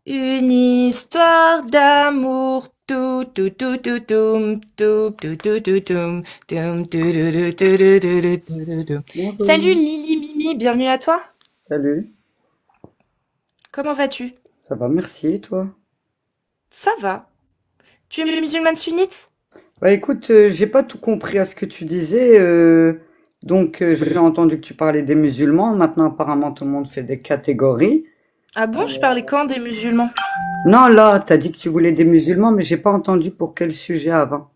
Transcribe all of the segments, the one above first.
Une histoire d'amour. Tout, tout, tout, tout, toum, tout, tout, tout, tout, toum, toum, tout, tout, tout, tout, tout, tout, tout, tout. Salut Bonjour, Lily Mimi, bienvenue à toi. salut, Comment vas-tu? ça va, merci, et toi? Ça va. Tu es musulmane sunnite? Bah écoute, j'ai pas tout compris à ce que tu disais, j'ai entendu que tu parlais des musulmans, maintenant apparemment tout le monde fait des catégories. Ah bon, je parlais quand des musulmans? Non, là, t'as dit que tu voulais des musulmans, mais j'ai pas entendu pour quel sujet avant.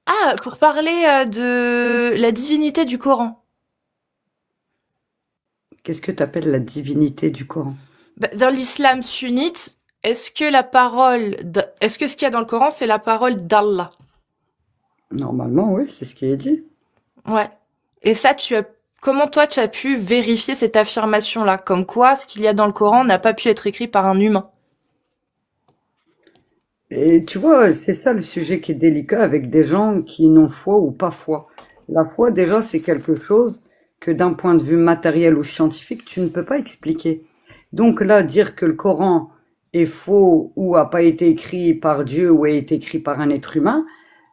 Ah, pour parler de la divinité du Coran. Qu'est-ce que t'appelles la divinité du Coran? Bah, dans l'islam sunnite, est-ce que ce qu'il y a dans le Coran, c'est la parole d'Allah? Normalement, oui, c'est ce qui est dit. Ouais. Et ça, comment toi tu as pu vérifier cette affirmation-là? Comme quoi, ce qu'il y a dans le Coran n'a pas pu être écrit par un humain. Et tu vois, c'est ça le sujet qui est délicat avec des gens qui n'ont foi ou pas foi. La foi, déjà, c'est quelque chose que d'un point de vue matériel ou scientifique, tu ne peux pas expliquer. Donc là, dire que le Coran est faux ou a pas été écrit par Dieu ou a été écrit par un être humain,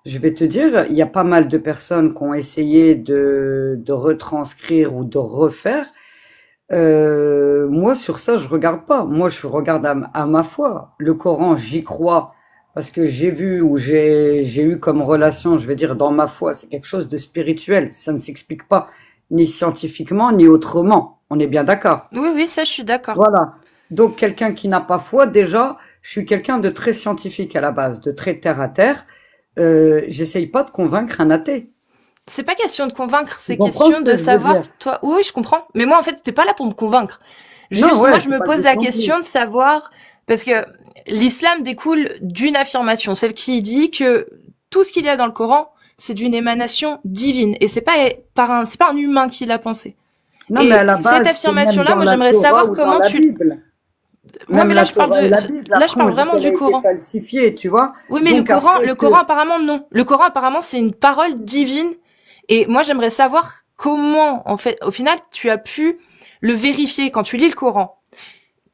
je vais te dire, il y a pas mal de personnes qui ont essayé de retranscrire ou de refaire. Moi, sur ça, je regarde pas. Moi, je regarde à ma foi. Le Coran, j'y crois parce que j'ai vu ou j'ai eu comme relation, je vais dire, dans ma foi, c'est quelque chose de spirituel. Ça ne s'explique pas ni scientifiquement ni autrement. On est bien d'accord. Oui, oui, ça, je suis d'accord. Voilà. Donc, quelqu'un qui n'a pas foi, déjà, je suis quelqu'un de très scientifique à la base, de très terre à terre. J'essaye pas de convaincre un athée. C'est pas question de convaincre, Tu c'est comprends ce question de que je veux savoir, dire? toi. Oui, oui, je comprends. Mais moi, en fait, t'es pas là pour me convaincre. Non, Juste, moi, ouais, je c'est me pas le pose but la non plus. question de savoir, parce que l'islam découle d'une affirmation, celle qui dit que tout ce qu'il y a dans le Coran, c'est d'une émanation divine. Et c'est pas un humain qui l'a pensé. Non, mais à Et la cette base, c'est même affirmation-là, dans moi, la j'aimerais Torah savoir ou dans comment la tu, Bible. ouais, Même mais la Torah et la Bible, là, je après, on parle dit vraiment qu'elle a du été Coran. falsifiée, tu vois. Oui, mais Donc après Le Coran que, apparemment non. Le Coran apparemment c'est une parole divine. Et moi j'aimerais savoir comment, en fait, au final, tu as pu le vérifier quand tu lis le Coran.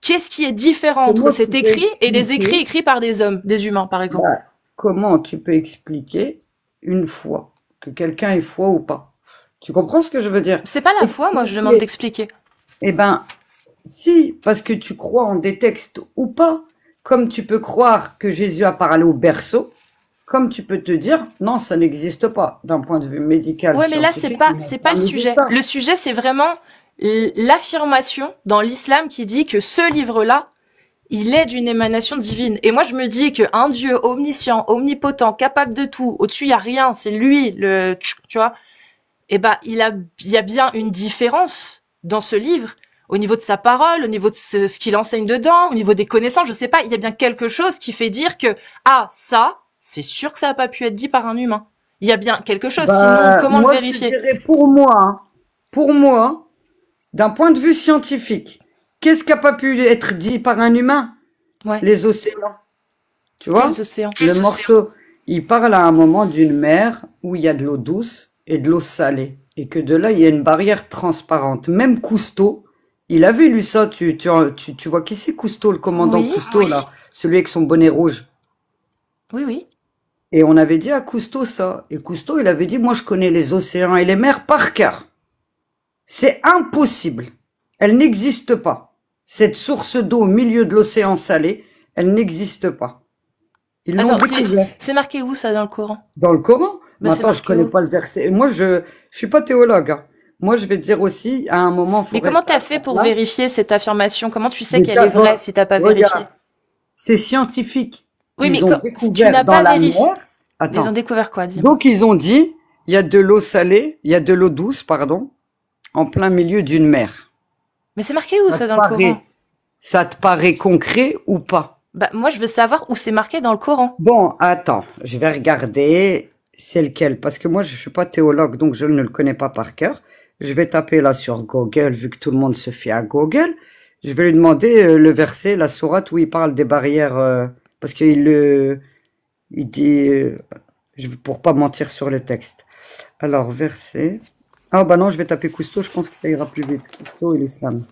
Qu'est-ce qui est différent entre comment tu cet peux écrit et les écrits expliquer, écrits par des hommes, des humains, par exemple? bah, comment tu peux expliquer une foi, que quelqu'un ait foi ou pas. Tu comprends ce que je veux dire? C'est pas la foi, moi je demande Expliquer. d'expliquer. Eh ben, si, parce que tu crois en des textes ou pas, comme tu peux croire que Jésus a parlé au berceau, comme tu peux te dire, non, ça n'existe pas, d'un point de vue médical, Ouais, mais là scientifique, ils m'ont c'est pas le jamais dit sujet. ça. Le sujet c'est vraiment l'affirmation dans l'islam qui dit que ce livre-là, il est d'une émanation divine. Et moi, je me dis qu'un Dieu omniscient, omnipotent, capable de tout, au-dessus, il y a rien, c'est lui, tu vois. Eh ben, il y a bien une différence dans ce livre, au niveau de sa parole, au niveau de ce qu'il enseigne dedans, au niveau des connaissances, je sais pas, il y a bien quelque chose qui fait dire que, ah, ça, c'est sûr que ça n'a pas pu être dit par un humain. Il y a bien quelque chose, sinon, Bah, comment le moi, je te vérifier? dirais pour moi, d'un point de vue scientifique, qu'est-ce qui n'a pas pu être dit par un humain? Ouais. Les océans, tu Quels vois? océans? Le morceau, il parle à un moment d'une mer où il y a de l'eau douce et de l'eau salée. Et que de là, il y a une barrière transparente. Même Cousteau, il avait lu ça. Tu vois qui c'est Cousteau, le commandant Oui, Cousteau, là? Celui avec son bonnet rouge. oui, oui. Et on avait dit à Cousteau ça. Et Cousteau, il avait dit, moi, je connais les océans et les mers par cœur. C'est impossible. Elle n'existe pas. Cette source d'eau au milieu de l'océan salé, elle n'existe pas. Ils l'ont Attends, découvert c'est marqué où ça dans le Coran? dans le Coran. Bah, c'est Maintenant, je marqué connais où? pas le verset. Et moi, je suis pas théologue, hein. Moi, je vais te dire aussi, à un moment, faut Mais comment rester t'as à fait sa pour place. vérifier cette affirmation? Comment tu sais qu'elle est Déjà, vraie si t'as pas vérifié? regarde, c'est scientifique. Oui, mais Ils ont si tu découvert n'as dans pas la vérifié. mer. Ils ont Attends. découvert quoi, dis-moi. Donc, ils ont dit, il y a de l'eau salée, il y a de l'eau douce, pardon, en plein milieu d'une mer. Mais c'est marqué où Ça ça te dans le Coran? paraît, ça te paraît concret ou pas? Bah, moi, je veux savoir où c'est marqué dans le Coran. Bon, attends, je vais regarder c'est lequel, parce que moi je suis pas théologue, donc je ne le connais pas par cœur. Je vais taper là sur Google, vu que tout le monde se fie à Google. Je vais lui demander le verset, la sourate où il parle des barrières, parce il dit, pour pas mentir sur le texte. Alors, verset. Ah bah non, je vais taper Cousteau, je pense que ça ira plus vite. Cousteau et l'islam.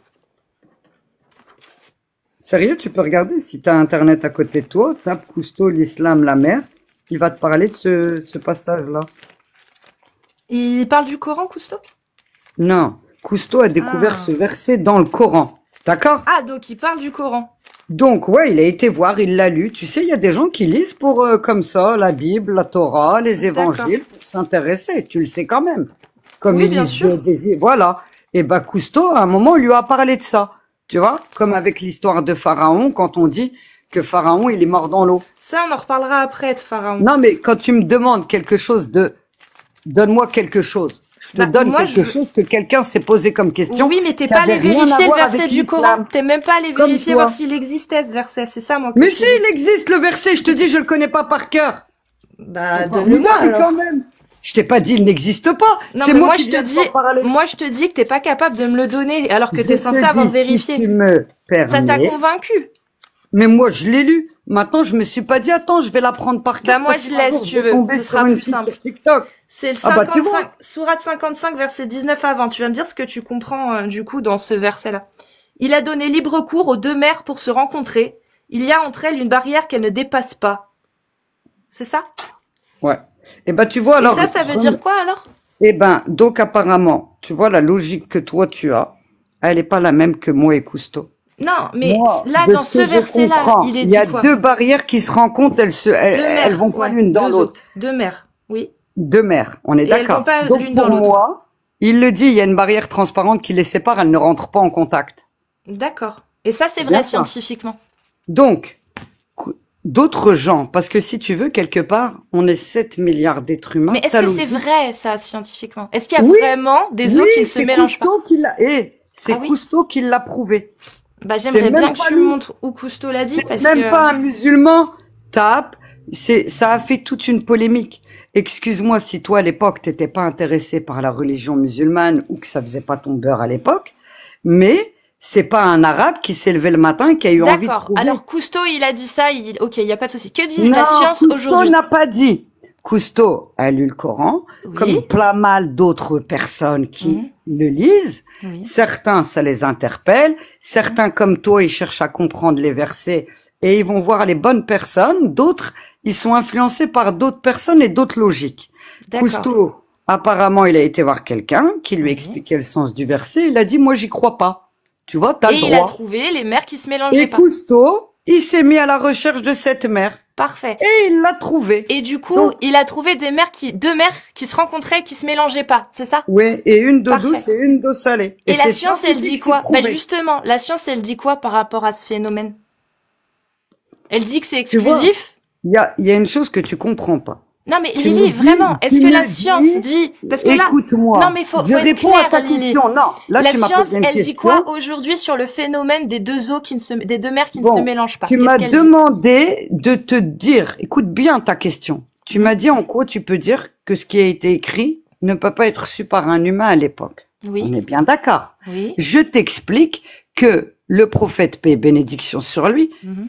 Sérieux, tu peux regarder si tu as Internet à côté de toi, tape Cousteau, l'islam, la mer, il va te parler de ce passage-là. Il parle du Coran, Cousteau? Non, Cousteau a découvert ce Ah. verset dans le Coran. D'accord? Ah, donc il parle du Coran. Donc, ouais, il a été voir, il l'a lu. Tu sais, il y a des gens qui lisent pour, comme ça, la Bible, la Torah, les D'accord. évangiles, pour s'intéresser. Tu le sais quand même. Comme Oui, ils bien lisent sûr. voilà. Et bah, Cousteau, à un moment, on lui a parlé de ça. Tu vois? Comme avec l'histoire de Pharaon, quand on dit que Pharaon, il est mort dans l'eau. Ça, on en reparlera après de Pharaon. Non, mais quand tu me demandes quelque chose donne-moi quelque chose. Je te Bah, donne moi, quelque chose que quelqu'un s'est posé comme question. Oui, mais t'es qui pas avait allé rien à vérifier le voir verset avec du l'islam. Coran. T'es même pas allé Comme vérifier toi. voir s'il existait ce verset. C'est ça, moi, que Mais je si, te dis. il existe le verset, je te dis, je le connais pas par cœur. Bah, donne-le-moi Formidable alors. quand même. Je t'ai pas dit, il n'existe pas. Non, C'est mais moi moi, qui je te viens de dis, t'en parler. moi, je te dis que t'es pas capable de me le donner, alors que Je t'es censé te avoir dis, vérifié. si tu me Ça t'a permets. convaincu. Mais moi, je l'ai lu. Maintenant, je me suis pas dit, attends, je vais l'apprendre par cœur. Bah, moi, parce je qu'un laisse, jour, si je tu vais veux. tomber Ce sur sera une plus fille simple. sur TikTok. C'est le Ah bah, tu vois. 55, sourate 55, verset 19 à 20. Tu vas me dire ce que tu comprends, du coup, dans ce verset-là. Il a donné libre cours aux deux mères pour se rencontrer. Il y a entre elles une barrière qu'elles ne dépassent pas. C'est ça? Ouais. Et ben, tu vois, Et alors. ça veut dire quoi, alors? Eh ben, donc, apparemment, tu vois, la logique que toi, tu as, elle est pas la même que moi et Cousteau. Non, mais Moi, là, de dans ce ce que je verset-là, comprends, il est il y dit a quoi? deux barrières qui se rencontrent, Deux elles mères, vont pas ouais, l'une dans deux l'autre. eaux, deux mères, oui. Deux mers, on est Et elles vont d'accord. pas Donc l'une pour dans l'autre. moi, il le dit, il y a une barrière transparente qui les sépare, elles ne rentrent pas en contact. D'accord. Et ça, c'est Bien vrai ça. scientifiquement. Donc, d'autres gens, parce que si tu veux, quelque part, on est 7 milliards d'êtres humains. Mais est-ce t'as que logique. c'est vrai, ça, scientifiquement? Est-ce qu'il y a Oui, vraiment des eaux Oui, qui ne se c'est mélangent pas? Cousteau qui l'a, c'est Ah oui? Cousteau qui l'a prouvé. Bah, C'est j'aimerais bien même que pas tu me lui. montres où Cousteau l'a dit, C'est parce même que... pas un musulman. Tape. Ça a fait toute une polémique. Excuse-moi si toi, à l'époque, t'étais pas intéressé par la religion musulmane ou que ça faisait pas ton beurre à l'époque. Mais c'est pas un arabe qui s'est levé le matin et qui a eu envie de D'accord. prouver. Alors, Cousteau, il a dit ça, ok, il n'y a pas de souci. Que dit la Non, science Cousteau aujourd'hui? n'a pas dit. Cousteau a lu le Coran, Oui. comme pas mal d'autres personnes qui Mhm. le lisent. Oui. Certains, ça les interpelle. Certains, comme toi, ils cherchent à comprendre les versets et ils vont voir les bonnes personnes. D'autres, ils sont influencés par d'autres personnes et d'autres logiques. D'accord. Cousteau, apparemment, il a été voir quelqu'un qui lui Oui. expliquait le sens du verset. Il a dit, moi, j'y crois pas. Tu vois, t'as Et le il a droit. trouvé les mères qui se mélangeaient Et pas. Cousteau, il s'est mis à la recherche de cette mère Parfait. et il l'a trouvée. Et du coup, Donc- il a trouvé deux mères qui se rencontraient, qui se mélangeaient pas. C'est ça? Oui, et une d'eau Parfait. douce et une d'eau salée. Et la c'est science, elle dit scientifique, quoi? c'est Bah, prouvé. justement, la science, elle dit quoi par rapport à ce phénomène? Elle dit que c'est Tu vois, exclusif? Il y a une chose que tu comprends pas. Non, mais Tu Lily, me dis- vraiment, est-ce tu que me la dis- science dit... Parce que là, Écoute-moi. non, mais faut je être réponds clair, à ta Lily. question. Non, là, la tu m'as science, posé une elle question. dit quoi aujourd'hui sur le phénomène des deux eaux des deux mers qui ne Bon, se mélangent pas? Tu Qu'est-ce m'as qu'elle dit? demandé de te dire, écoute bien ta question. Tu m'as dit en quoi tu peux dire que ce qui a été écrit ne peut pas être su par un humain à l'époque. On Oui, est bien d'accord. oui. Je t'explique que le prophète, paix et bénédiction sur lui, Mhm.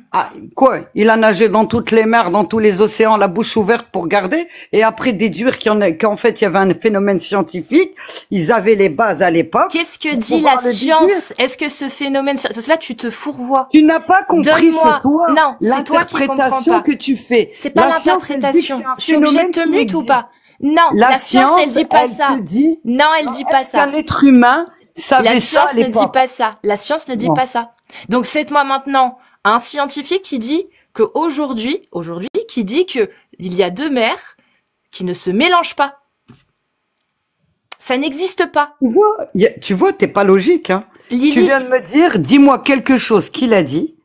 il a nagé dans toutes les mers, dans tous les océans, la bouche ouverte pour garder, et après déduire qu'en fait il y avait un phénomène scientifique, ils avaient les bases à l'époque. Qu'est-ce que pour dit pouvoir la le science? Est-ce que ce phénomène... Parce que là, tu te fourvoies. Tu n'as pas compris, Donne-moi. c'est toi, Non, c'est toi qui comprends l'interprétation pas. que tu fais. C'est pas La science, elle dit que l'interprétation. c'est un Je suis obligée de phénomène te qui mute ou existe. pas? Non, La science, elle dit pas elle ça. te dit, Non, elle dit pas est-ce ça. qu'un être humain savait La ça à science ne dit l'époque? pas ça. La science ne dit Non. pas ça. Donc, c'est-moi maintenant un scientifique qui dit que aujourd'hui, qui dit que il y a deux mers qui ne se mélangent pas. Ça n'existe pas. Tu vois, t'es pas logique, hein. Lily, Tu viens de me dire, dis-moi quelque chose qu'il a dit.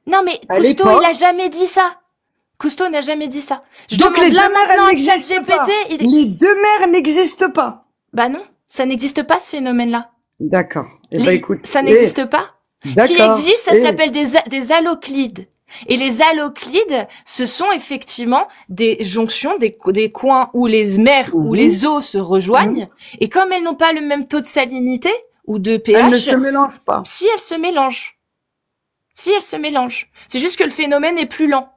non mais À Cousteau, l'époque- il a jamais dit ça. Cousteau n'a jamais dit ça. Je Donc demande les là deux mers, maintenant elles à n'existent ChatGPT. pas. Les deux mers n'existent pas. Bah non, ça n'existe pas ce phénomène-là. D'accord. Eh ben, écoute. Ça n'existe pas. S'il D'accord. existe, ça Eh, s'appelle des alloclides. Et les alloclides, ce sont effectivement des jonctions, des coins où les mers, où Mhm. les eaux se rejoignent. Et comme elles n'ont pas le même taux de salinité ou de elles ne pH, se mélangent pas. si elles se mélangent. Si elles se mélangent. C'est juste que le phénomène est plus lent.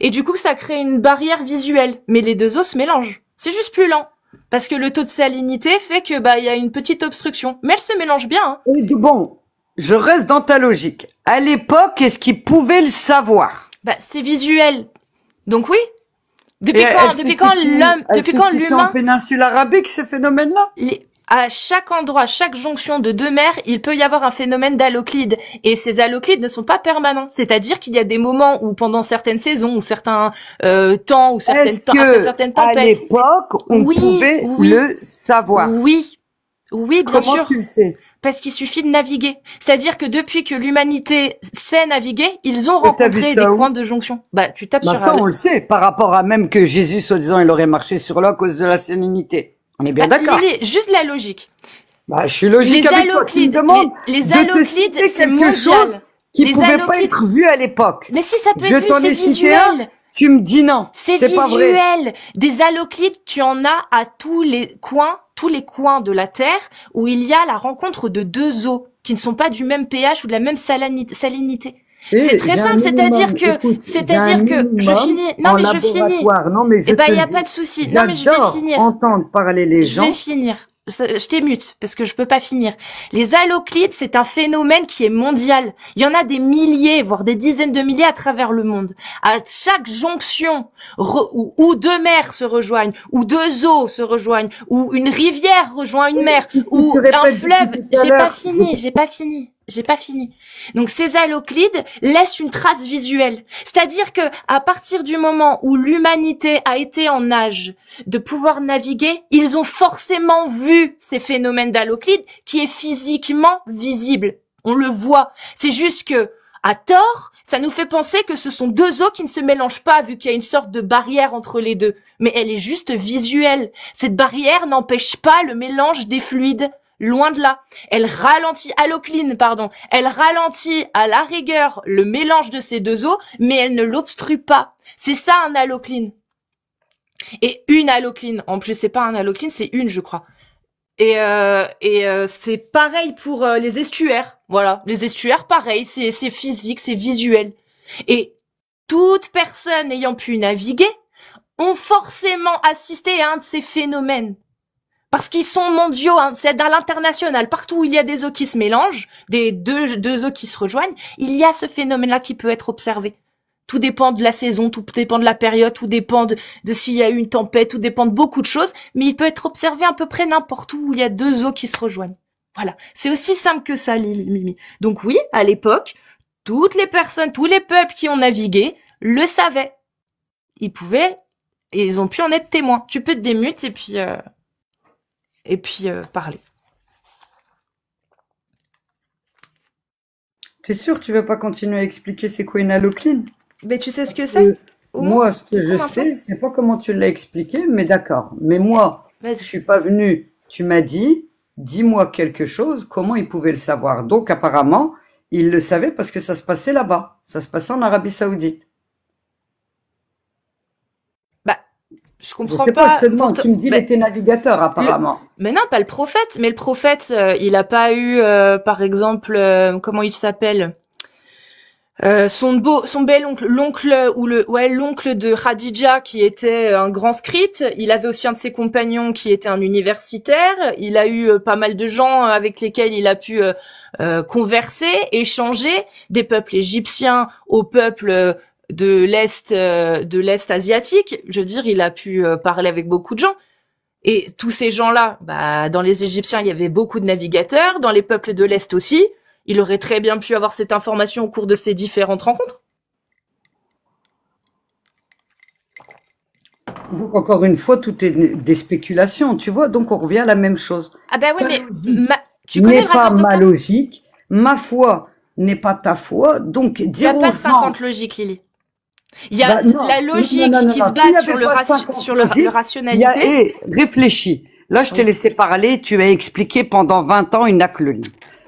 Et du coup, ça crée une barrière visuelle. Mais les deux eaux se mélangent. C'est juste plus lent. Parce que le taux de salinité fait que, il y a une petite obstruction. Mais elles se mélangent bien, hein. Et bon, je reste dans ta logique. À l'époque, est-ce qu'ils pouvaient le savoir? Bah, c'est visuel. Donc oui. Depuis Et quand l'humain, en péninsule arabique, ce phénomène-là? à chaque endroit, chaque jonction de deux mers, il peut y avoir un phénomène d'haloclide. Et ces haloclides ne sont pas permanents. C'est-à-dire qu'il y a des moments où, pendant certaines saisons, ou certains temps, ou après certaines tempêtes. À l'époque, on pouvait le savoir? Oui. Oui, bien sûr. Comment tu le sais? Parce qu'il suffit de naviguer. C'est-à-dire que depuis que l'humanité sait naviguer, ils ont rencontré des points de jonction. Bah, tu tapes sur ça, on le sait, par rapport à même que Jésus, soi-disant, il aurait marché sur l'eau à cause de la salinité. On est bien d'accord. Juste la logique. Bah, je suis logique avec toi. Tu me demandes les haloclides, c'est mondial. Qui ne pouvait pas être vu à l'époque. Mais si ça peut être vu, c'est visuel. Tu me dis non. C'est pas vrai. Des haloclides, tu en as à tous les coins de la Terre où il y a la rencontre de deux eaux qui ne sont pas du même pH ou de la même salinité. C'est très simple, c'est-à-dire que, je finis. Non, mais je finis. Eh ben, il n'y a pas de souci. Non, mais je vais finir. Entendre parler les gens. Je vais finir. Je t'émute parce que je peux pas finir. Les haloclides, c'est un phénomène qui est mondial. Il y en a des milliers, voire des dizaines de milliers à travers le monde. À chaque jonction où deux mers se rejoignent, où deux eaux se rejoignent, où une rivière rejoint une mer, ou un fleuve. J'ai pas fini. Donc ces haloclides laissent une trace visuelle. C'est-à-dire que à partir du moment où l'humanité a été en âge de pouvoir naviguer, ils ont forcément vu ces phénomènes d'haloclides qui est physiquement visible. On le voit. C'est juste que, à tort, ça nous fait penser que ce sont deux eaux qui ne se mélangent pas vu qu'il y a une sorte de barrière entre les deux. Mais elle est juste visuelle. Cette barrière n'empêche pas le mélange des fluides. Loin de là. Elle ralentit à la rigueur le mélange de ces deux eaux, mais elle ne l'obstrue pas. C'est ça un halocline. Et une halocline. En plus, c'est pas un halocline, c'est une, je crois. Et c'est pareil pour les estuaires. Voilà. Les estuaires, pareil. C'est physique, c'est visuel. Et toute personne ayant pu naviguer ont forcément assisté à un de ces phénomènes. Parce qu'ils sont mondiaux, hein, c'est dans l'international. Partout où il y a des eaux qui se mélangent, des deux eaux qui se rejoignent, il y a ce phénomène-là qui peut être observé. Tout dépend de la saison, tout dépend de la période, tout dépend de s'il y a eu une tempête, tout dépend de beaucoup de choses, mais il peut être observé à peu près n'importe où il y a deux eaux qui se rejoignent. Voilà. C'est aussi simple que ça, Mimi. Donc oui, à l'époque, toutes les personnes, tous les peuples qui ont navigué le savaient. Ils pouvaient, et ils ont pu en être témoins. Tu peux te démute et puis parler. T'es sûr que tu veux pas continuer à expliquer c'est quoi une halocline? Mais tu sais ce que c'est? Moi, ce que je sais, c'est pas comment tu l'as expliqué, mais d'accord. Mais moi, je suis pas venu. Tu m'as dit, dis-moi quelque chose, comment ils pouvaient le savoir. Donc apparemment, ils le savaient parce que ça se passait là-bas. Ça se passait en Arabie Saoudite. Je comprends pas. Je te demande, tu me dis, il était navigateur, apparemment. Mais non, pas le prophète. Mais le prophète, il a pas eu, par exemple, comment il s'appelle? Son bel oncle, l'oncle de Khadija, qui était un grand script. Il avait aussi un de ses compagnons qui était un universitaire. Il a eu pas mal de gens avec lesquels il a pu converser, échanger, des peuples égyptiens aux peuples de l'Est asiatique. Je veux dire, il a pu parler avec beaucoup de gens. Et tous ces gens-là, dans les Égyptiens, il y avait beaucoup de navigateurs, dans les peuples de l'Est aussi. Il aurait très bien pu avoir cette information au cours de ces différentes rencontres. Donc, encore une fois, tout est des spéculations, tu vois, donc on revient à la même chose. Ah ben oui, mais tu connais le pas ma logique, ma foi n'est pas ta foi, donc dire aux gens... Il n'y a pas 50 logiques, Lily. Il y a la logique qui se base sur la rationalité. Réfléchis. Là, je t'ai laissé parler, tu as expliqué pendant 20 ans une acloline.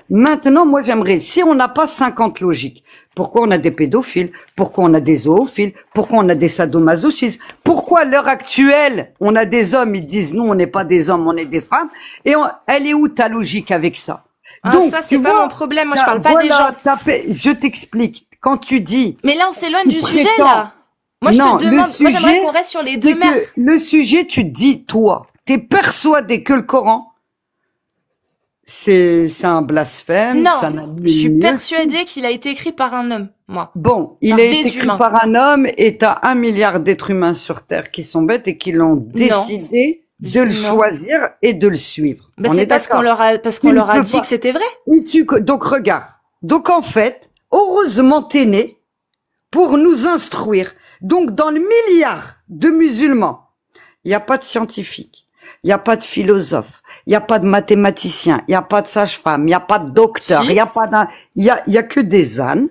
Maintenant, moi, j'aimerais, si on n'a pas 50 logiques, pourquoi on a des pédophiles? Pourquoi on a des zoophiles? Pourquoi on a des sadomasochistes? Pourquoi, à l'heure actuelle, on a des hommes, ils disent, nous, on n'est pas des hommes, on est des femmes? Et elle est où ta logique avec ça? Donc, ça, c'est pas mon problème. Moi, je parle pas des gens. Je t'explique. Quand tu dis... Mais là, on s'éloigne du sujet, là. Moi, je te demande, moi, j'aimerais qu'on reste sur les deux mers. Le sujet, tu te dis, toi, t'es persuadé que le Coran, c'est un blasphème, ça n'a Non, je suis lieu. persuadée qu'il a été écrit par un homme, moi. Bon, il Par a des été écrit humains. par un homme et t'as 1 milliard d'êtres humains sur Terre qui sont bêtes et qui l'ont décidé de le Non. choisir et de le suivre. Ben, On c'est est parce qu'on d'accord. parce qu'on Tu ne leur a peux dit pas. que c'était vrai. Donc regarde. Donc en fait, heureusement t'es né pour nous instruire. Donc dans le milliard de musulmans, il n'y a pas de scientifiques, il n'y a pas de philosophes, il n'y a pas de mathématiciens, il n'y a pas de sage-femme, il n'y a pas de docteur, Si. il n'y a pas d'un, il y a que des ânes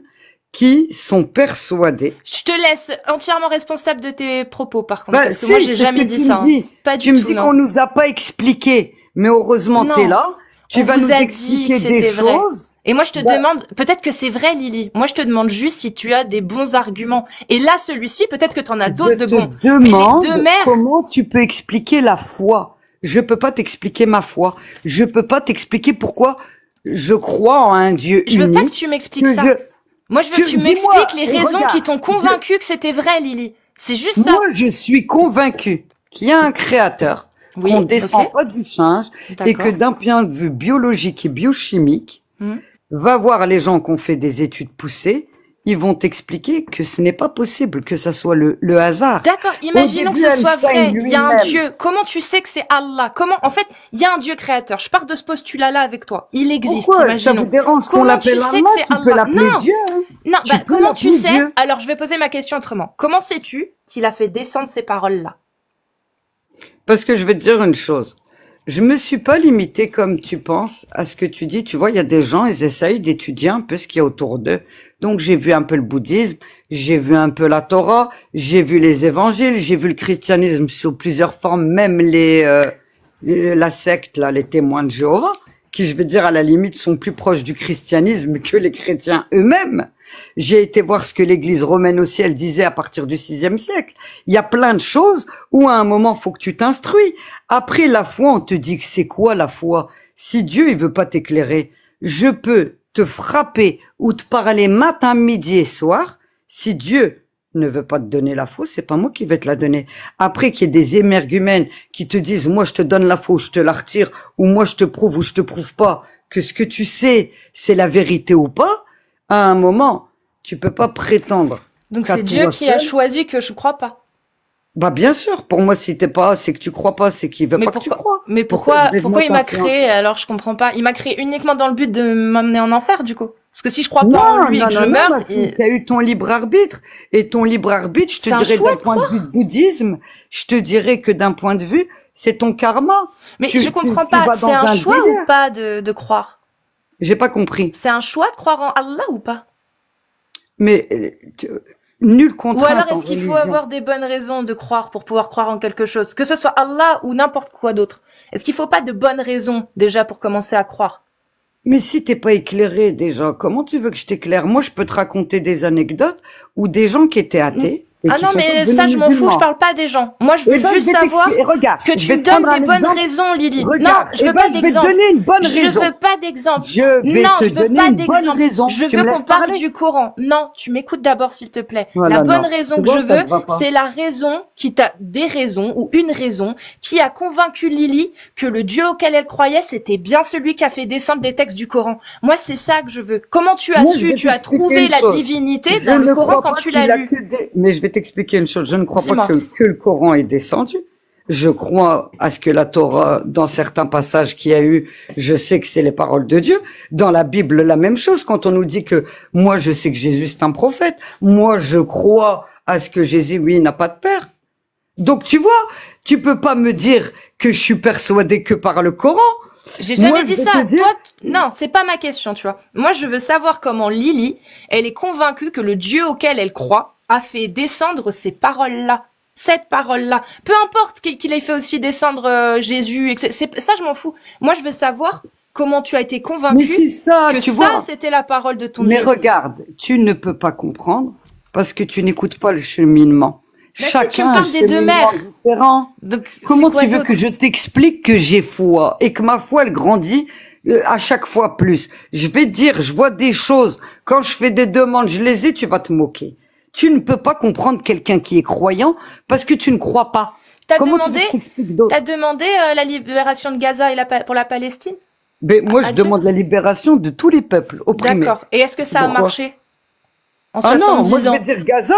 qui sont persuadés. Je te laisse entièrement responsable de tes propos, par contre, Bah, parce que moi, j'ai c'est ce jamais que dit tu ça. me dis. Pas du Tu me tout, dis non. qu'on nous a pas expliqué, mais heureusement Non. t'es là. Tu On vas vous nous a dit expliquer que des c'était vrai. choses. Et moi, je te Bah- demande, peut-être que c'est vrai, Lily. Moi, je te demande juste si tu as des bons arguments. Et là, celui-ci, peut-être que tu en as Je d'autres de te bons. demande Mais les deux mères, comment tu peux expliquer la foi. Je peux pas t'expliquer ma foi. Je peux pas t'expliquer pourquoi je crois en un Dieu je veux pas que unique. tu m'expliques que ça. je- Moi, je veux que tu dis-moi, m'expliques les raisons regarde, qui t'ont convaincu que c'était vrai, Lily. C'est juste ça. Moi, je suis convaincu qu'il y a un créateur, Oui, qu'on descend ok. pas du singe, et que D'accord. d'un point de vue biologique et biochimique, Hmm. va voir les gens qui ont fait des études poussées, ils vont t'expliquer que ce n'est pas possible que ça soit le hasard. D'accord, imaginons que début, ce soit Einstein vrai. Il y a un lui-même. Dieu. Comment tu sais que c'est Allah? Comment, en fait, il y a un Dieu créateur. Je pars de ce postulat-là avec toi. Il existe, Pourquoi ça imaginons. vous dérange qu'on Comment l'appelle tu sais Allah? que c'est Tu peux Allah? l'appeler Non. Dieu. Hein. Non, Tu bah, peux comment tu l'appeler sais? Dieu. Alors, je vais poser ma question autrement. Comment sais-tu qu'il a fait descendre ces paroles-là? Parce que je vais te dire une chose. Je me suis pas limité comme tu penses à ce que tu dis. Tu vois, il y a des gens, ils essayent d'étudier un peu ce qu'il y a autour d'eux. Donc j'ai vu un peu le bouddhisme, j'ai vu un peu la Torah, j'ai vu les évangiles, j'ai vu le christianisme sous plusieurs formes, même la secte, là, les témoins de Jéhovah, qui, je vais dire, à la limite, sont plus proches du christianisme que les chrétiens eux-mêmes. J'ai été voir ce que l'église romaine aussi, elle disait à partir du VIe siècle. Il y a plein de choses où à un moment, faut que tu t'instruis. Après, la foi, on te dit que c'est quoi la foi? Si Dieu, il veut pas t'éclairer, je peux te frapper ou te parler matin, midi et soir. Si Dieu ne veut pas te donner la foi, c'est pas moi qui vais te la donner. Après qu'il y ait des émergumènes qui te disent, moi je te donne la foi, je te la retire, ou moi je te prouve ou je te prouve pas que ce que tu sais, c'est la vérité ou pas, à un moment, tu peux pas prétendre. Donc, qu'à c'est Dieu toi qui a seul- choisi que je crois pas. Bah bien sûr, pour moi si t'es pas, c'est que tu crois pas, c'est qu'il veut Mais pas que tu crois. Mais Pourquoi je vais pourquoi il moi m'a t'influencer? créé? Alors, je comprends pas. Il m'a créé uniquement dans le but de m'amener en enfer, du coup. Parce que si je crois pas en lui et que je meurs, ma fille, t'as eu ton libre arbitre. Et ton libre arbitre, je te C'est un dirais choix d'un de point de vue de bouddhisme, je te dirais que d'un point de vue, c'est ton karma. mais Tu- je tu- comprends tu pas. vas C'est dans un un choix délire. ou pas de croire? J'ai pas compris. C'est un choix de croire en Allah ou pas? Mais nulle Ou contrainte alors en est-ce qu'il faut religion. avoir des bonnes raisons de croire pour pouvoir croire en quelque chose? Que ce soit Allah ou n'importe quoi d'autre. Est-ce qu'il faut pas de bonnes raisons déjà pour commencer à croire? Mais si t'es pas éclairé déjà, comment tu veux que je t'éclaire? Moi, je peux te raconter des anecdotes où des gens qui étaient athées et Ah qui non, sont mais devenus ça, je m'en fous, musulmans. je parle pas des gens. Moi, je veux Eh ben, juste je vais savoir t'expliquer. Regarde, que je tu vais me te prendre donnes un des bonnes exemple. raisons, Lily. Regarde, Non, je veux eh ben, pas je vais te d'exemple. donner une bonne Je raison. veux pas d'exemple. Je vais Non, te je veux donner pas une bonne d'exemple. raison. Je Tu veux me qu'on laisses parle parler? du Coran. Non, tu m'écoutes d'abord, s'il te plaît. Voilà, La bonne non. raison Tu que vois, je ça veux, te va pas. c'est la raison des raisons, ou une raison, qui a convaincu Lily que le Dieu auquel elle croyait, c'était bien celui qui a fait descendre des textes du Coran. Moi, c'est ça que je veux. Comment tu as Moi, je su, vais tu as t'expliquer trouvé une la chose. divinité Je dans ne le Coran crois quand pas tu qu'il l'as a lu? que des... Mais je vais t'expliquer une chose. Je ne crois pas Dis-moi. que le Coran est descendu. Je crois à ce que la Torah, dans certains passages qu'il y a eu, je sais que c'est les paroles de Dieu. Dans la Bible, la même chose. Quand on nous dit que moi, je sais que Jésus c'est un prophète. Moi, je crois à ce que Jésus, oui, n'a pas de père. Donc, tu vois, tu peux pas me dire que je suis persuadé que par le Coran. J'ai jamais Moi, dit je vais ça. te dire- Toi, non, c'est pas ma question, tu vois. Moi, je veux savoir comment Lily, elle est convaincue que le Dieu auquel elle croit a fait descendre ces paroles-là. Cette parole-là. Peu importe qu'il ait fait aussi descendre Jésus, ça, je m'en fous. Moi, je veux savoir comment tu as été Mais convaincue c'est ça, que tu ça, vois. c'était la parole de ton Mais Dieu. regarde, tu ne peux pas comprendre parce que tu n'écoutes pas le cheminement. Mais si, tu Chacun me a un parles des deux cheminement mères. différent. Donc, Comment c'est quoi tu veux d'autre? que je t'explique que j'ai foi et que ma foi elle grandit à chaque fois plus? Je vais te dire, je vois des choses. Quand je fais des demandes, je les ai, tu vas te moquer. Tu ne peux pas comprendre quelqu'un qui est croyant parce que tu ne crois pas. T'as Comment tu veux demandé, que je t'explique d'autre? t'as demandé la libération de Gaza et pour la Palestine? Mais moi, je Dieu? demande la libération de tous les peuples opprimés. D'accord. Et est-ce que ça a Pourquoi? marché en Ah non, moi 70 je vais ans? dire Gaza,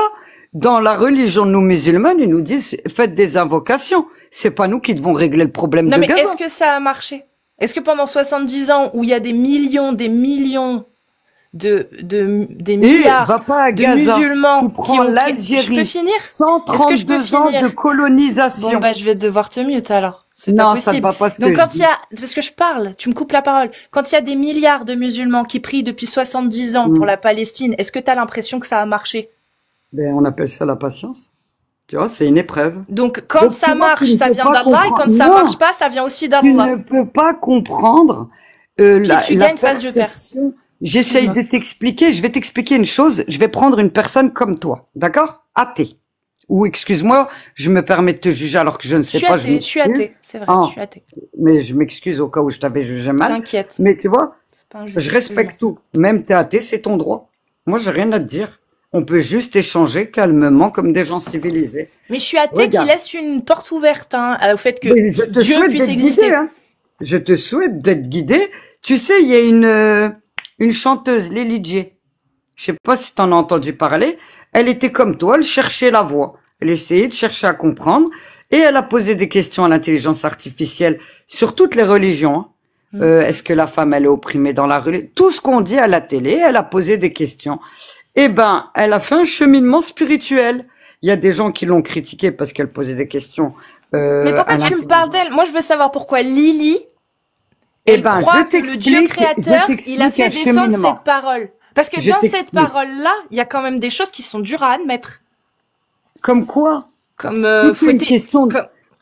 dans la religion de nous musulmans, ils nous disent faites des invocations. C'est pas nous qui devons régler le problème Non, de mais Gaza. est-ce que ça a marché? Est-ce que pendant 70 ans, où il y a des millions des Et milliards va pas à de Gaza. musulmans Tu qui prends ont... Je peux l'Algérie, finir? Est-ce que je peux 132 ans finir? de Bon, colonisation. bah, je vais devoir te mute alors. C'est pas Non, ça ne possible. va pas ce Donc, que je quand il y dis. a, parce que je parle, tu me coupes la parole. Quand il y a des milliards de musulmans qui prient depuis 70 ans pour Hmm. la Palestine, est-ce que tu as l'impression que ça a marché? Ben, on appelle ça la patience. Tu vois, c'est une épreuve. Donc, quand Donc, ça tu vois, marche, tu ne ça peux vient pas d'Allah, et quand comprendre. ça Non, marche pas, ça vient aussi tu d'Allah. ne peux pas comprendre Pile la tu gagnes, face je perds. perception. J'essaye Excuse-moi. de t'expliquer. Je vais t'expliquer une chose. Je vais prendre une personne comme toi, d'accord? Athée. Ou excuse-moi, je me permets de te juger alors que je ne Je sais suis pas. Je athée, je suis m'excuse. athée, c'est vrai, Ah, je suis athée. mais je m'excuse au cas où je t'avais jugé mal. T'inquiète, Mais tu vois, c'est pas un je jugement. respecte tout. Même t'es athée, c'est ton droit. Moi, j'ai rien à te dire. On peut juste échanger calmement comme des gens civilisés. Mais je suis athée qui Regarde. laisse une porte ouverte hein, au fait que Mais je te Dieu souhaite puisse d'être exister. guidé, hein. Je te souhaite d'être guidé. Tu sais, il y a une chanteuse, Lily J. Je sais pas si t'en as entendu parler. Elle était comme toi, elle cherchait la voie. Elle essayait de chercher à comprendre. Et elle a posé des questions à l'intelligence artificielle sur toutes les religions, hein. Est-ce que la femme, elle est opprimée dans la religion? Tout ce qu'on dit à la télé, elle a posé des questions. Eh ben, elle a fait un cheminement spirituel. Il y a des gens qui l'ont critiquée parce qu'elle posait des questions Mais pourquoi à tu me l'intelligence. parles d'elle? Moi, je veux savoir pourquoi Lily, Eh elle ben, croit je que le Dieu t'explique, créateur, il a fait un descendre cheminement. cette parole. Parce que Je dans cette t'explique. parole-là, il y a quand même des choses qui sont dures à admettre. Comme quoi? Comme, Tout est une fouetter, question de...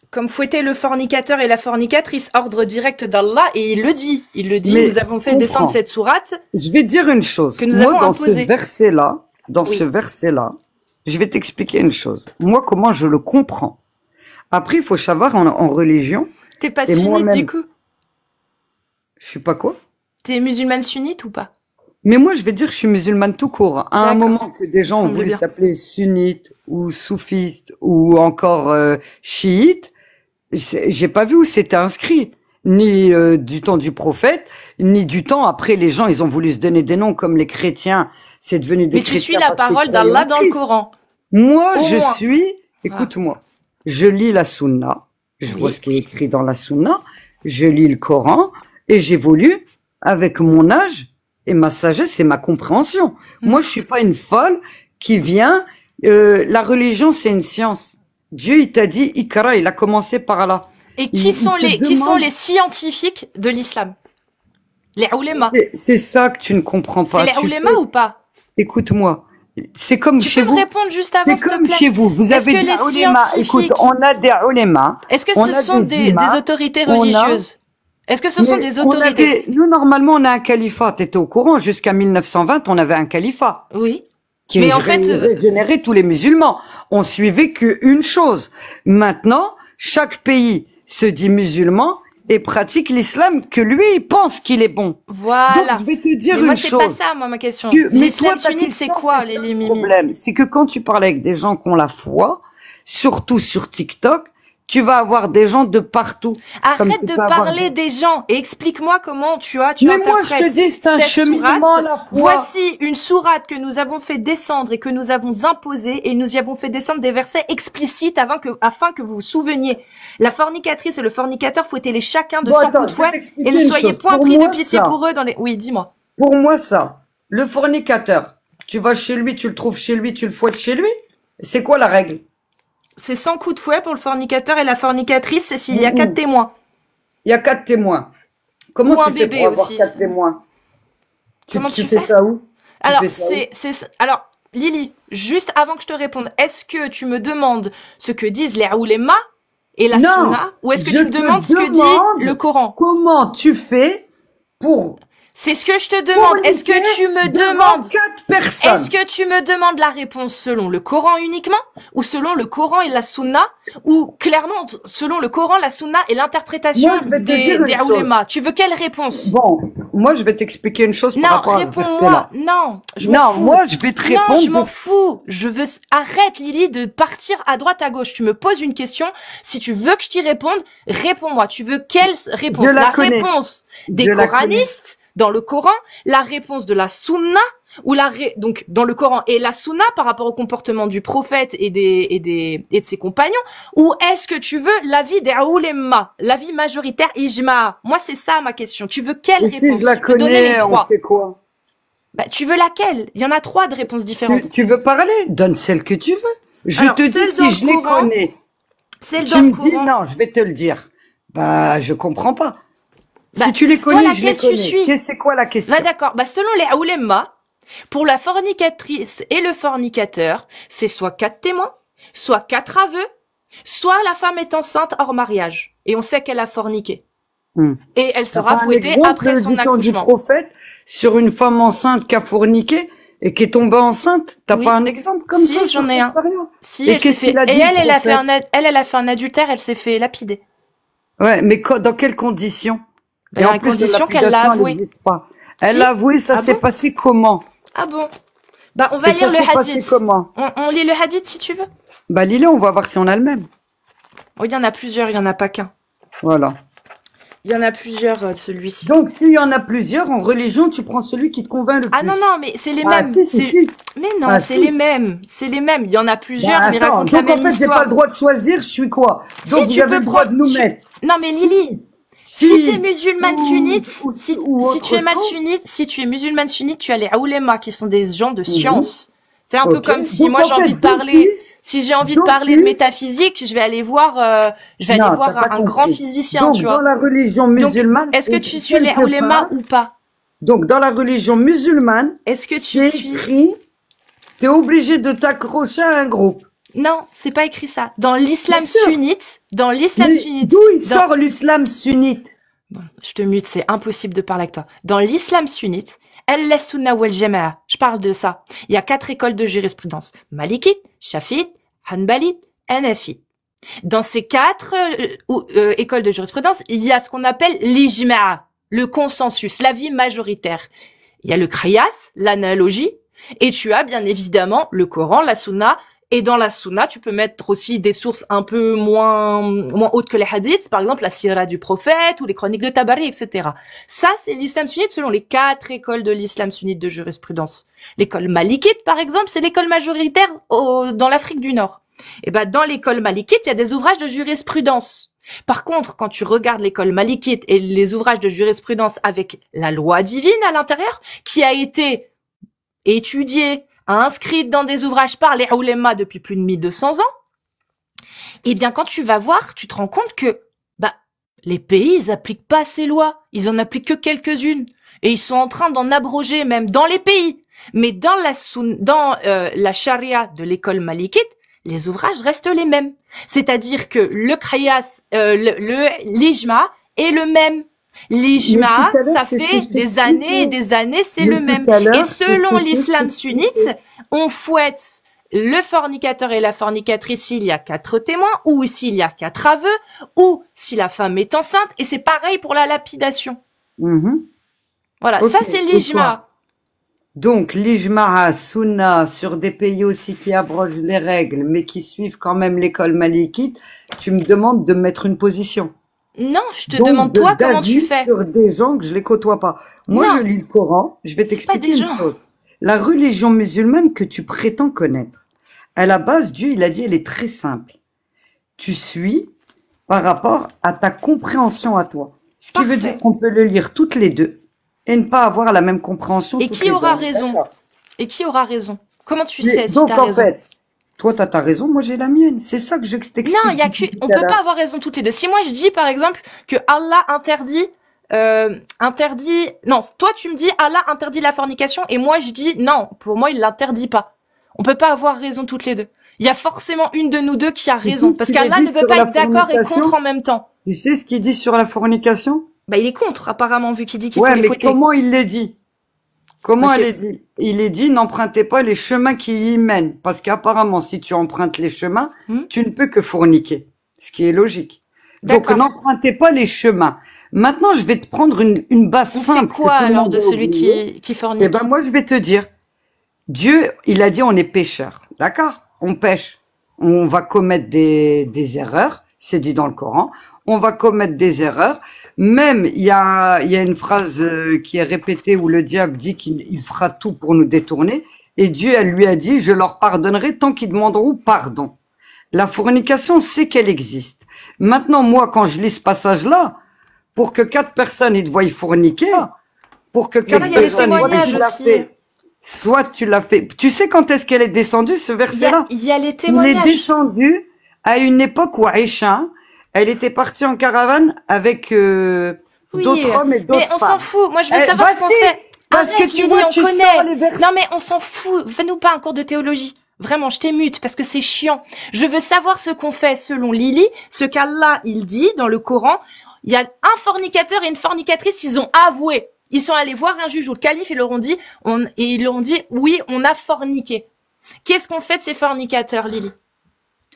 comme fouetter le fornicateur et la fornicatrice, ordre direct d'Allah, et il le dit. Il le dit, Mais nous avons fait descendre comprends. cette sourate Je vais te dire une chose. que nous Moi, avons dans ce imposée. verset-là, Oui. je vais t'expliquer une chose. Moi, comment je le comprends. Après, il faut savoir en religion, T'es pas et sunnite moi-même, du coup? je suis pas quoi? T'es musulmane sunnite ou pas? Mais moi, je vais dire que je suis musulmane tout court. À un D'accord. moment que des gens Ça ont me voulu bien. s'appeler sunnites ou soufistes ou encore chiites, j'ai pas vu où c'était inscrit. Ni du temps du prophète, ni du temps après les gens, ils ont voulu se donner des noms comme les chrétiens. C'est devenu des Mais tu suis chrétiens la parce qu'ils parole croyaient d'Allah en dans le Christ. Coran. Moi, Au je moins. suis, écoute-moi, je lis la sunna, je vois Oui. ce qui est écrit dans la sunna, je lis le Coran et j'évolue avec mon âge et ma sagesse et ma compréhension. Moi, je suis pas une folle qui vient, la religion, c'est une science. Dieu, il t'a dit, Ikra, il a commencé par là. Et Il qui sont te qui sont demande- les scientifiques de l'islam? Les oulémas. C'est ça que tu ne comprends pas. C'est les Tu oulémas fais- ou pas? Écoute-moi. C'est comme Tu chez peux me vous. répondre juste avant, C'est s'il te comme plaît? chez vous. Vous Est-ce avez que des les oulémas. Écoute, scientifiques, on a des oulémas. est-ce que On ce a sont des des imams, autorités on a- religieuses? Est-ce que ce sont Mais des on autorités? avait, nous, normalement, on a un califat. T'étais au courant. Jusqu'à 1920, on avait un califat Oui. qui Mais en fait, régénérait tous les musulmans. On suivait qu'une chose. Maintenant, chaque pays se dit musulman et pratique l'islam que lui, il pense qu'il est bon. voilà. Donc, je vais te dire Mais moi, une c'est chose. pas ça, moi, ma question. Mais L'islam toi, ta sunnite, c'est question, quoi, c'est les ça le mimi? problème, c'est que quand tu parles avec des gens qui ont la foi, surtout sur TikTok, tu vas avoir des gens de partout. Comme Arrête tu de peux avoir parler des gens et explique-moi comment tu Mais moi, je te interprètes dis, c'est un cette cheminement sourate. à la fois. Voici une sourate que nous avons fait descendre et que nous avons imposée et nous y avons fait descendre des versets explicites afin que vous vous souveniez. La fornicatrice et le fornicateur, fouettez-les chacun de Bon, 100 attends, coups de je vais fouet t'expliquer et ne une soyez chose. point Pour pris de moi, pitié ça. pour eux dans les... Oui, dis-moi. Pour moi, ça, le fornicateur, tu vas chez lui, tu le trouves chez lui, tu le fouettes chez lui. C'est quoi la règle? C'est 100 coups de fouet pour le fornicateur et la fornicatrice, c'est s'il y a Mhm. 4 témoins. Il y a 4 témoins. Comment Ou un tu fais bébé pour avoir aussi. 4 témoins? Comment Tu tu fais fais? ça où? Tu Alors, fais ça où alors, Lily, juste avant que je te réponde, est-ce que tu me demandes ce que disent les oulémas et la Non, sunna, ou est-ce que je tu me te demandes ce que demande dit le Coran? Comment tu fais pour C'est ce que je te demande. Est-ce que tu me demandes 4 personnes. Est-ce que tu me demandes la réponse selon le Coran uniquement, ou selon le Coran et la Sunna, ou clairement selon le Coran, la Sunna et l'interprétation Moi, je vais te dire des une chose. ulémas? Tu veux quelle réponse? Bon, moi je vais t'expliquer une chose par Non, rapport à ce réponds-moi. verset-là. Non, je m'en Non, fous. moi je vais te répondre. Non, je m'en fous. Je veux, arrête, Lily, de partir à droite, à gauche. Tu me poses une question. Si tu veux que je t'y réponde, réponds-moi. Tu veux quelle réponse? Je la connais. Réponse des Je la coranistes dans le Coran, la réponse de la Sunna, ou donc, dans le Coran et la Sunna par rapport au comportement du prophète et de ses compagnons, ou est-ce que tu veux l'avis des ulémas, l'avis majoritaire ijma? Moi, c'est ça ma question. Tu veux quelle Et réponse? si je la Tu peux donner les connais, on trois. fait quoi? Bah, tu veux laquelle? Il y en a 3 de réponses différentes. Tu veux parler? Donne celle que tu veux. Je Alors, te dis celle dans si le je les Coran, connais. Celle Tu dans le me dis Coran. non, je vais te le dire. Bah, je comprends pas. Bah, Si tu les toi, connais, je les laquelle tu connais. suis? C'est quoi la question? Bah, d'accord. Bah, selon les ulémas, pour la fornicatrice et le fornicateur, c'est soit 4 témoins, soit 4 aveux, soit la femme est enceinte hors mariage. Et on sait qu'elle a forniqué. Et elle T'as sera pas un fouettée exemple après son du temps du accouchement. prophète sur une femme enceinte qui a forniqué et qui est tombée enceinte? T'as Oui. pas un exemple comme Si, ça sur j'en ai cette un. période? Si, Et elle s'est qu'est-ce fait, qu'il a dit, et le elle a fait prophète? elle a fait un adultère, elle s'est fait lapider. Ouais, mais dans quelles conditions? Bah, Et dans en les plus, conditions qu'elle l'a lapidation, elle avoué. n'existe pas. Elle Si. l'a avoué, ça Ah s'est bon? passé comment? Ah bon? Bah, on va Et lire ça le s'est passé hadith. comment? On lit le hadith si tu veux. Bah, lis-le, on va voir si on a le même. Oh, il y en a plusieurs, il y en a pas qu'un. Voilà. Il y en a plusieurs, celui-ci. Donc, s'il y en a plusieurs, en religion, tu prends celui qui te convainc le plus. Ah non, non, mais c'est les Ah, mêmes. si. Mais non, Ah, c'est si. les mêmes. C'est les mêmes. Il y en a plusieurs, Bah, mais attends, racontent la donc en même fait, j'ai pas histoire. le droit de choisir, je suis quoi? Si, Donc, tu vous avez peux le droit de nous prendre- mettre. Non, mais Lily, Si. si t'es musulmane sunnite, ou si autre tu es mal chose. sunnite, si tu es musulmane sunnite, tu as les ulémas qui sont des gens de science. C'est un peu Ok. comme si Donc, moi en j'ai fait, envie de parler, d'office- si j'ai envie de d'office- parler de métaphysique, je vais aller voir, Non, t'as pas un grand compris. physicien, Donc, tu dans vois. la religion musulmane, Est-ce que c'est tu suis les quelque ulémas part- ou pas? Donc, dans la religion musulmane, Est-ce que tu c'est suis? écrit, t'es obligé de t'accrocher à un groupe. Non, c'est pas écrit ça. Dans l'islam Bien sûr. sunnite, Mais d'où il sort l'islam sunnite? Bon, je te mute, c'est impossible de parler avec toi. Dans l'islam sunnite, al-sunna wal jama'a, je parle de ça. Il y a 4 écoles de jurisprudence. Malikite, Shafi'ite, Hanbalite, Hanafite. Dans ces 4 écoles de jurisprudence, il y a ce qu'on appelle l'ijma'a, le consensus, l'avis majoritaire. Il y a le qiyas, l'analogie, et tu as bien évidemment le Coran, la Sunna. Et dans la Sunna, tu peux mettre aussi des sources un peu moins hautes que les hadiths, par exemple la sira du prophète ou les chroniques de Tabari, etc. Ça, c'est l'islam sunnite selon les 4 écoles de l'islam sunnite de jurisprudence. L'école malikite, par exemple, c'est l'école majoritaire dans l'Afrique du Nord. Et ben, dans l'école malikite, il y a des ouvrages de jurisprudence. Par contre, quand tu regardes l'école malikite et les ouvrages de jurisprudence avec la loi divine à l'intérieur, qui a été étudiée, inscrite dans des ouvrages par les ulémas depuis plus de 1200 ans, eh bien, quand tu vas voir, tu te rends compte que, les pays, ils appliquent pas ces lois. Ils en appliquent que quelques-unes. Et ils sont en train d'en abroger même dans les pays. Mais dans la charia de l'école malikite, les ouvrages restent les mêmes. C'est-à-dire que le qiyas, l'ijma est le même. L'ijma, Mais tout à l'heure, ça c'est ce que fait je des t'expliquais. années et des années, c'est Mais le tout même. à l'heure, Et c'est selon ce que l'islam je sunnite, t'expliquais. on fouette le fornicateur et la fornicatrice s'il y a 4 témoins, ou s'il y a 4 aveux, ou si la femme est enceinte, et c'est pareil pour la lapidation. Mhm. Voilà, Ok, ça c'est et l'ijma. quoi? Donc, l'ijma'a, sunna, sur des pays aussi qui abrogent les règles, mais qui suivent quand même l'école malikite, tu me demandes de mettre une position. Non, je te Donc, demande toi comment tu d'avis fais. sur des gens que je les côtoie pas. Moi, Non. je lis le Coran, je vais C'est pas t'expliquer des une gens. chose. La religion musulmane que tu prétends connaître, à la base, Dieu, il a dit, elle est très simple. Tu suis par rapport à ta compréhension à toi. Ce qui veut Parfait. dire qu'on peut le lire toutes les deux et ne pas avoir la même compréhension. Et toutes qui les aura deux. raison? D'accord. Et qui aura raison? Comment tu Mais sais si donc, t'as en raison? fait, toi, t'as ta raison, moi, j'ai la mienne. C'est ça que je t'explique. Non, il y a que, depuis on tout à peut pas l'heure. avoir raison toutes les deux. Si moi je dis par exemple que Allah interdit, non, toi tu me dis Allah interdit la fornication et moi je dis non, pour moi il l'interdit pas. On peut pas avoir raison toutes les deux. Il y a forcément une de nous deux qui a raison sais ce parce qu'il a qu'Allah dit ne peut sur pas la être d'accord et fornication? contre en même temps. Tu sais ce qu'il dit sur la fornication? Bah, il est contre, apparemment, vu qu'il dit qu'il faut Ouais, les mais fouetter. comment il l'est dit? Comment Bah, elle est dit? Il est dit, n'empruntez pas les chemins qui y mènent. Parce qu'apparemment, si tu empruntes les chemins, tu ne peux que fourniquer. Ce qui est logique. Donc, D'accord. n'empruntez pas les chemins. Maintenant, je vais te prendre une base On fait simple. quoi que tout le alors monde de a celui oubliée. qui Eh fornique? ben, moi, je vais te dire. Dieu, il a dit, on est pécheurs. D'accord? On pêche. On va commettre des erreurs. C'est dit dans le Coran. On va commettre des erreurs. Même, il y a une phrase qui est répétée où le diable dit qu'il fera tout pour nous détourner. Et Dieu, elle lui a dit, je leur pardonnerai tant qu'ils demanderont pardon. La fornication, c'est qu'elle existe. Maintenant, moi, quand je lis ce passage-là, pour que 4 personnes ils te voient forniquer, pour que 4 il y a des personnes voient que témoignages tu l'as aussi. fait, soit tu l'as fait. Tu sais quand est-ce qu'elle est descendue, ce verset-là? Il y a les Il est témoignages. descendu à une époque où Aïcha, elle était partie en caravane avec Oui, d'autres hommes et d'autres mais on femmes. s'en fout. Moi, je veux Eh, savoir ce qu'on vas-y, fait. parce Arrête, que tu Lily, vois, on tu connaît. sors les versets. Non, mais on s'en fout. Fais-nous pas un cours de théologie. Vraiment, je t'émute parce que c'est chiant. Je veux savoir ce qu'on fait selon Lily, ce qu'Allah, il dit dans le Coran. Il y a un fornicateur et une fornicatrice, ils ont avoué. Ils sont allés voir un juge ou le calife, ils leur ont dit, oui, on a forniqué. Qu'est-ce qu'on fait de ces fornicateurs, Lily?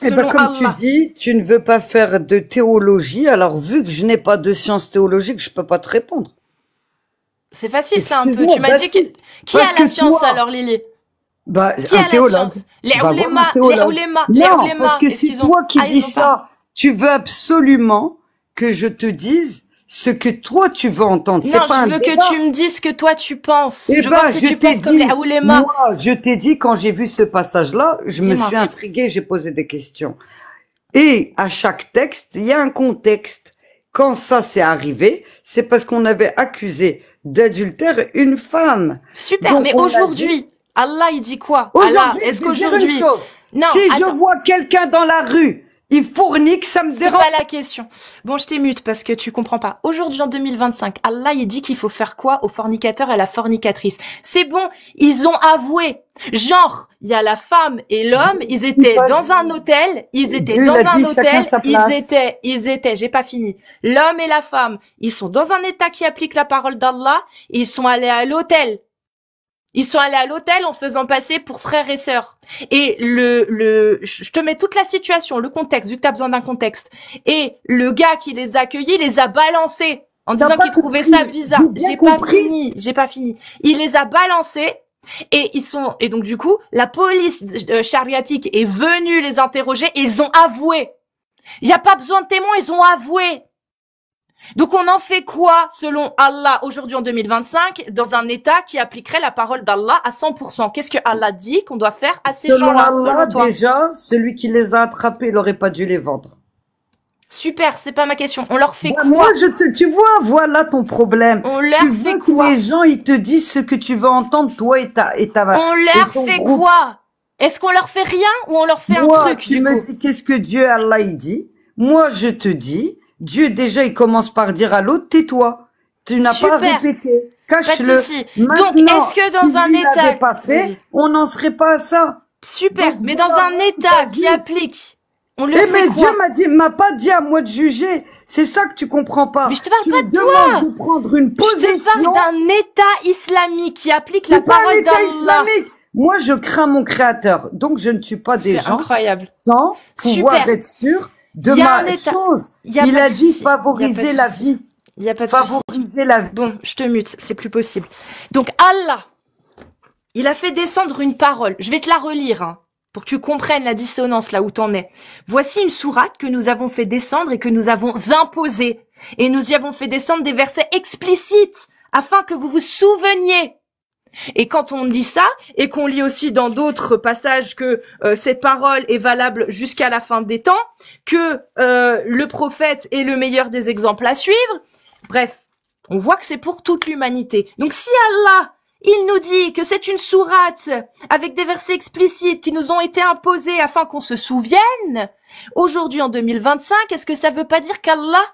Eh ben, Selon comme tu Allah. dis, tu ne veux pas faire de théologie, alors vu que je n'ai pas de science théologique, je peux pas te répondre. C'est facile, ça, un peu. Excuse-moi, Tu m'as bah dit si. qui Parce a la que science, toi- alors, Lily? Bah, Qui un a la théologue. science? Les Va voir un oulémas, théologue. les Non, oulémas, parce que est-ce c'est qu'ils ont- toi qui Ah, ils dis ont ça. pas. Tu veux absolument que je te dise ce que toi tu veux entendre. C'est Non, pas un je veux débat. que tu me dises ce que toi tu penses. Eh Je veux voir ben, si je tu t'ai penses comme dit, les oulémas. moi, je t'ai dit quand j'ai vu ce passage-là, je me Dis-moi. suis intriguée, j'ai posé des questions. Et à chaque texte, il y a un contexte. Quand ça s'est arrivé, c'est parce qu'on avait accusé d'adultère une femme. Super, Donc, mais on a aujourd'hui, Allah, il dit quoi? Allah, Aujourd'hui, est-ce je vais dire qu'aujourd'hui... une chose. Non, Si je attends. vois quelqu'un dans la rue, il fournique, ça me C'est dérange. pas la question. Bon, je t'émute parce que tu comprends pas. Aujourd'hui, en 2025, Allah, il dit qu'il faut faire quoi aux fornicateurs et à la fornicatrice? C'est bon, ils ont avoué. Genre, il y a la femme et l'homme, ils étaient pas dans dit. un hôtel, Dieu l'a dit, chacun sa place. ils étaient, j'ai pas fini. L'homme et la femme, ils sont dans un état qui applique la parole d'Allah, et ils sont allés à l'hôtel. Ils sont allés à l'hôtel en se faisant passer pour frères et sœurs. Et je te mets toute la situation, le contexte, vu que t'as besoin d'un contexte. Et le gars qui les a accueillis, les a balancés en T'as disant pas qu'il trouvait compris. ça bizarre. J'ai bien compris. J'ai pas fini. Il les a balancés. Et donc du coup, la police chariatique est venue les interroger et ils ont avoué. Il y a pas besoin de témoins, ils ont avoué. Donc on en fait quoi, selon Allah, aujourd'hui en 2025, dans un État qui appliquerait la parole d'Allah à 100%? Qu'est-ce que Allah dit qu'on doit faire à ces Selon gens-là, Allah, selon toi? déjà, celui qui les a attrapés, il aurait pas dû les vendre. Super, c'est pas ma question. On leur fait Bah, quoi? moi, tu vois, voilà ton problème. On leur Tu fait veux que quoi? les gens, ils te disent ce que tu veux entendre, toi et ta On et leur ton fait groupe. quoi? Est-ce qu'on leur fait rien ou on leur fait Moi, un truc, tu du me coup? dis qu'est-ce que Dieu, Allah, il dit. Moi, je te dis, Dieu, déjà, il commence par dire à l'autre, tais-toi. Tu n'as pas à Super. répéter. Pas de Cache-le. souci. Maintenant, Donc, est-ce que dans si un lui État... l'avait pas fait, Vas-y. on n'en serait pas à ça. Super, Donc, mais dans voilà, un c'est État pas qui juste. applique, on leur Eh fait mais quoi? Dieu m'a pas dit à moi de juger. C'est ça que tu comprends pas. Mais je te parle Tu pas me de toi. demandes de prendre une Je te position. parle d'un État islamique qui applique la C'est pas un parole État d'Allah. islamique. Moi, je crains mon créateur. Donc, je ne tue pas des C'est gens incroyable. sans pouvoir Super. être sûr de Il y a ma un État. chose. Il y a Il pas a de dit souci. Il y a pas favoriser de la souci. vie. Il n'y a pas de souci. Favoriser la vie. Bon, je te mute, c'est plus possible. Donc Allah, il a fait descendre une parole. Je vais te la relire, hein, pour que tu comprennes la dissonance là où t'en es. Voici une sourate que nous avons fait descendre et que nous avons imposée. Et nous y avons fait descendre des versets explicites afin que vous vous souveniez. Et quand on dit ça, et qu'on lit aussi dans d'autres passages que cette parole est valable jusqu'à la fin des temps, que le prophète est le meilleur des exemples à suivre, bref, on voit que c'est pour toute l'humanité. Donc si Allah, il nous dit que c'est une sourate avec des versets explicites qui nous ont été imposés afin qu'on se souvienne, aujourd'hui en 2025, est-ce que ça veut pas dire qu'Allah,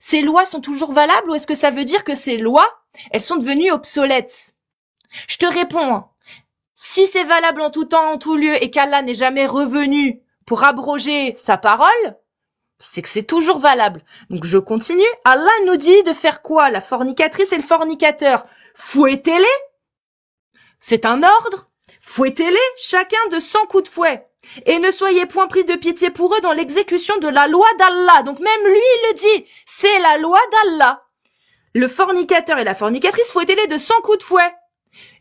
ces lois sont toujours valables ou est-ce que ça veut dire que ces lois, elles sont devenues obsolètes? Je te réponds, hein. Si c'est valable en tout temps, en tout lieu, et qu'Allah n'est jamais revenu pour abroger sa parole, c'est que c'est toujours valable. Donc je continue. Allah nous dit de faire quoi? La fornicatrice et le fornicateur. Fouettez-les. C'est un ordre. Fouettez-les, chacun de 100 coups de fouet. Et ne soyez point pris de pitié pour eux dans l'exécution de la loi d'Allah. Donc même lui, il le dit. C'est la loi d'Allah. Le fornicateur et la fornicatrice, fouettez-les de 100 coups de fouet.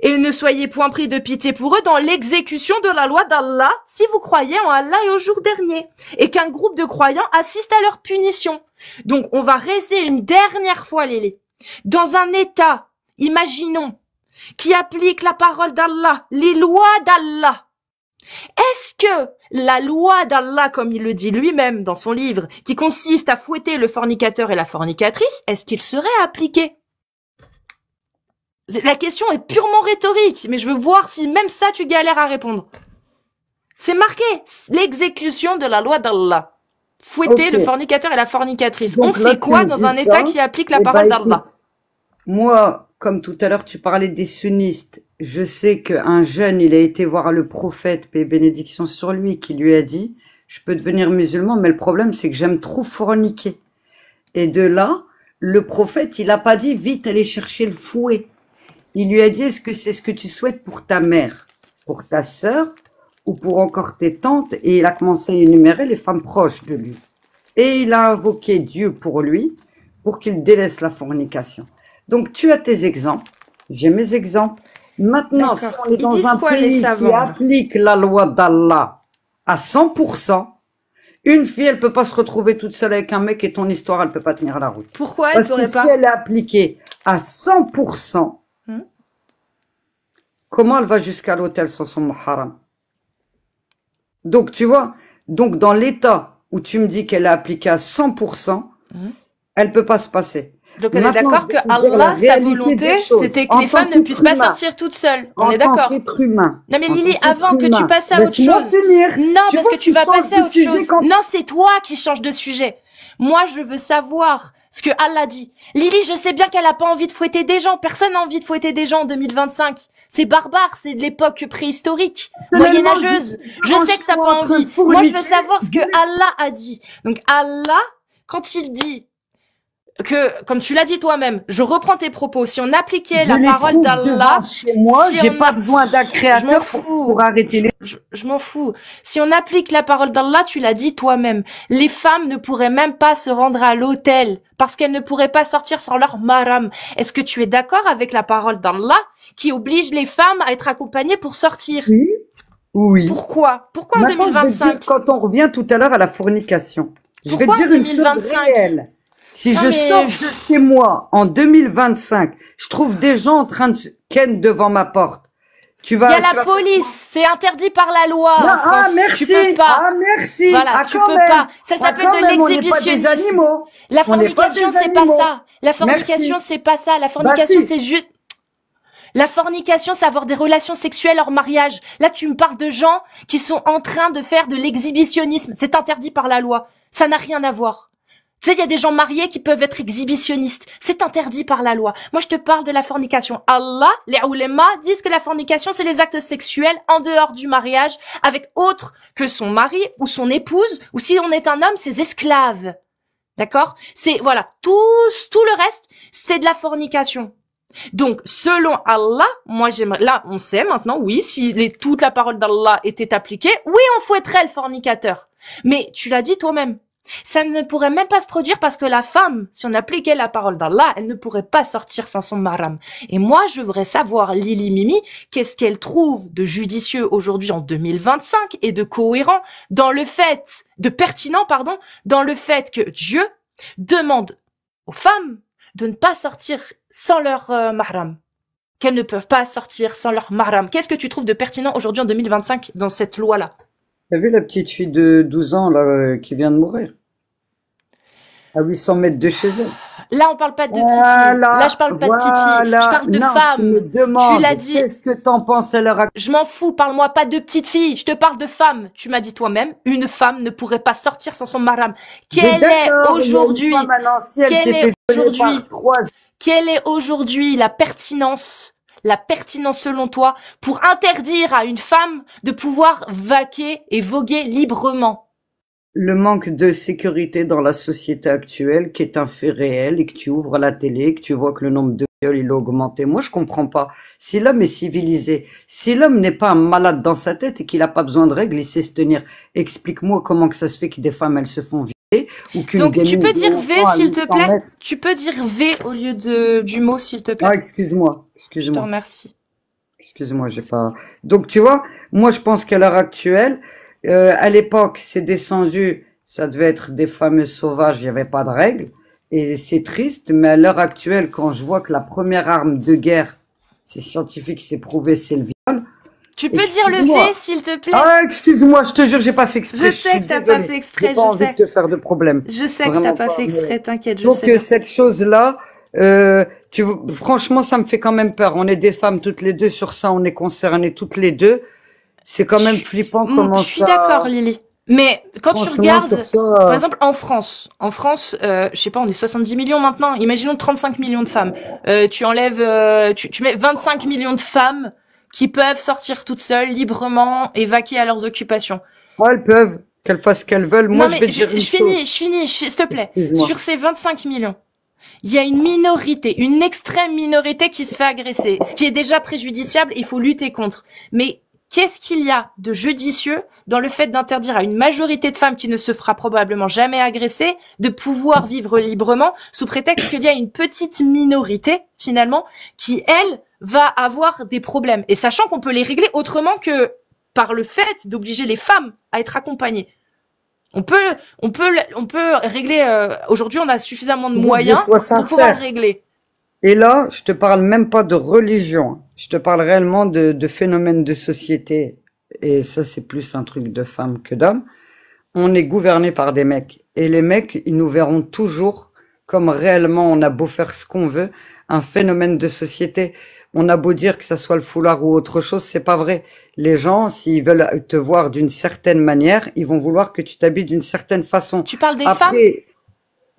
Et ne soyez point pris de pitié pour eux dans l'exécution de la loi d'Allah si vous croyez en Allah et au jour dernier. Et qu'un groupe de croyants assiste à leur punition. Donc on va rester une dernière fois, Lélé. Dans un état, imaginons, qui applique la parole d'Allah, les lois d'Allah. Est-ce que la loi d'Allah, comme il le dit lui-même dans son livre, qui consiste à fouetter le fornicateur et la fornicatrice, est-ce qu'il serait appliqué? La question est purement rhétorique, mais je veux voir si même ça tu galères à répondre. C'est marqué, l'exécution de la loi d'Allah. Fouetter le fornicateur et la fornicatrice. Donc, on fait quoi dans un état qui applique la parole d'Allah? Moi, comme tout à l'heure tu parlais des sunnistes, je sais qu'un jeune, il a été voir le prophète, paix et bénédiction sur lui, qui lui a dit, je peux devenir musulman, mais le problème c'est que j'aime trop forniquer. Et de là, le prophète, il a pas dit, vite, allez chercher le fouet. Il lui a dit, est-ce que c'est ce que tu souhaites pour ta mère, pour ta sœur, ou pour encore tes tantes? Et il a commencé à énumérer les femmes proches de lui. Et il a invoqué Dieu pour lui, pour qu'il délaisse la fornication. Donc tu as tes exemples, j'ai mes exemples. Maintenant, si on est dans un pays qui applique la loi d'Allah à 100%, une fille, elle peut pas se retrouver toute seule avec un mec et ton histoire, elle peut pas tenir la route. Pourquoi elle pourrait pas? Parce que si elle est appliquée à 100%, comment elle va jusqu'à l'hôtel sans son muharram? Donc, tu vois, donc dans l'état où tu me dis qu'elle est appliquée à 100%, elle peut pas se passer. Donc on est d'accord que Allah, sa volonté, c'était que les femmes ne puissent pas sortir toutes seules. On est d'accord. Non mais Lily, avant que tu passes à autre chose. Non, parce que tu vas passer à autre chose. Non, c'est toi qui changes de sujet. Moi, je veux savoir ce que Allah dit. Lily, je sais bien qu'elle a pas envie de fouetter des gens. Personne n'a envie de fouetter des gens en 2025. C'est barbare, c'est de l'époque préhistorique, moyenâgeuse. Je sais que t'as pas envie. Moi, je veux savoir ce que Allah a dit. Donc Allah, quand il dit que, comme tu l'as dit toi-même, je reprends tes propos, si on appliquait la parole d'Allah, chez moi, j'ai pas besoin d'un créateur pour arrêter les... Je m'en fous. Si on applique la parole d'Allah, tu l'as dit toi-même, les femmes ne pourraient même pas se rendre à l'hôtel parce qu'elles ne pourraient pas sortir sans leur mahram. Est-ce que tu es d'accord avec la parole d'Allah qui oblige les femmes à être accompagnées pour sortir? Oui. Oui. Pourquoi en 2025? Quand on revient tout à l'heure à la fornication, je vais te dire une chose réelle. Si je sors de chez moi en 2025, je trouve des gens en train de se ken devant ma porte. Il y a la police, c'est interdit par la loi. Non, merci. Tu peux pas. Ah, merci. Voilà, tu peux pas. Ça s'appelle de l'exhibitionnisme. La fornication, c'est pas ça. La fornication, c'est pas ça. La fornication, c'est juste... La fornication, c'est avoir des relations sexuelles hors mariage. Là, tu me parles de gens qui sont en train de faire de l'exhibitionnisme. C'est interdit par la loi. Ça n'a rien à voir. Tu sais, il y a des gens mariés qui peuvent être exhibitionnistes. C'est interdit par la loi. Moi, je te parle de la fornication. Allah, les oulémas disent que la fornication, c'est les actes sexuels en dehors du mariage avec autre que son mari ou son épouse, ou si on est un homme, ses esclaves. D'accord? C'est, voilà. Tout le reste, c'est de la fornication. Donc, selon Allah, moi j'aimerais, là, on sait maintenant, oui, si toute la parole d'Allah était appliquée, oui, on fouetterait le fornicateur. Mais, tu l'as dit toi-même. Ça ne pourrait même pas se produire parce que la femme, si on appliquait la parole d'Allah, elle ne pourrait pas sortir sans son mahram. Et moi, je voudrais savoir, Lili Mimi, qu'est-ce qu'elle trouve de judicieux aujourd'hui en 2025 et de cohérent dans le fait, de pertinent, pardon, dans le fait que Dieu demande aux femmes de ne pas sortir sans leur mahram. Qu'elles ne peuvent pas sortir sans leur mahram. Qu'est-ce que tu trouves de pertinent aujourd'hui en 2025 dans cette loi-là? T'as vu la petite fille de 12 ans là qui vient de mourir? À 800 mètres de chez elle. Là, on parle pas de petite fille. Là, je parle pas de petite fille. Je parle de femme. Tu me demandes, tu l'as dit. Qu'est-ce que t'en penses à l'heure actuelle? Je m'en fous. Parle-moi pas de petite fille. Je te parle de femme. Tu m'as dit toi-même, une femme ne pourrait pas sortir sans son mahram. Quelle est aujourd'hui la pertinence selon toi pour interdire à une femme de pouvoir vaquer et voguer librement? le manque de sécurité dans la société actuelle, qui est un fait réel, et que tu ouvres la télé, que tu vois que le nombre de viols, il a augmenté. Moi, je comprends pas. Si l'homme est civilisé, si l'homme n'est pas un malade dans sa tête et qu'il a pas besoin de règles, il sait se tenir. Explique-moi comment que ça se fait que des femmes, elles se font violer, ou qu'une Donc, tu gamine peux de dire 11 V, ans à s'il te 800 plaît? mètres. Tu peux dire V au lieu du mot, s'il te Ah, plaît? excuse-moi. Je te Excuse-moi. remercie. Excuse-moi, j'ai pas. Donc tu vois, moi je pense qu'à l'heure actuelle, à l'époque, c'est descendu, ça devait être des fameux sauvages, il n'y avait pas de règles, et c'est triste. Mais à l'heure actuelle, quand je vois que la première arme de guerre, c'est scientifique, c'est prouvé, c'est le viol. Tu peux dire le Excuse-moi. V, s'il te plaît? Ah, excuse-moi, je te jure, j'ai pas fait exprès. Je Je sais suis que t'as pas désolé. fait J'ai exprès, pas je envie sais. de te faire de problème. Je sais que t'as Vraiment pas pas. fait Mais exprès, t'inquiète, je le donc sais bien. cette chose-là, franchement, ça me fait quand même peur. On est des femmes toutes les deux sur ça, on est concernées toutes les deux. C'est quand même flippant comment Je suis ça. d'accord, Lily. Mais quand tu Franchement, regardes, sur par ça. exemple, en France, je sais pas, on est 70 millions maintenant. Imaginons 35 millions de femmes. Tu enlèves, tu mets 25 millions de femmes qui peuvent sortir toutes seules, librement, et vaquer à leurs occupations. Elles peuvent, qu'elles fassent ce qu'elles veulent. Moi, Non, je mais vais te dire une je chose. finis, s'il te plaît. Excuse-moi. Sur ces 25 millions, il y a une minorité, une extrême minorité qui se fait agresser. Ce qui est déjà préjudiciable, il faut lutter contre. Mais qu'est-ce qu'il y a de judicieux dans le fait d'interdire à une majorité de femmes qui ne se fera probablement jamais agresser de pouvoir vivre librement sous prétexte qu'il y a une petite minorité, finalement, qui, elle, va avoir des problèmes. Et sachant qu'on peut les régler autrement que par le fait d'obliger les femmes à être accompagnées. On peut régler. Aujourd'hui, on a suffisamment de moyens Sois pour pouvoir sincère. régler. Et là, je te parle même pas de religion. Je te parle réellement de phénomènes de société. Et ça, c'est plus un truc de femmes que d'hommes. On est gouverné par des mecs. Et les mecs, ils nous verront toujours comme réellement, on a beau faire ce qu'on veut, un phénomène de société. On a beau dire que ça soit le foulard ou autre chose, c'est pas vrai. Les gens, s'ils veulent te voir d'une certaine manière, ils vont vouloir que tu t'habilles d'une certaine façon. Tu parles des femmes? Après,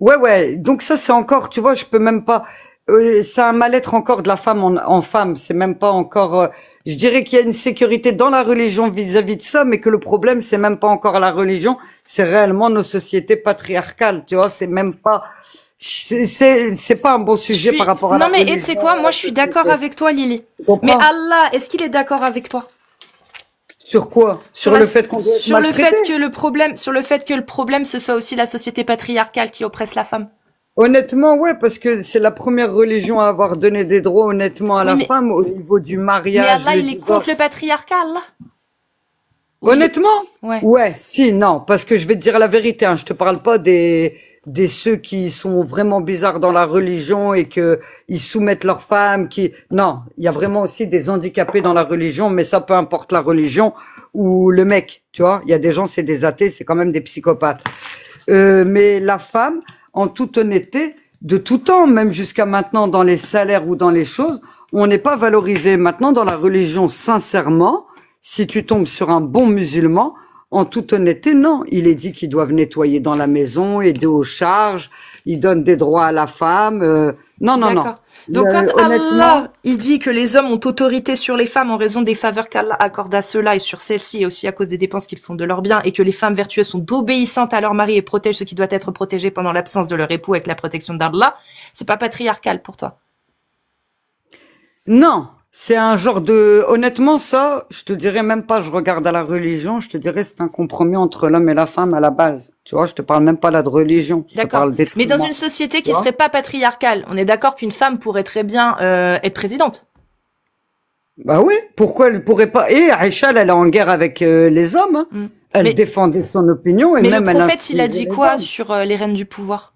ouais. Donc ça, c'est encore, tu vois, je peux même pas. C'est un mal-être encore de la femme en femme. C'est même pas encore. Je dirais qu'il y a une sécurité dans la religion vis-à-vis de ça, mais que le problème, c'est même pas encore la religion, c'est réellement nos sociétés patriarcales. Tu vois, c'est même pas. C'est pas un bon sujet par rapport à la Non, mais religion. et tu sais quoi? Moi, je suis d'accord avec toi, Lily. Tu comprends? Mais Allah, est-ce qu'il est d'accord avec toi? Sur quoi? Sur le fait qu'on doit être sur le fait maltraité? que le problème, ce soit aussi la société patriarcale qui oppresse la femme. Honnêtement, ouais, parce que c'est la première religion à avoir donné des droits honnêtement à la Mais- femme au niveau du Mais mariage, Allah, le il est divorce. contre le patriarcat, là. Honnêtement? Ouais. Ouais, si, non, parce que je vais te dire la vérité, hein, je te parle pas des ceux qui sont vraiment bizarres dans la religion et que ils soumettent leurs femmes, non, il y a vraiment aussi des handicapés dans la religion, mais ça peu importe la religion ou le mec, tu vois, il y a des gens, c'est des athées, c'est quand même des psychopathes. Mais la femme, en toute honnêteté, de tout temps, même jusqu'à maintenant dans les salaires ou dans les choses, on n'est pas valorisé. Maintenant dans la religion, sincèrement, si tu tombes sur un bon musulman, en toute honnêteté, non. Il est dit qu'ils doivent nettoyer dans la maison, aider aux charges, ils donnent des droits à la femme. Non. D'accord. Donc quand Allah, il dit que les hommes ont autorité sur les femmes en raison des faveurs qu'Allah accorde à ceux-là et sur celles-ci et aussi à cause des dépenses qu'ils font de leurs biens et que les femmes vertueuses sont obéissantes à leur mari et protègent ce qui doit être protégé pendant l'absence de leur époux avec la protection d'Allah, c'est pas patriarcal pour toi? Non, c'est un genre de... Honnêtement, ça, je te dirais même pas, je regarde à la religion, je te dirais c'est un compromis entre l'homme et la femme à la base. Tu vois, je te parle même pas là de religion. Je te D'accord. parle d'être Mais dans humain. une société qui Tu vois serait pas patriarcale, on est d'accord qu'une femme pourrait très bien être présidente. Bah oui, pourquoi elle pourrait pas... Et Aïcha, elle est en guerre avec les hommes. Hein. Mm. Elle Mais- défendait son opinion et Mais même le elle prophète, il a instruisait dit les quoi hommes. sur les reines du pouvoir?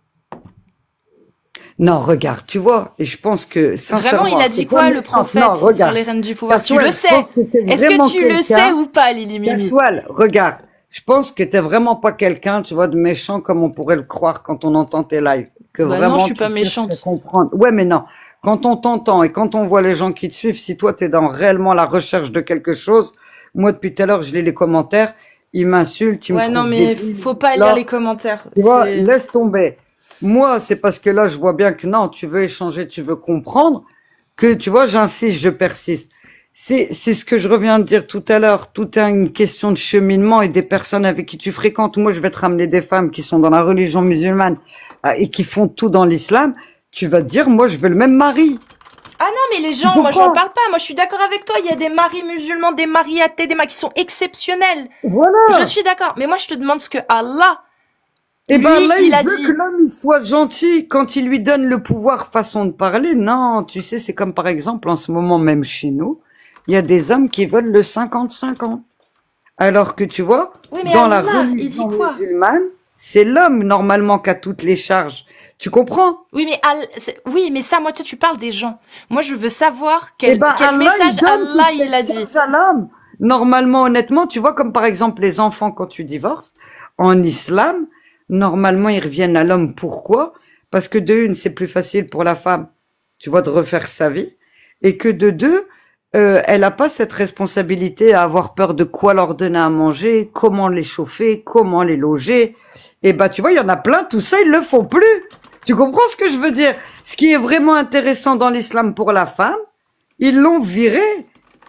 Non, regarde, tu vois, et je pense que sincèrement... Vraiment, il a c'est dit pas quoi, le méchant. prophète, Non, sur regarde. les reines du pouvoir? Tu Kassoul, le je sais. pense que t'es Est-ce vraiment que tu le quelqu'un- sais ou pas, Lily Mimi? Kassoul, regarde, je pense que t'es vraiment pas quelqu'un, tu vois, de méchant comme on pourrait le croire quand on entend tes lives. Que Bah non, vraiment, je suis tu pas cherches méchante. à comprendre. Ouais, mais non. Quand on t'entend et quand on voit les gens qui te suivent, si toi t'es dans réellement la recherche de quelque chose, moi depuis tout à l'heure, je lis les commentaires, ils m'insultent, ils me Ouais, trouvent non, mais débile. faut pas Là, lire les commentaires. tu vois, C'est- laisse tomber. Moi, c'est parce que là, je vois bien que non, tu veux échanger, tu veux comprendre, que tu vois, j'insiste, je persiste. C'est ce que je reviens de dire tout à l'heure. Tout est une question de cheminement et des personnes avec qui tu fréquentes. Moi, je vais te ramener des femmes qui sont dans la religion musulmane et qui font tout dans l'islam. Tu vas te dire, moi, je veux le même mari. Ah non, mais les gens, moi, j'en parle pas. Moi, je suis d'accord avec toi. Il y a des maris musulmans, des maris athées, des maris qui sont exceptionnels. Voilà. Je suis d'accord. Mais moi, je te demande ce que Allah, Eh ben lui, là, il il a veut dit. que l'homme il soit gentil quand il lui donne le pouvoir façon de parler. Non, tu sais, c'est comme par exemple en ce moment même chez nous, il y a des hommes qui veulent le 50-50. Alors que tu vois, Oui, mais dans la Allah, il dit religion quoi? musulmane, c'est l'homme normalement qui a toutes les charges. Tu comprends? Oui, mais oui, mais ça, moi, toi, tu parles des gens. Moi, je veux savoir Eh quel ben Allah, message il donne Allah, toute il a cette dit. charge à l'homme. Normalement, honnêtement, tu vois, comme par exemple les enfants quand tu divorces, en islam, normalement, ils reviennent à l'homme. Pourquoi? Parce que de une, c'est plus facile pour la femme, tu vois, de refaire sa vie. Et que de deux, elle n'a pas cette responsabilité à avoir peur de quoi leur donner à manger, comment les chauffer, comment les loger. Et bah, tu vois, il y en a plein, tout ça, ils le font plus. Tu comprends ce que je veux dire? Ce qui est vraiment intéressant dans l'islam pour la femme, ils l'ont viré.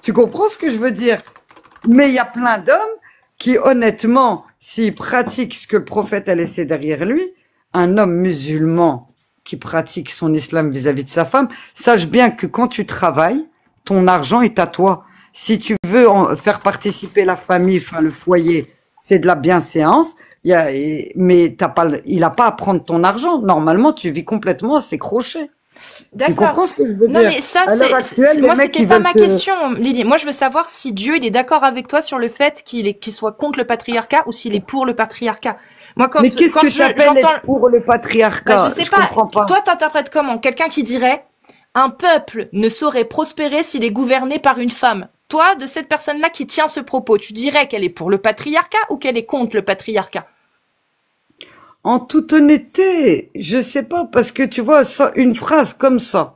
Tu comprends ce que je veux dire? Mais il y a plein d'hommes qui, honnêtement, s'ils pratiquent ce que le prophète a laissé derrière lui, un homme musulman qui pratique son islam vis-à-vis de sa femme, sache bien que quand tu travailles, ton argent est à toi. Si tu veux faire participer la famille, enfin le foyer, c'est de la bienséance. Mais il a pas à prendre ton argent. Normalement, tu vis complètement à ses crochets. Tu D'accord. comprends ce que je veux Non, dire? mais ça, À l'heure actuelle, les moi, mecs, c'était ils pas veulent ma te... question, Lily. Moi, je veux savoir si Dieu, il est d'accord avec toi sur le fait qu'il soit contre le patriarcat ou s'il est pour le patriarcat. Moi, Mais qu'est-ce que t'appelles j'entends, être pour le patriarcat? bah, je sais pas. comprends pas. Toi, t'interprètes comment? Quelqu'un qui dirait, un peuple ne saurait prospérer s'il est gouverné par une femme. Toi, de cette personne-là qui tient ce propos, tu dirais qu'elle est pour le patriarcat ou qu'elle est contre le patriarcat? En toute honnêteté, je sais pas, parce que tu vois, ça, une phrase comme ça,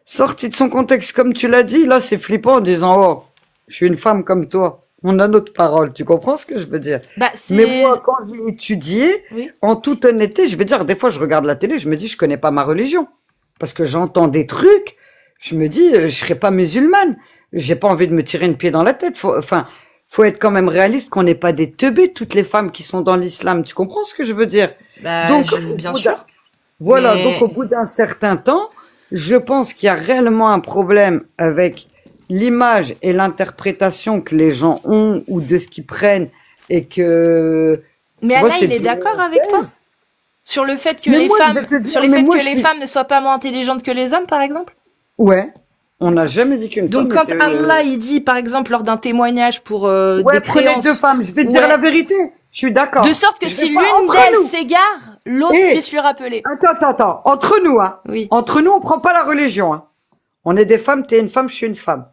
sortie de son contexte comme tu l'as dit, là, c'est flippant en disant, oh, je suis une femme comme toi. On a notre parole. Tu comprends ce que je veux dire? Bah, Mais moi, quand j'ai étudié, oui. en toute honnêteté, je veux dire, des fois, je regarde la télé, je me dis, je connais pas ma religion. Parce que j'entends des trucs, je me dis, je serai pas musulmane. J'ai pas envie de me tirer une pied dans la tête. Faut être quand même réaliste qu'on n'est pas des teubés, toutes les femmes qui sont dans l'islam. Tu comprends ce que je veux dire? Bah, Donc, bien sûr. voilà. Mais- Donc, au bout d'un certain temps, je pense qu'il y a réellement un problème avec l'image et l'interprétation que les gens ont ou de ce qu'ils prennent et que, Mais tu vois, Allah, c'est il est du- d'accord avec toi? Sur le fait que Mais les moi, je femmes, vais te dire, sur le mais fait moi, que je les suis- femmes ne soient pas moins intelligentes que les hommes, par exemple? Ouais. On n'a jamais dit qu'une Donc, femme quand était- Allah, il dit, par exemple, lors d'un témoignage pour Ouais, des prenez créances, deux femmes. Je vais te dire Ouais. la vérité. Je suis d'accord. de sorte que Je si vais pas- l'une entre d'elles nous. s'égare, l'autre Eh. puisse lui rappeler. Attends. Entre nous, hein. Oui. Entre nous, on prend pas la religion, hein. On est des femmes, t'es une femme, je suis une femme.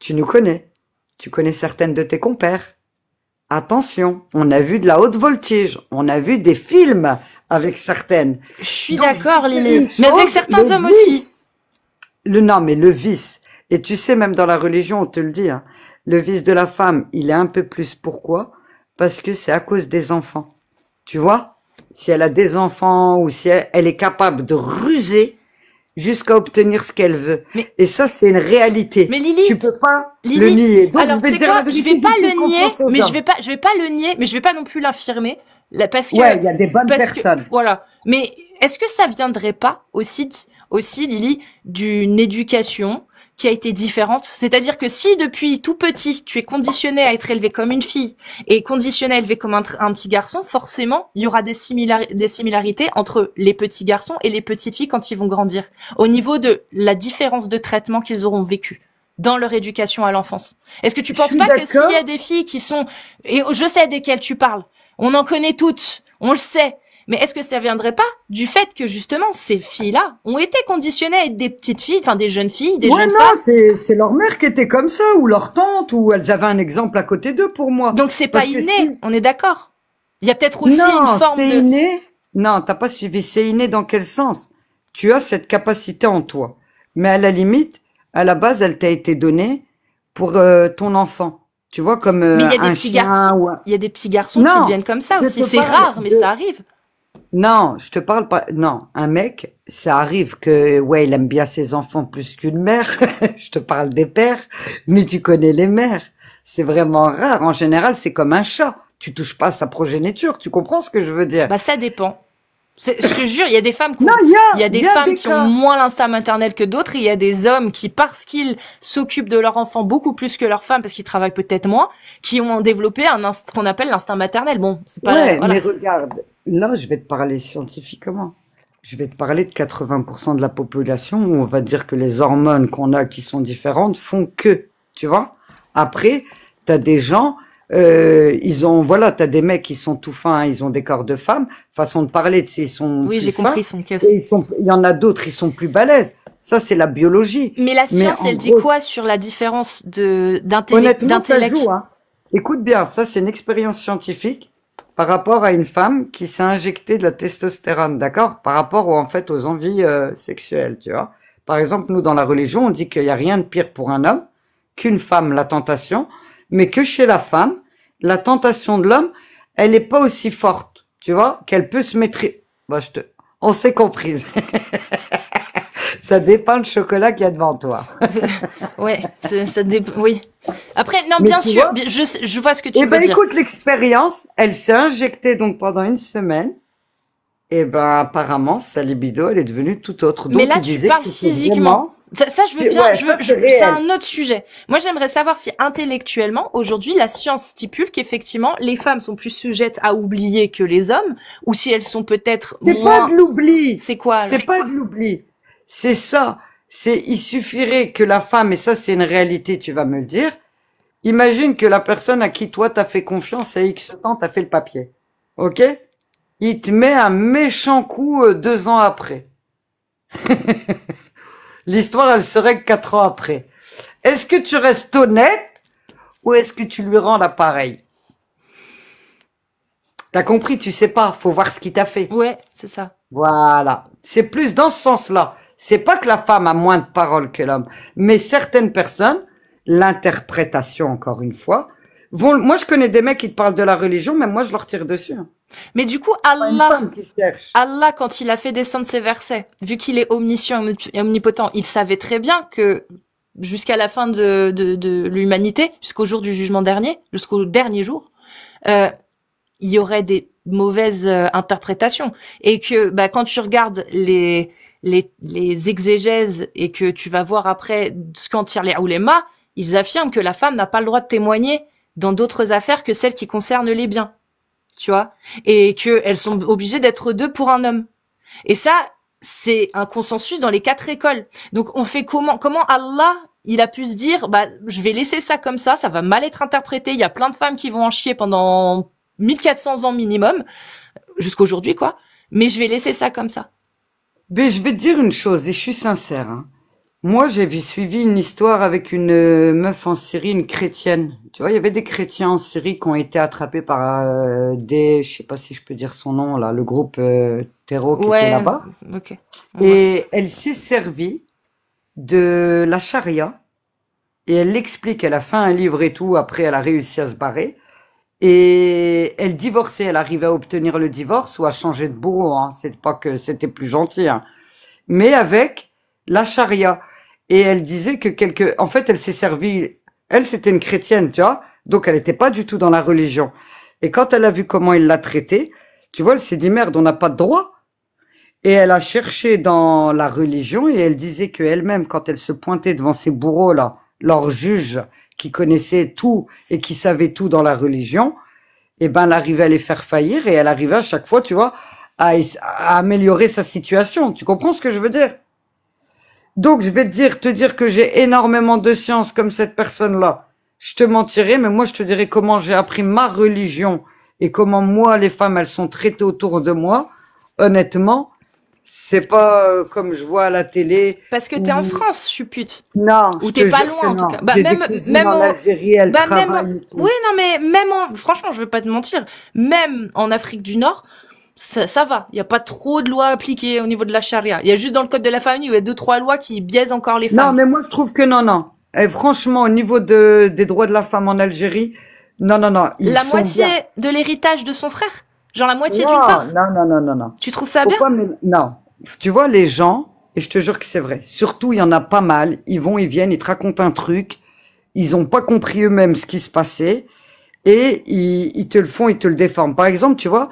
Tu nous connais. Tu connais certaines de tes compères. Attention, on a vu de la haute voltige. On a vu des films avec certaines. Je suis Donc, d'accord, une Lily. chose, Mais avec certains le hommes vice. aussi. Non, mais le vice. Et tu sais, même dans la religion, on te le dit, hein, le vice de la femme, il est un peu plus. Pourquoi? Parce que c'est à cause des enfants. Tu vois? Si elle a des enfants ou si elle est capable de ruser jusqu'à obtenir ce qu'elle veut. Mais- Et ça, c'est une réalité. Mais Lily, tu peux pas Lily, le nier. Donc, alors, je vais tu te sais dire la quoi, je vérité, vais pas j'ai fait le nier, confiance aux mais hommes. je vais pas le nier, mais je vais pas non plus l'affirmer, là, parce que, Ouais, il y a des bonnes parce que- personnes. voilà. Mais est-ce que ça viendrait pas aussi, Lily, d'une éducation qui a été différente? C'est-à-dire que si depuis tout petit, tu es conditionné à être élevé comme une fille et conditionné à élever comme un petit garçon, forcément, il y aura des similarités entre les petits garçons et les petites filles quand ils vont grandir, au niveau de la différence de traitement qu'ils auront vécu dans leur éducation à l'enfance. Est-ce que tu Je penses suis pas que d'accord. s'il y a des filles qui sont, et je sais desquelles tu parles, on en connaît toutes, on le sait, mais est-ce que ça viendrait pas du fait que justement ces filles-là ont été conditionnées à être des petites filles, enfin des jeunes filles, des Ouais, jeunes non, femmes, c'est leur mère qui était comme ça, ou leur tante, ou elles avaient un exemple à côté d'eux pour moi. donc c'est pas Parce que inné, tu- on est d'accord. Il y a peut-être aussi non, une forme c'est de... inné. Non, t'as pas suivi. C'est inné dans quel sens? Tu as cette capacité en toi. Mais à la limite, à la base, elle t'a été donnée pour ton enfant. Tu vois, comme Mais il y a des un petits chien garçons, ou un... il y a des petits garçons Non, qui deviennent comme ça je aussi. te C'est parle rare, mais de- ça arrive. Non, je te parle pas. Non, un mec, ça arrive que, ouais, il aime bien ses enfants plus qu'une mère. Je te parle des pères, mais tu connais les mères. C'est vraiment rare. En général, c'est comme un chat. Tu touches pas à sa progéniture. Tu comprends ce que je veux dire? Bah, ça dépend. Je te jure, il y a des femmes Non, il y a des il y a femmes des qui ont cas. moins l'instinct maternel que d'autres, et il y a des hommes qui, parce qu'ils s'occupent de leur enfant beaucoup plus que leurs femmes, parce qu'ils travaillent peut-être moins, qui ont développé ce qu'on appelle l'instinct maternel. Bon, c'est pas, Ouais, voilà. mais regarde, là, je vais te parler scientifiquement. Je vais te parler de 80% de la population où on va dire que les hormones qu'on a qui sont différentes font que, tu vois. Après, t'as des gens, voilà, t'as des mecs qui sont tout fins, ils ont des corps de femmes, façon de parler, tu sais, ils sont Oui, plus j'ai fins, compris son casse. et il y en a d'autres, ils sont plus balèzes. Ça, c'est la biologie. Mais la Mais science, en elle dit gros, quoi sur la différence honnêtement, ça d'intellect? joue, hein. Écoute bien, ça, c'est une expérience scientifique par rapport à une femme qui s'est injectée de la testostérone, d'accord? Par rapport en fait aux envies sexuelles, tu vois. Par exemple, nous dans la religion, on dit qu'il n'y a rien de pire pour un homme qu'une femme, la tentation, mais que chez la femme, la tentation de l'homme, elle n'est pas aussi forte, tu vois, qu'elle peut se maîtriser. Bah, on s'est comprise. Ça dépend le chocolat qu'il y a devant toi. Ouais, oui. Après, non, Mais bien tu sûr, vois, je vois ce que tu eh veux ben dire. écoute, l'expérience, elle s'est injectée donc pendant une semaine. Et ben apparemment, sa libido, elle est devenue tout autre. Mais Donc là, il tu disait parles que c'était physiquement. vraiment... Ça, je veux bien, Ouais, ça c'est c'est réel. un autre sujet. Moi, j'aimerais savoir si intellectuellement, aujourd'hui, la science stipule qu'effectivement, les femmes sont plus sujettes à oublier que les hommes, ou si elles sont peut-être C'est pas de moins, l'oubli. c'est quoi, alors? C'est pas de l'oubli. C'est ça. Il suffirait que la femme, et ça c'est une réalité, tu vas me le dire, imagine que la personne à qui toi t'as fait confiance à X temps, t'as fait le papier. Ok? Il te met un méchant coup 2 ans après. L'histoire, elle serait que 4 ans après. Est-ce que tu restes honnête ou est-ce que tu lui rends l'appareil? T'as compris, tu sais pas, faut voir ce qu'il t'a fait. Ouais, c'est ça. Voilà. C'est plus dans ce sens-là. C'est pas que la femme a moins de parole que l'homme, mais certaines personnes, l'interprétation encore une fois, moi je connais des mecs qui te parlent de la religion, mais moi je leur tire dessus. Hein. Mais du coup, Pas une femme qui cherche. Allah, quand il a fait descendre ces versets, vu qu'il est omniscient et omnipotent, il savait très bien que jusqu'à la fin de l'humanité, jusqu'au jour du jugement dernier, jusqu'au dernier jour, euh, il y aurait des mauvaises interprétations. Et que bah, quand tu regardes les exégèses et que tu vas voir après ce qu'en tirent les oulémas, ils affirment que la femme n'a pas le droit de témoigner dans d'autres affaires que celles qui concernent les biens. Tu vois, et que elles sont obligées d'être deux pour un homme. Et ça, c'est un consensus dans les 4 écoles. Donc, on fait comment Allah, il a pu se dire, bah, je vais laisser ça comme ça va mal être interprété. Il y a plein de femmes qui vont en chier pendant 1400 ans minimum, jusqu'aujourd'hui, quoi. Mais je vais laisser ça comme ça. Mais je vais te dire une chose, et je suis sincère, hein. Moi, j'ai suivi une histoire avec une meuf en Syrie, une chrétienne. Tu vois, il y avait des chrétiens en Syrie qui ont été attrapés par je sais pas si je peux dire son nom là, le groupe terreau qui était là-bas. Ok. Et elle s'est servie de la charia et elle l'explique. Elle a fait un livre et tout. Après, elle a réussi à se barrer et elle divorçait. Elle arrivait à obtenir le divorce ou à changer de bourreau. Hein. C'est pas que c'était plus gentil, hein. Mais avec la charia. Et elle disait que en fait, elle s'est servie, elle, c'était une chrétienne, tu vois. Donc, elle n'était pas du tout dans la religion. Et quand elle a vu comment il l'a traité, tu vois, elle s'est dit, merde, on n'a pas de droit. Et elle a cherché dans la religion et elle disait que elle-même, quand elle se pointait devant ces bourreaux, là, leurs juges, qui connaissaient tout et qui savaient tout dans la religion, eh ben, elle arrivait à les faire faillir et elle arrivait à chaque fois, tu vois, à améliorer sa situation. Tu comprends ce que je veux dire? Donc, je vais te dire que j'ai énormément de science comme cette personne-là. Je te mentirais, mais moi, je te dirais comment j'ai appris ma religion et comment moi, les femmes, elles sont traitées autour de moi. Honnêtement, c'est pas comme je vois à la télé. Parce que t'es en France, je suis pute. Non, ou t'es pas loin, en tout cas. Bah, j'ai des cousines en Algérie, elles travaillent et tout. Oui, non, mais franchement, je veux pas te mentir. Même en Afrique du Nord, ça va. Il y a pas trop de lois appliquées au niveau de la charia. Il y a juste dans le code de la famille où il y a 2-3 lois qui biaisent encore les femmes. Non, mais moi, je trouve que non. Et franchement, au niveau des droits de la femme en Algérie, non. La moitié de l'héritage de son frère. Genre la moitié d'une Non, part. non, non, non, non, non. Tu trouves ça Faut bien? pas non. Tu vois, les gens, et je te jure que c'est vrai, surtout, il y en a pas mal, ils vont, ils viennent, ils te racontent un truc, ils ont pas compris eux-mêmes ce qui se passait, et ils te le font, ils te le déforment. Par exemple, tu vois,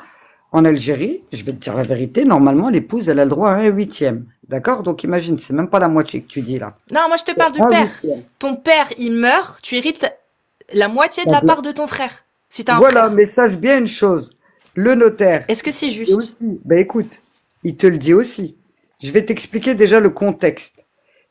en Algérie, je vais te dire la vérité, normalement, l'épouse, elle a le droit à un huitième. D'accord? Donc imagine, c'est même pas la moitié que tu dis là. Non, moi je te parle du Un père. huitième. Ton père, il meurt, tu hérites la moitié de la part de ton frère. Si t'as un Voilà, frère. mais sache bien une chose. Le notaire, Est-ce que c'est et juste? aussi, ben écoute, il te le dit aussi. Je vais t'expliquer déjà le contexte.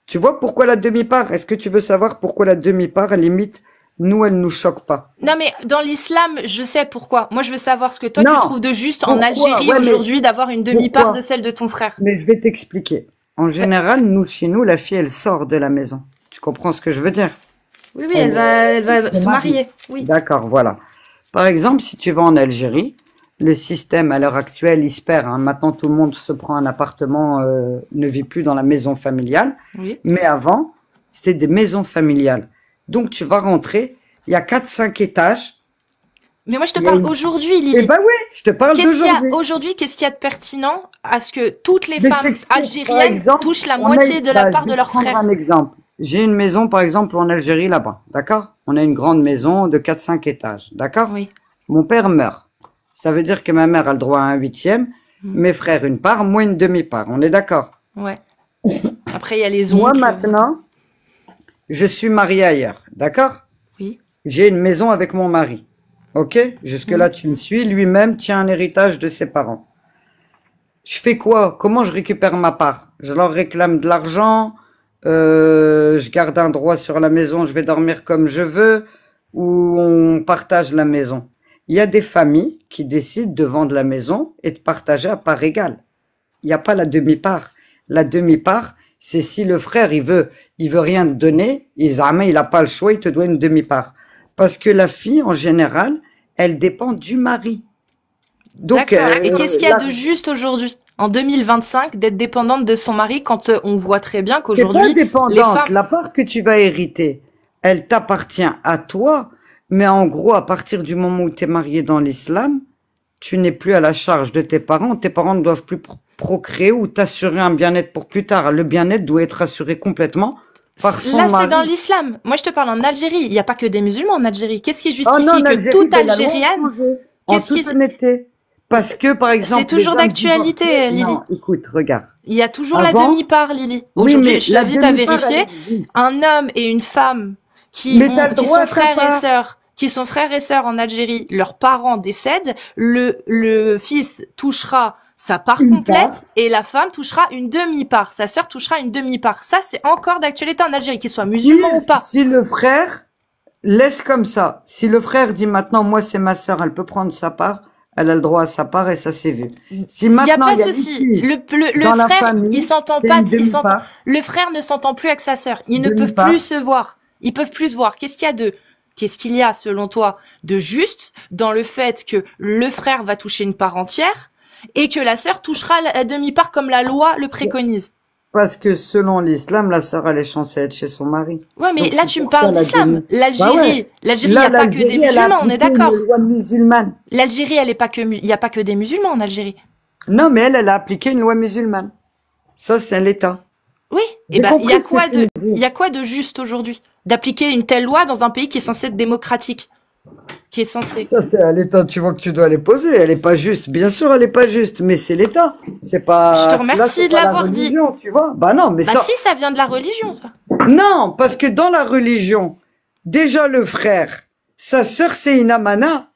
Tu vois pourquoi la demi-part? Est-ce que tu veux savoir pourquoi la demi-part, à la limite, nous, elle nous choque pas? Non, mais dans l'islam, je sais pourquoi. Moi, je veux savoir ce que toi, tu Non. trouves de juste en Pourquoi? Algérie Ouais, mais aujourd'hui d'avoir une demi-part pourquoi? de celle de ton frère. Mais je vais t'expliquer. En général, nous, chez nous, la fille, elle sort de la maison. Tu comprends ce que je veux dire? Oui, oui, elle va se se marie. marier. Oui. D'accord, voilà. Par exemple, si tu vas en Algérie, le système à l'heure actuelle, il se perd, hein. Maintenant, tout le monde se prend un appartement, ne vit plus dans la maison familiale. Oui. Mais avant, c'était des maisons familiales. Donc, tu vas rentrer, il y a 4-5 étages. Mais moi, je te Il y a parle une- aujourd'hui, Eh Lily. ben oui, je te parle Qu'est-ce qu'il y a d'aujourd'hui. aujourd'hui, qu'est-ce qu'il y a de pertinent à ce que toutes les Mais je femmes t'explique, par algériennes exemple, touchent la on a moitié de la bah, part je de vais leur prendre frère? un exemple. J'ai une maison, par exemple, en Algérie, là-bas. D'accord? On a une grande maison de 4-5 étages. D'accord? Oui. Mon père meurt. Ça veut dire que ma mère a le droit à un huitième, mes frères une part, moi une demi-part. On est d'accord? Ouais. Après, il y a les Moi, oncles. maintenant, je suis marié ailleurs. D'accord? Oui. J'ai une maison avec mon mari. Ok? Jusque-là, tu me suis. Lui-même tient un héritage de ses parents. Je fais quoi? Comment je récupère ma part? Je leur réclame de l'argent, je garde un droit sur la maison, je vais dormir comme je veux, ou on partage la maison. Il y a des familles qui décident de vendre la maison et de partager à part égale. Il n'y a pas la demi-part. La demi-part, c'est si le frère, il veut rien te donner, il a pas le choix, il te doit une demi-part. Parce que la fille, en général, elle dépend du mari. Donc, D'accord. Et qu'est-ce qu'il y a là, de juste aujourd'hui, en 2025, d'être dépendante de son mari quand on voit très bien t'es pas qu'aujourd'hui, les dépendante. femmes... La part que tu vas hériter, elle t'appartient à toi. Mais en gros, à partir du moment où tu es marié dans l'islam, tu n'es plus à la charge de tes parents. Tes parents ne doivent plus procréer ou t'assurer un bien-être pour plus tard. Le bien-être doit être assuré complètement par son Là, c'est mari. dans l'islam. Moi, je te parle en Algérie. Il n'y a pas que des musulmans en Algérie. Qu'est-ce qui Oh justifie non, en que Algérie, toute ben, la loi a Algérienne... changé. En Qu'est-ce qui... toute honnêteté. Parce que, par exemple, C'est toujours les hommes d'actualité, divorcés- Lily. Non, écoute, regarde. Il y a toujours la Avant- demi-part, Lily. Oui, Aujourd'hui, mais je la t'invite à demi-part, vérifier. elle existe. Un homme et une femme qui, Mais t'as le qui droit sont à ta frères et part. sœurs, qui sont frères et sœurs en Algérie, leurs parents décèdent, le fils touchera sa part Une complète part. et la femme touchera une demi-part. Sa sœur touchera une demi-part. Ça, c'est encore d'actualité en Algérie, qu'ils soient musulmans ou pas. Si le frère laisse comme ça, si le frère dit maintenant, moi c'est ma sœur, elle peut prendre sa part, elle a le droit à sa part et ça c'est vu. Si Il n'y a maintenant pas il y de a souci. litige Le dans la frère, famille, il s'entend c'est pas, une demi-part. le frère ne s'entend plus avec sa sœur. Ils ne peuvent Demi-part. plus se voir. Ils peuvent plus se voir. Qu'est-ce qu'il y a, selon toi, de juste dans le fait que le frère va toucher une part entière et que la sœur touchera la demi-part comme la loi le préconise? Parce que selon l'islam, la sœur elle est censée être chez son mari. Ouais, mais Donc, là, c'est tu me pour ça, parles la d'islam. demi- L'Algérie, Bah ouais. l'Algérie, il n'y Là, a pas que des l'Algérie, elle a musulmans, on est appliqué d'accord. une loi musulmane. L'Algérie, elle est pas que, il n'y a pas que des musulmans en Algérie. Non, mais elle a appliqué une loi musulmane. Ça, c'est l'État. Oui. J'ai Et ben, compris ce que tu me dis. il y a quoi de juste aujourd'hui? D'appliquer une telle loi dans un pays qui est censé être démocratique? Qui est censé. Ça, c'est à l'État, tu vois que tu dois les poser. Elle est pas juste. Bien sûr, elle est pas juste, mais c'est l'État. C'est pas. Je te là, remercie c'est de pas la l'avoir dit. religion, tu vois. Bah non, mais Bah ça. si, ça vient de la religion, ça. Non, parce que dans la religion, déjà le frère, sa sœur, c'est une amana.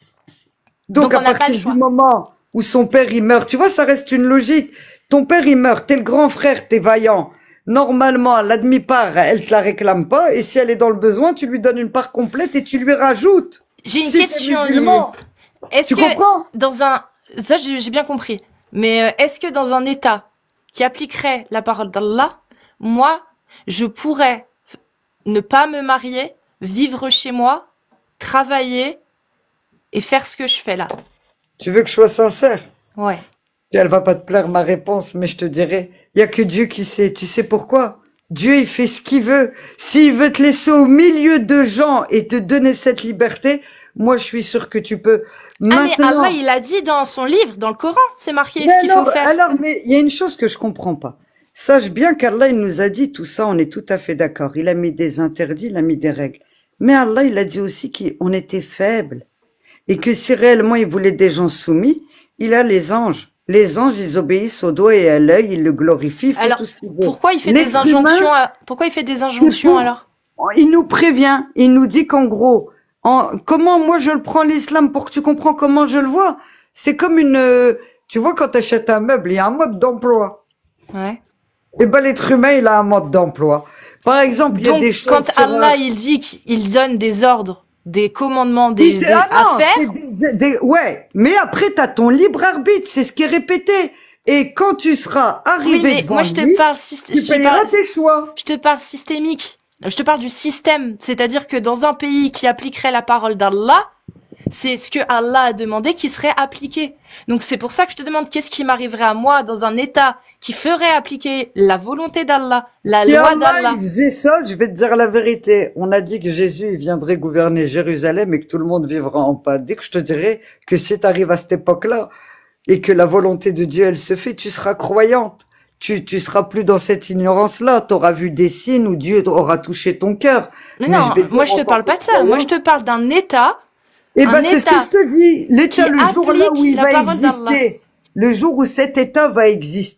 Donc, Donc, on à n'a pas partir le choix. du moment où son père il meurt, tu vois, ça reste une logique. Ton père il meurt, t'es le grand frère, t'es vaillant. Normalement, la demi-part, elle te la réclame pas, et si elle est dans le besoin, tu lui donnes une part complète et tu lui rajoutes. J'ai une Si t'es question, Lily. musulman, Est-ce tu que comprends? dans un, ça j'ai bien compris, mais est-ce que dans un État qui appliquerait la parole d'Allah, moi, je pourrais ne pas me marier, vivre chez moi, travailler et faire ce que je fais là? Tu veux que je sois sincère? Ouais. Elle va pas te plaire ma réponse, mais je te dirai, il y a que Dieu qui sait. Tu sais pourquoi? Dieu, il fait ce qu'il veut. S'il veut te laisser au milieu de gens et te donner cette liberté, Moi, je suis sûr que tu peux. Ah, mais Maintenant, Allah, il a dit dans son livre, dans le Coran, c'est marqué mais ce qu'il faut faire. mais il y a une chose que je comprends pas. Sache bien qu'Allah, il nous a dit tout ça, on est tout à fait d'accord. Il a mis des interdits, il a mis des règles. Mais Allah, il a dit aussi qu'on était faible. Et que si réellement il voulait des gens soumis, il a les anges. Les anges, ils obéissent au doigt et à l'œil, ils le glorifient, ils font Alors, tout ce qu'ils veulent. pourquoi il fait des L'être injonctions humain, pourquoi il fait des c'est injonctions pour, alors? il nous prévient, il nous dit qu'en gros, comment moi je le prends l'islam pour que tu comprends comment je le vois. C'est comme tu vois quand tu achètes un meuble, il y a un mode d'emploi. Ouais. Et ben l'être humain, il a un mode d'emploi. Par exemple, il y a Donc, des choses quand sur Allah, il dit qu'il donne des ordres, des commandements, Ah à non, faire, c'est ouais. Mais après, t'as ton libre arbitre, c'est ce qui est répété. Et quand tu seras oui, arrivé mais devant moi, je te lui, parle, tu payeras tes choix. je te parle systémique. Je te parle du système. C'est-à-dire que dans un pays qui appliquerait la parole d'Allah, c'est ce que Allah a demandé qui serait appliqué. Donc c'est pour ça que je te demande qu'est-ce qui m'arriverait à moi dans un État qui ferait appliquer la volonté d'Allah, la Si loi Allah, d'Allah. il faisait ça, je vais te dire la vérité. On a dit que Jésus il viendrait gouverner Jérusalem et que tout le monde vivra en paix. Dès que je te dirais que si tu arrives à cette époque-là et que la volonté de Dieu, elle se fait, tu seras croyante. Tu seras plus dans cette ignorance-là. Tu auras vu des signes où Dieu aura touché ton cœur. Mais Mais non, je vais te moi dire je en te tant parle que pas de ça. Moi je te parle d'un État, eh un ben, c'est ce que État je te dis. qui L'État, le jour là où applique il la va parole d'Allah. exister, le jour où cet État va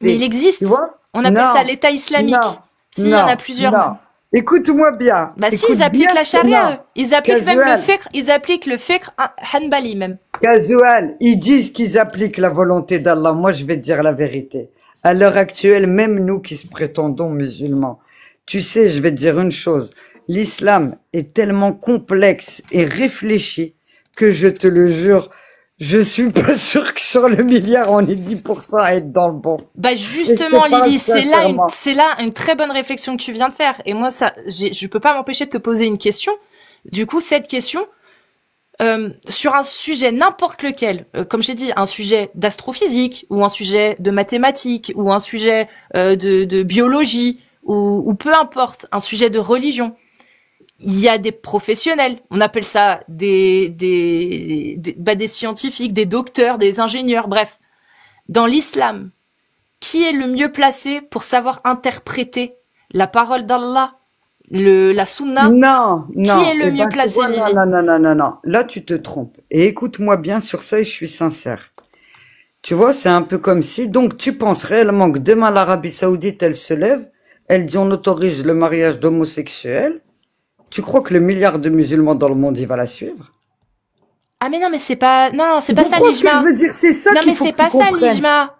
Mais il exister, tu existe. vois? On appelle ça Non, l'État islamique. non, Si, il y en a non, plusieurs non. même. Écoute-moi bien. Bah si, Écoute ils appliquent bien la charia, eux. non. Ils appliquent même le Casual, fiqh, ils appliquent le fiqh hanbali même. casual. Ils disent qu'ils appliquent la volonté d'Allah. Moi, je vais te dire la vérité. À l'heure actuelle, même nous qui se prétendons musulmans, tu sais, je vais te dire une chose. L'islam est tellement complexe et réfléchi que je te le jure, je suis pas sûr que sur le milliard, on est 10% à être dans le bon. Bah Et je justement, te parle Lily, sincèrement. c'est là une très bonne réflexion que tu viens de faire. Et moi, je peux pas m'empêcher de te poser une question. Du coup, cette question, sur un sujet n'importe lequel, comme j'ai dit, un sujet d'astrophysique ou un sujet de mathématiques ou un sujet de biologie ou peu importe, un sujet de religion. Il y a des professionnels, on appelle ça des scientifiques, des docteurs, des ingénieurs, bref. Dans l'islam, qui est le mieux placé pour savoir interpréter la parole d'Allah, la sunna? Non, Qui non. est le Eh mieux ben, tu placé, vois, non, Lily? non, non, non, non, non. Là, tu te trompes. Et écoute-moi bien sur ça et je suis sincère. Tu vois, c'est un peu comme si, donc tu penses réellement que demain l'Arabie Saoudite, elle se lève, elle dit on autorise le mariage d'homosexuels. Tu crois que le milliard de musulmans dans le monde, il va la suivre? Ah mais non, mais c'est pas, non, c'est Tu pas ça comprends ce que je l'ijma. veux dire? C'est ça Non mais qu'il faut c'est que tu pas ça comprennes. l'ijma.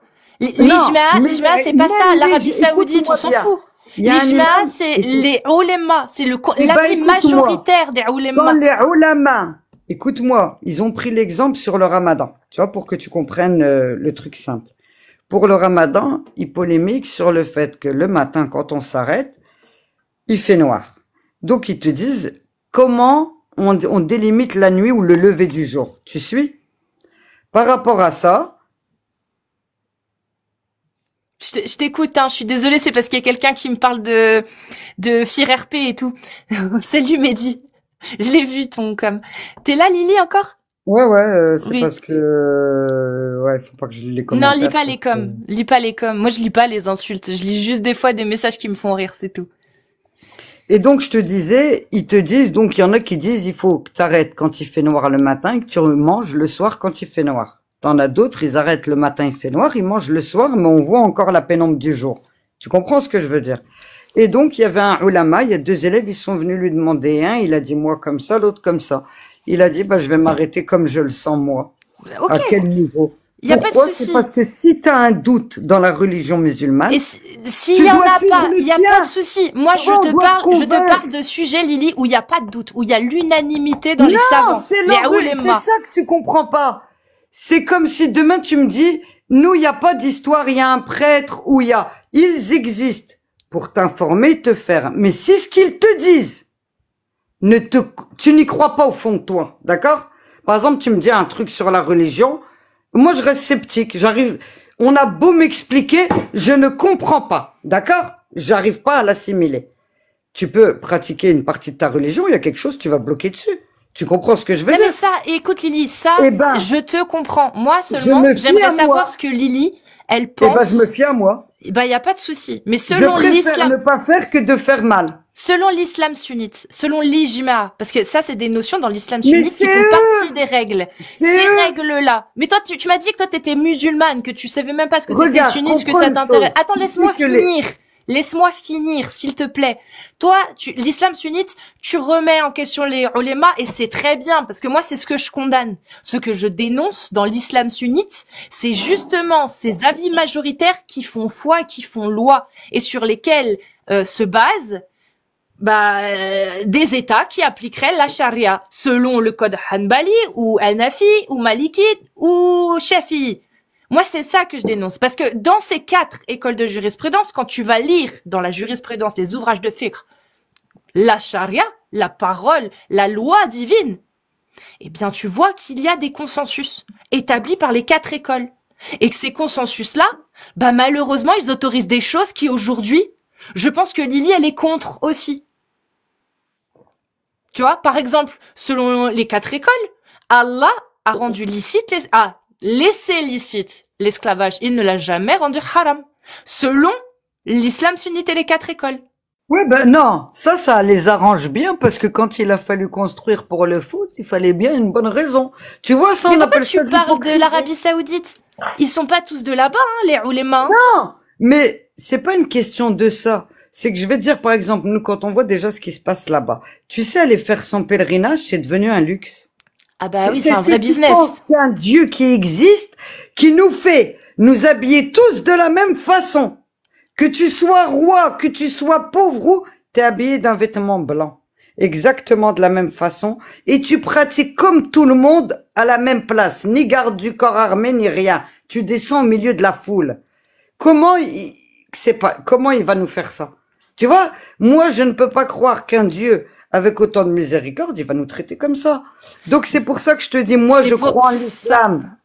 Non, L'ijma, c'est pas ça. L'Arabie Saoudite, on écoute-moi s'en bien. fout. Il y a un L'ijma, imam, c'est écoute, les oulémas, c'est eh ben, l'avis écoute-moi. majoritaire des Dans oulémas. les ulama, écoute-moi, ils ont pris l'exemple sur le ramadan, tu vois, pour que tu comprennes le truc simple. Pour le ramadan, ils polémiquent sur le fait que le matin, quand on s'arrête, il fait noir. Donc, ils te disent comment on délimite la nuit ou le lever du jour. Tu suis? Par rapport à ça, Je t'écoute, hein, je suis désolée, c'est parce qu'il y a quelqu'un qui me parle de Fir RP et tout. Salut Mehdi. Je l'ai vu ton com. T'es là, Lily, encore? ouais, c'est Oui. parce que, ouais, faut pas que je lis les Non, commentaires. lis pas les coms. Lis pas les coms. Moi, je lis pas les insultes. Je lis juste des fois des messages qui me font rire, c'est tout. Et donc, je te disais, ils te disent, donc il y en a qui disent, il faut que tu arrêtes quand il fait noir le matin et que tu manges le soir quand il fait noir. T'en as d'autres, ils arrêtent le matin, il fait noir, ils mangent le soir, mais on voit encore la pénombre du jour. Tu comprends ce que je veux dire? Et donc, il y avait un ulama, il y a deux élèves, ils sont venus lui demander il a dit moi comme ça, l'autre comme ça. Il a dit, je vais m'arrêter comme je le sens moi. Ok, À quel niveau? y a pas de Pourquoi? souci. C'est parce que si tu as un doute dans la religion musulmane, Et s'il tu y en dois a suivre pas, le il y a tien. pas de souci. Moi, Avant, on doit te je te convaincre. parle de sujets, Lily, où il y a pas de doute, où il y a l'unanimité dans les Non, savants, c'est les c'est oulémas. ça que tu comprends pas. C'est comme si demain tu me dis, nous, il n'y a pas d'histoire, il y a un prêtre ou ils existent pour t'informer, te faire. Mais si ce qu'ils te disent, tu n'y crois pas au fond de toi, d'accord? Par exemple, tu me dis un truc sur la religion, moi je reste sceptique, on a beau m'expliquer, je ne comprends pas, d'accord? J'arrive pas à l'assimiler. Tu peux pratiquer une partie de ta religion, il y a quelque chose, tu vas bloquer dessus. Tu comprends ce que je veux Non, dire? mais ça, écoute Lily, ça, Eh ben, je te comprends. Moi je seulement, me fie j'aimerais à savoir moi. ce que Lily, elle Eh ben, je me pense. fie à moi. Ben, y a pas de souci. Mais Je selon préfère ne l'islam, pas faire que de faire mal. selon l'islam sunnite, selon l'ijma, parce que ça, c'est des notions dans l'islam Mais sunnite qui c'est font eux, partie des règles. c'est Ces eux. règles-là. Mais toi, tu m'as dit que toi, t'étais musulmane, que tu savais même pas ce que c'était Regarde, sunnite, ce que comprends ça une t'intéresse. chose. Attends, Tu sais laisse-moi que les... finir. Laisse-moi finir, s'il te plaît. Toi, l'islam sunnite, tu remets en question les ulémas et c'est très bien parce que moi, c'est ce que je condamne. Ce que je dénonce dans l'islam sunnite, c'est justement ces avis majoritaires qui font foi et qui font loi et sur lesquels se basent des États qui appliqueraient la charia selon le code Hanbali ou Hanafi ou Maliki ou Shafi'i. Moi, c'est ça que je dénonce. Parce que dans ces 4 écoles de jurisprudence, quand tu vas lire dans la jurisprudence les ouvrages de fiqh, la charia, la parole, la loi divine, eh bien, tu vois qu'il y a des consensus établis par les 4 écoles. Et que ces consensus-là, malheureusement, ils autorisent des choses qui, aujourd'hui, je pense que Lily, elle est contre aussi. Tu vois, par exemple, selon les 4 écoles, Allah a rendu licite laissé licite l'esclavage. Il ne l'a jamais rendu haram. Selon l'islam sunnite et les 4 écoles. Ouais, ben non, ça les arrange bien parce que quand il a fallu construire pour le foot, il fallait bien une bonne raison. Tu vois, ça, Mais on pourquoi appelle ça tu de parles de l'hypocrisie. l'Arabie Saoudite? Ils sont pas tous de là-bas, hein, les ulémas. Non, mais c'est pas une question de ça. C'est que je vais te dire, par exemple, nous, quand on voit déjà ce qui se passe là-bas, tu sais, aller faire son pèlerinage, c'est devenu un luxe. Ah bah oui, c'est Est-ce un vrai que tu business. penses qu'il y a un Dieu qui existe, qui nous fait nous habiller tous de la même façon? Que tu sois roi, que tu sois pauvre ou t'es habillé d'un vêtement blanc. Exactement de la même façon. Et tu pratiques comme tout le monde à la même place. Ni garde du corps armé, ni rien. Tu descends au milieu de la foule. Comment il va nous faire ça? Tu vois, moi, je ne peux pas croire qu'un Dieu, avec autant de miséricorde, il va nous traiter comme ça. Donc, c'est pour ça que je te dis, moi, C'est je pour crois en ça. l'islam.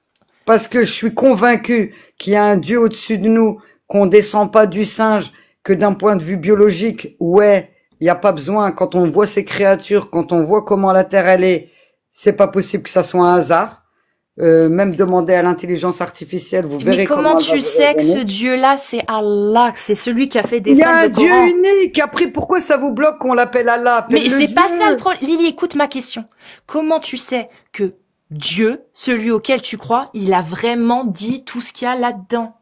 Parce que je suis convaincu qu'il y a un Dieu au-dessus de nous, qu'on descend pas du singe, que d'un point de vue biologique, ouais, il n'y a pas besoin, quand on voit ces créatures, quand on voit comment la Terre elle est, c'est pas possible que ça soit un hasard. Même demander à l'intelligence artificielle, vous verrez Mais comment comment elle va tu vous sais que ce raisonner. Dieu-là, c'est Allah, que c'est celui qui a fait Il y a descendre un le Dieu Coran? unique. Après, pourquoi ça vous bloque qu'on l'appelle Allah? Mais Appelle-le c'est pas ça le Dieu. problème. Lily, écoute ma question. Comment tu sais que Dieu, celui auquel tu crois, il a vraiment dit tout ce qu'il y a là-dedans?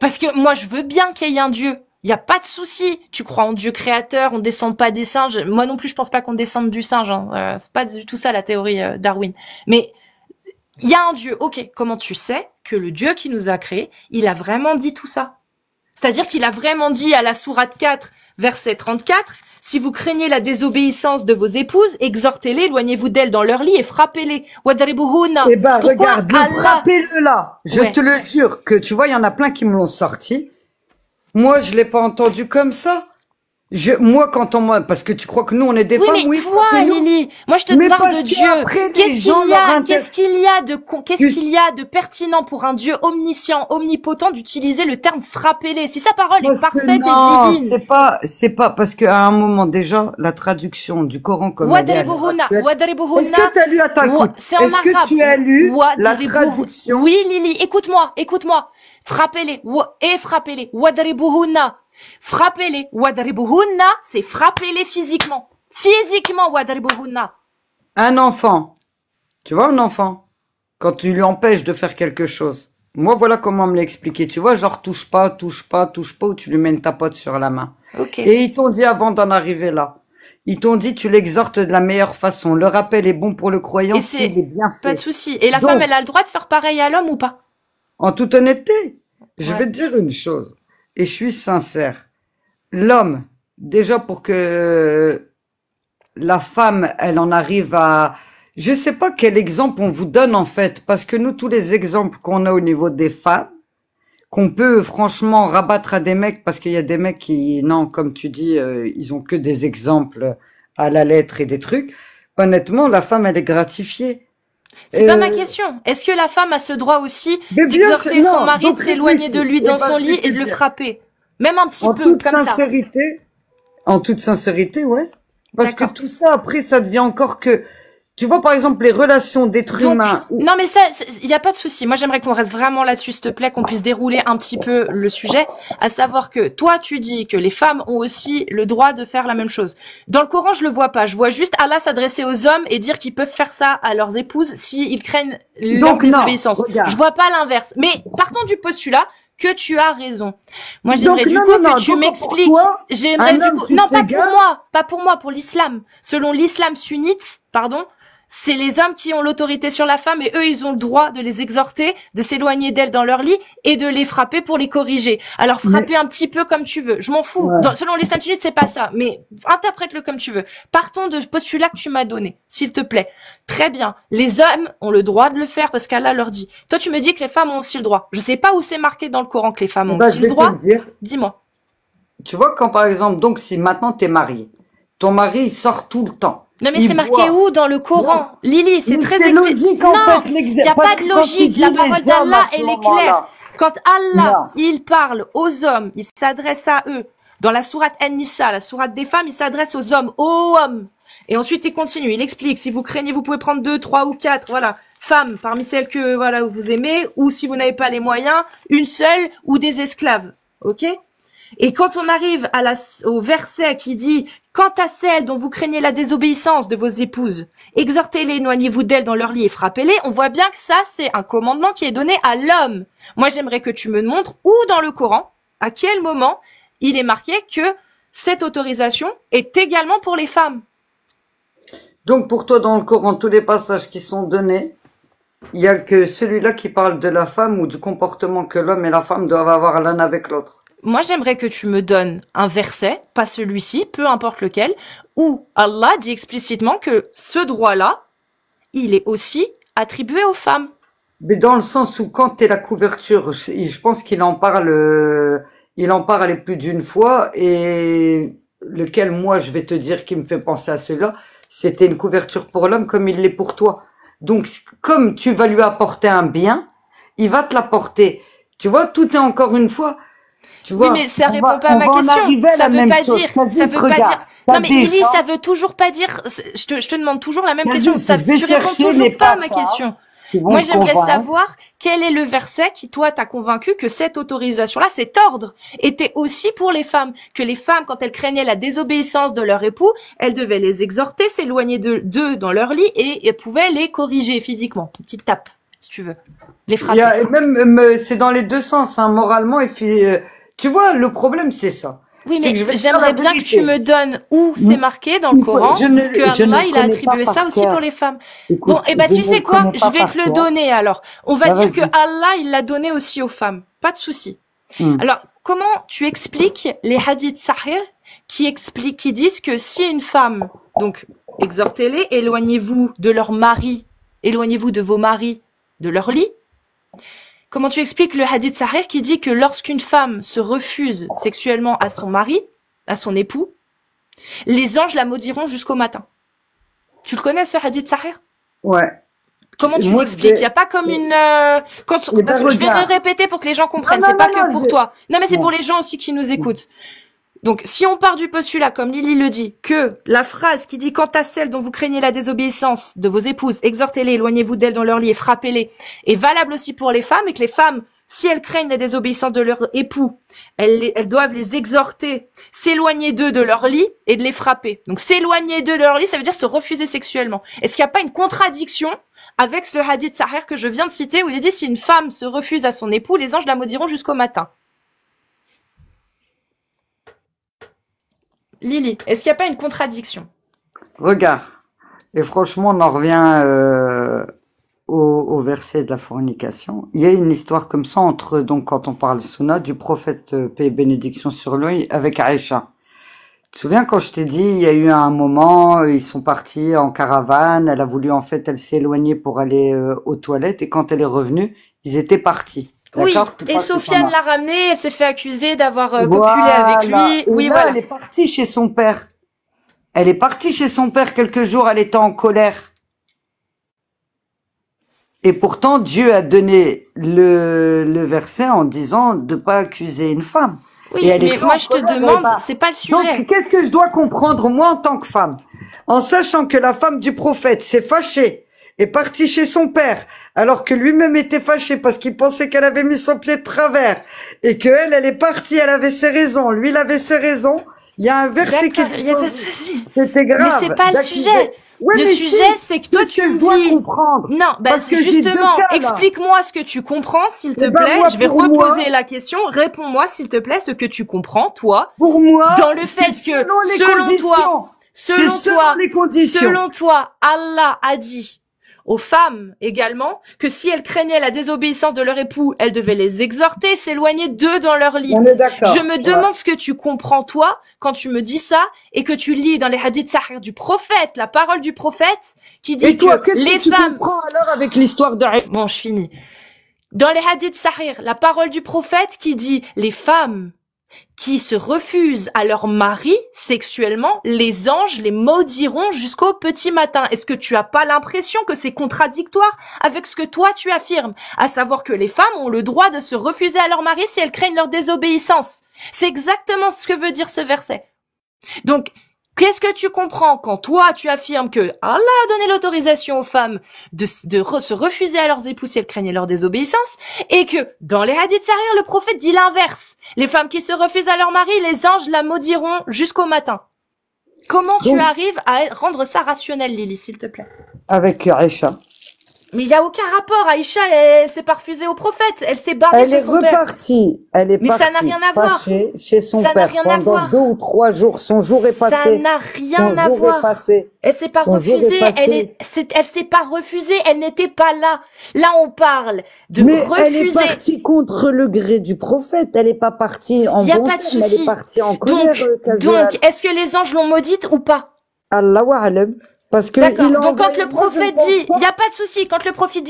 Parce que moi, je veux bien qu'il y ait un Dieu. Il y a pas de souci. Tu crois en Dieu créateur, on descend pas des singes. Moi non plus, je pense pas qu'on descende du singe. Hein. C'est pas du tout ça la théorie Darwin. Mais il y a un Dieu. Ok. Comment tu sais que le Dieu qui nous a créés, il a vraiment dit tout ça? C'est-à-dire qu'il a vraiment dit à la sourate 4, verset 34, si vous craignez la désobéissance de vos épouses, exhortez-les, éloignez-vous d'elles dans leur lit et frappez-les. Wadribuhunna. Eh ben, Pourquoi regarde, le Allah frappez-le là. Je Ouais. te le jure que, tu vois, il y en a plein qui me l'ont sorti. Moi, je l'ai pas entendu comme ça. Moi, parce que tu crois que nous, on est des Oui, femmes, mais oui, toi, frappez-nous. Lily, moi je te Mais parle parce de que Dieu. après, les Qu'est-ce gens qu'il y leur a, inter- qu'est-ce qu'il y a de qu'est-ce Tu- qu'il y a de pertinent pour un Dieu omniscient, omnipotent d'utiliser le terme frappez-les? Si sa parole est Parce que parfaite non, et divine. c'est pas, parce qu'à un moment, déjà, la traduction du Coran comme elle est à l'heure Wadribuhunna, actuelle. wadribuhunna. Est-ce que tu as lu, attends, écoute, C'est en est-ce que arabe. tu as lu la Wadribuhu- traduction? Oui, Lily, écoute-moi. Frappez-les, et frappez-les. Wadribuhunna. Frappez-les. Wadribuhunna, c'est frappez-les physiquement. Physiquement, wadribuhunna. Un enfant. Tu vois, un enfant. Quand tu lui empêches de faire quelque chose. Moi, voilà comment me l'expliquer. Tu vois, genre, touche pas, ou tu lui mets une tapote sur la main. Ok. Et ils t'ont dit avant d'en arriver là. Ils t'ont dit, tu l'exhortes de la meilleure façon. Le rappel est bon pour le croyant Et c'est s'il est bien pas fait. de souci. Et la Donc- femme, elle a le droit de faire pareil à l'homme ou pas? En toute honnêteté, je Ouais. vais te dire une chose. Et je suis sincère. L'homme, déjà pour que la femme, elle en arrive à... Je sais pas quel exemple on vous donne en fait, parce que nous, tous les exemples qu'on a au niveau des femmes, qu'on peut franchement rabattre à des mecs, parce qu'il y a des mecs qui, non, comme tu dis, ils ont que des exemples à la lettre et des trucs. Honnêtement, la femme, elle est gratifiée. C'est pas ma question. Est-ce que la femme a ce droit aussi Mais bien d'exhorter sûr, son non, mari, donc de s'éloigner réfléchis. de lui Eh dans ben, son je vais lit te et de le dire. frapper? Même un petit En peu, toute comme ça. sincérité, en toute sincérité, ouais. Parce que D'accord. tout ça, après, ça devient encore que Tu vois, par exemple, les relations d'êtres Donc, humains. non, mais ça, il n'y a pas de souci. Moi, j'aimerais qu'on reste vraiment là-dessus, s'il te plaît, qu'on puisse dérouler un petit peu le sujet, à savoir que toi, tu dis que les femmes ont aussi le droit de faire la même chose. Dans le Coran, je le vois pas. Je vois juste Allah s'adresser aux hommes et dire qu'ils peuvent faire ça à leurs épouses s'ils craignent leur désobéissance. Je vois pas l'inverse. Mais partons du postulat que tu as raison. Moi, j'aimerais du coup que tu m'expliques. J'aimerais du coup, non, pas pour moi, pour l'islam. Selon l'islam sunnite, pardon, c'est les hommes qui ont l'autorité sur la femme et eux, ils ont le droit de les exhorter, de s'éloigner d'elles dans leur lit et de les frapper pour les corriger. Alors, frapper un petit peu comme tu veux. Je m'en fous. Ouais. Selon l'islam sunnite, c'est pas ça. Mais interprète-le comme tu veux. Partons de ce postulat que tu m'as donné, s'il te plaît. Très bien. Les hommes ont le droit de le faire parce qu'Allah leur dit. Toi, tu me dis que les femmes ont aussi le droit. Je sais pas où c'est marqué dans le Coran que les femmes ont aussi le droit. Dis-moi. Tu vois, quand par exemple, donc si maintenant t'es marié, ton mari il sort tout le temps. Non mais c'est marqué où dans le Coran? Non. Lily, c'est très expliqué. Non, il n'y a pas de logique. La parole d'Allah, elle est claire. Quand Allah, il parle aux hommes, il s'adresse à eux. Dans la sourate An-Nisa, la sourate des femmes, il s'adresse aux hommes. Ô hommes! Et ensuite, il continue. Il explique. Si vous craignez, vous pouvez prendre 2, 3 ou 4. Voilà. Femmes, parmi celles que, voilà, vous aimez. Ou si vous n'avez pas les moyens, une seule ou des esclaves. Ok? Et quand on arrive au verset qui dit « Quant à celles dont vous craignez la désobéissance de vos épouses, exhortez-les, éloignez-vous d'elles dans leur lit et frappez-les », on voit bien que ça, c'est un commandement qui est donné à l'homme. Moi, j'aimerais que tu me montres où dans le Coran, à quel moment, il est marqué que cette autorisation est également pour les femmes. Donc, pour toi, dans le Coran, tous les passages qui sont donnés, il n'y a que celui-là qui parle de la femme ou du comportement que l'homme et la femme doivent avoir l'un avec l'autre. Moi, j'aimerais que tu me donnes un verset, pas celui-ci, peu importe lequel, où Allah dit explicitement que ce droit-là, il est aussi attribué aux femmes. Mais dans le sens où quand t'es la couverture, je pense qu'il en parle plus d'une fois et lequel moi je vais te dire qui me fait penser à celui-là, c'était une couverture pour l'homme comme il l'est pour toi. Donc comme tu vas lui apporter un bien, il va te l'apporter. Tu vois, tout est encore une fois. Tu vois, oui, mais ça répond pas à ma question. Ça veut pas dire. Ça veut pas dire. Non, mais Lily, ça veut toujours pas dire. Je te demande toujours la même question. Tu réponds toujours pas à ma question. Moi, j'aimerais savoir quel est le verset qui, toi, t'a convaincu que cette autorisation-là, cet ordre, était aussi pour les femmes. Que les femmes, quand elles craignaient la désobéissance de leur époux, elles devaient les exhorter, s'éloigner d'eux dans leur lit et pouvaient les corriger physiquement. Une petite tape, si tu veux. Les frapper. Et même, c'est dans les deux sens, hein, moralement et puis, tu vois, le problème, c'est ça. Oui, mais j'aimerais bien que tu me donnes où c'est marqué dans le Coran que Allah, il a attribué ça aussi pour les femmes. Écoute, bon, et tu sais quoi? Je vais te le donner alors. On va dire que Allah, il l'a donné aussi aux femmes. Pas de souci. Alors, comment tu expliques les hadiths sahih qui disent que si une femme, donc, exhortez-les, éloignez-vous de leur mari, éloignez-vous de vos maris, de leur lit. Comment tu expliques le hadith sahih qui dit que lorsqu'une femme se refuse sexuellement à son mari, à son époux, les anges la maudiront jusqu'au matin? Tu le connais ce hadith sahih? Ouais. Comment tu l'expliques? Il n'y a pas comme une... parce que je vais répéter pour que les gens comprennent, c'est pas que pour toi. Non, mais c'est pour les gens aussi qui nous écoutent. Donc, si on part du postulat, comme Lily le dit, que la phrase qui dit « Quant à celles dont vous craignez la désobéissance de vos épouses, exhortez-les, éloignez-vous d'elles dans leur lit et frappez-les » est valable aussi pour les femmes et que les femmes, si elles craignent la désobéissance de leur époux, elles doivent les exhorter, s'éloigner d'eux de leur lit et de les frapper. Donc, s'éloigner d'eux de leur lit, ça veut dire se refuser sexuellement. Est-ce qu'il n'y a pas une contradiction avec le hadith sahih que je viens de citer où il est dit « Si une femme se refuse à son époux, les anges la maudiront jusqu'au matin » Lily, est-ce qu'il n'y a pas une contradiction? Regarde, et franchement, on en revient au verset de la fornication. Il y a une histoire comme ça entre, donc quand on parle sunna, du prophète, paix et bénédiction sur lui, avec Aïcha. Tu te souviens quand je t'ai dit, il y a eu un moment, ils sont partis en caravane, elle a voulu en fait, elle s'est éloignée pour aller aux toilettes, et quand elle est revenue, ils étaient partis. Oui, et Sofiane l'a ramenée, elle s'est fait accuser d'avoir copulé avec lui. Oui, voilà. Elle est partie chez son père. Elle est partie chez son père quelques jours, elle était en colère. Et pourtant, Dieu a donné le verset en disant de pas accuser une femme. Et Oui, elle est mais pas moi en je te colère, demande, Reba. c'est pas le Donc, sujet. qu'est-ce que je dois comprendre, moi, en tant que femme? En sachant que la femme du prophète s'est fâchée, est partie chez son père, alors que lui-même était fâché parce qu'il pensait qu'elle avait mis son pied de travers, et que elle est partie, elle avait ses raisons, lui, il avait ses raisons. Il y a un verset qui est D'accord, il y a pas de descendu. souci. C'était Mais grave. c'est pas le d'accuser. sujet. Ouais, Le mais sujet, si, c'est que toi c'est ce tu que me je dois dis. comprendre. Non, bah Parce que j'ai deux justement, cas, là. explique-moi ce que tu comprends, s'il te Eh ben, plaît. moi, Je vais pour moi, reposer la question. Réponds-moi, s'il te plaît, ce que tu comprends, toi, pour moi, dans le c'est fait que, selon les selon toi, conditions. C'est selon les conditions. selon toi, Allah a dit aux femmes également que si elles craignaient la désobéissance de leur époux, elles devaient les exhorter, s'éloigner d'eux dans leur lit. On est d'accord. Je me demande ce que tu comprends toi quand tu me dis ça et que tu lis dans les hadiths sahih du prophète, la parole du prophète qui dit Et toi, que qu'est-ce les que tu femmes... comprends alors avec l'histoire de Aïcha? Bon, je finis. Dans les hadiths sahih, la parole du prophète qui dit les femmes qui se refusent à leur mari sexuellement, les anges les maudiront jusqu'au petit matin. Est-ce que tu as pas l'impression que c'est contradictoire avec ce que toi tu affirmes, à savoir que les femmes ont le droit de se refuser à leur mari si elles craignent leur désobéissance? C'est exactement ce que veut dire ce verset. Donc, qu'est-ce que tu comprends quand toi tu affirmes que Allah a donné l'autorisation aux femmes de se refuser à leurs époux si elles craignaient leur désobéissance, et que dans les hadiths sahih, le prophète dit l'inverse. Les femmes qui se refusent à leur mari, les anges la maudiront jusqu'au matin. Comment tu Donc, arrives à rendre ça rationnel, Lily, s'il te plaît? avec Aïcha. Mais il n'y a aucun rapport. Aïcha, elle s'est pas refusée au prophète. Elle s'est barrée Elle chez est son père. repartie. Elle est Mais ça n'a partie rien à voir. fâchée chez son Ça n'a père rien à pendant voir. 2 ou 3 jours. Son jour est Ça passé. n'a Son rien à jour est voir. passé. Elle s'est pas Son jour est refusée, passé. elle s'est pas refusée, elle n'était pas là. Là, on parle de Mais elle est refuser. partie contre le gré du prophète. Elle est pas partie en Il y a bon pas de terme. Elle souci. est partie en colère. Donc, est-ce que les anges l'ont maudite ou pas? Allahu a'lam. Parce que D'accord. il a Donc, quand envoyé- le moi, je ne prophète pense dit, pas- il y a pas de souci. Quand le prophète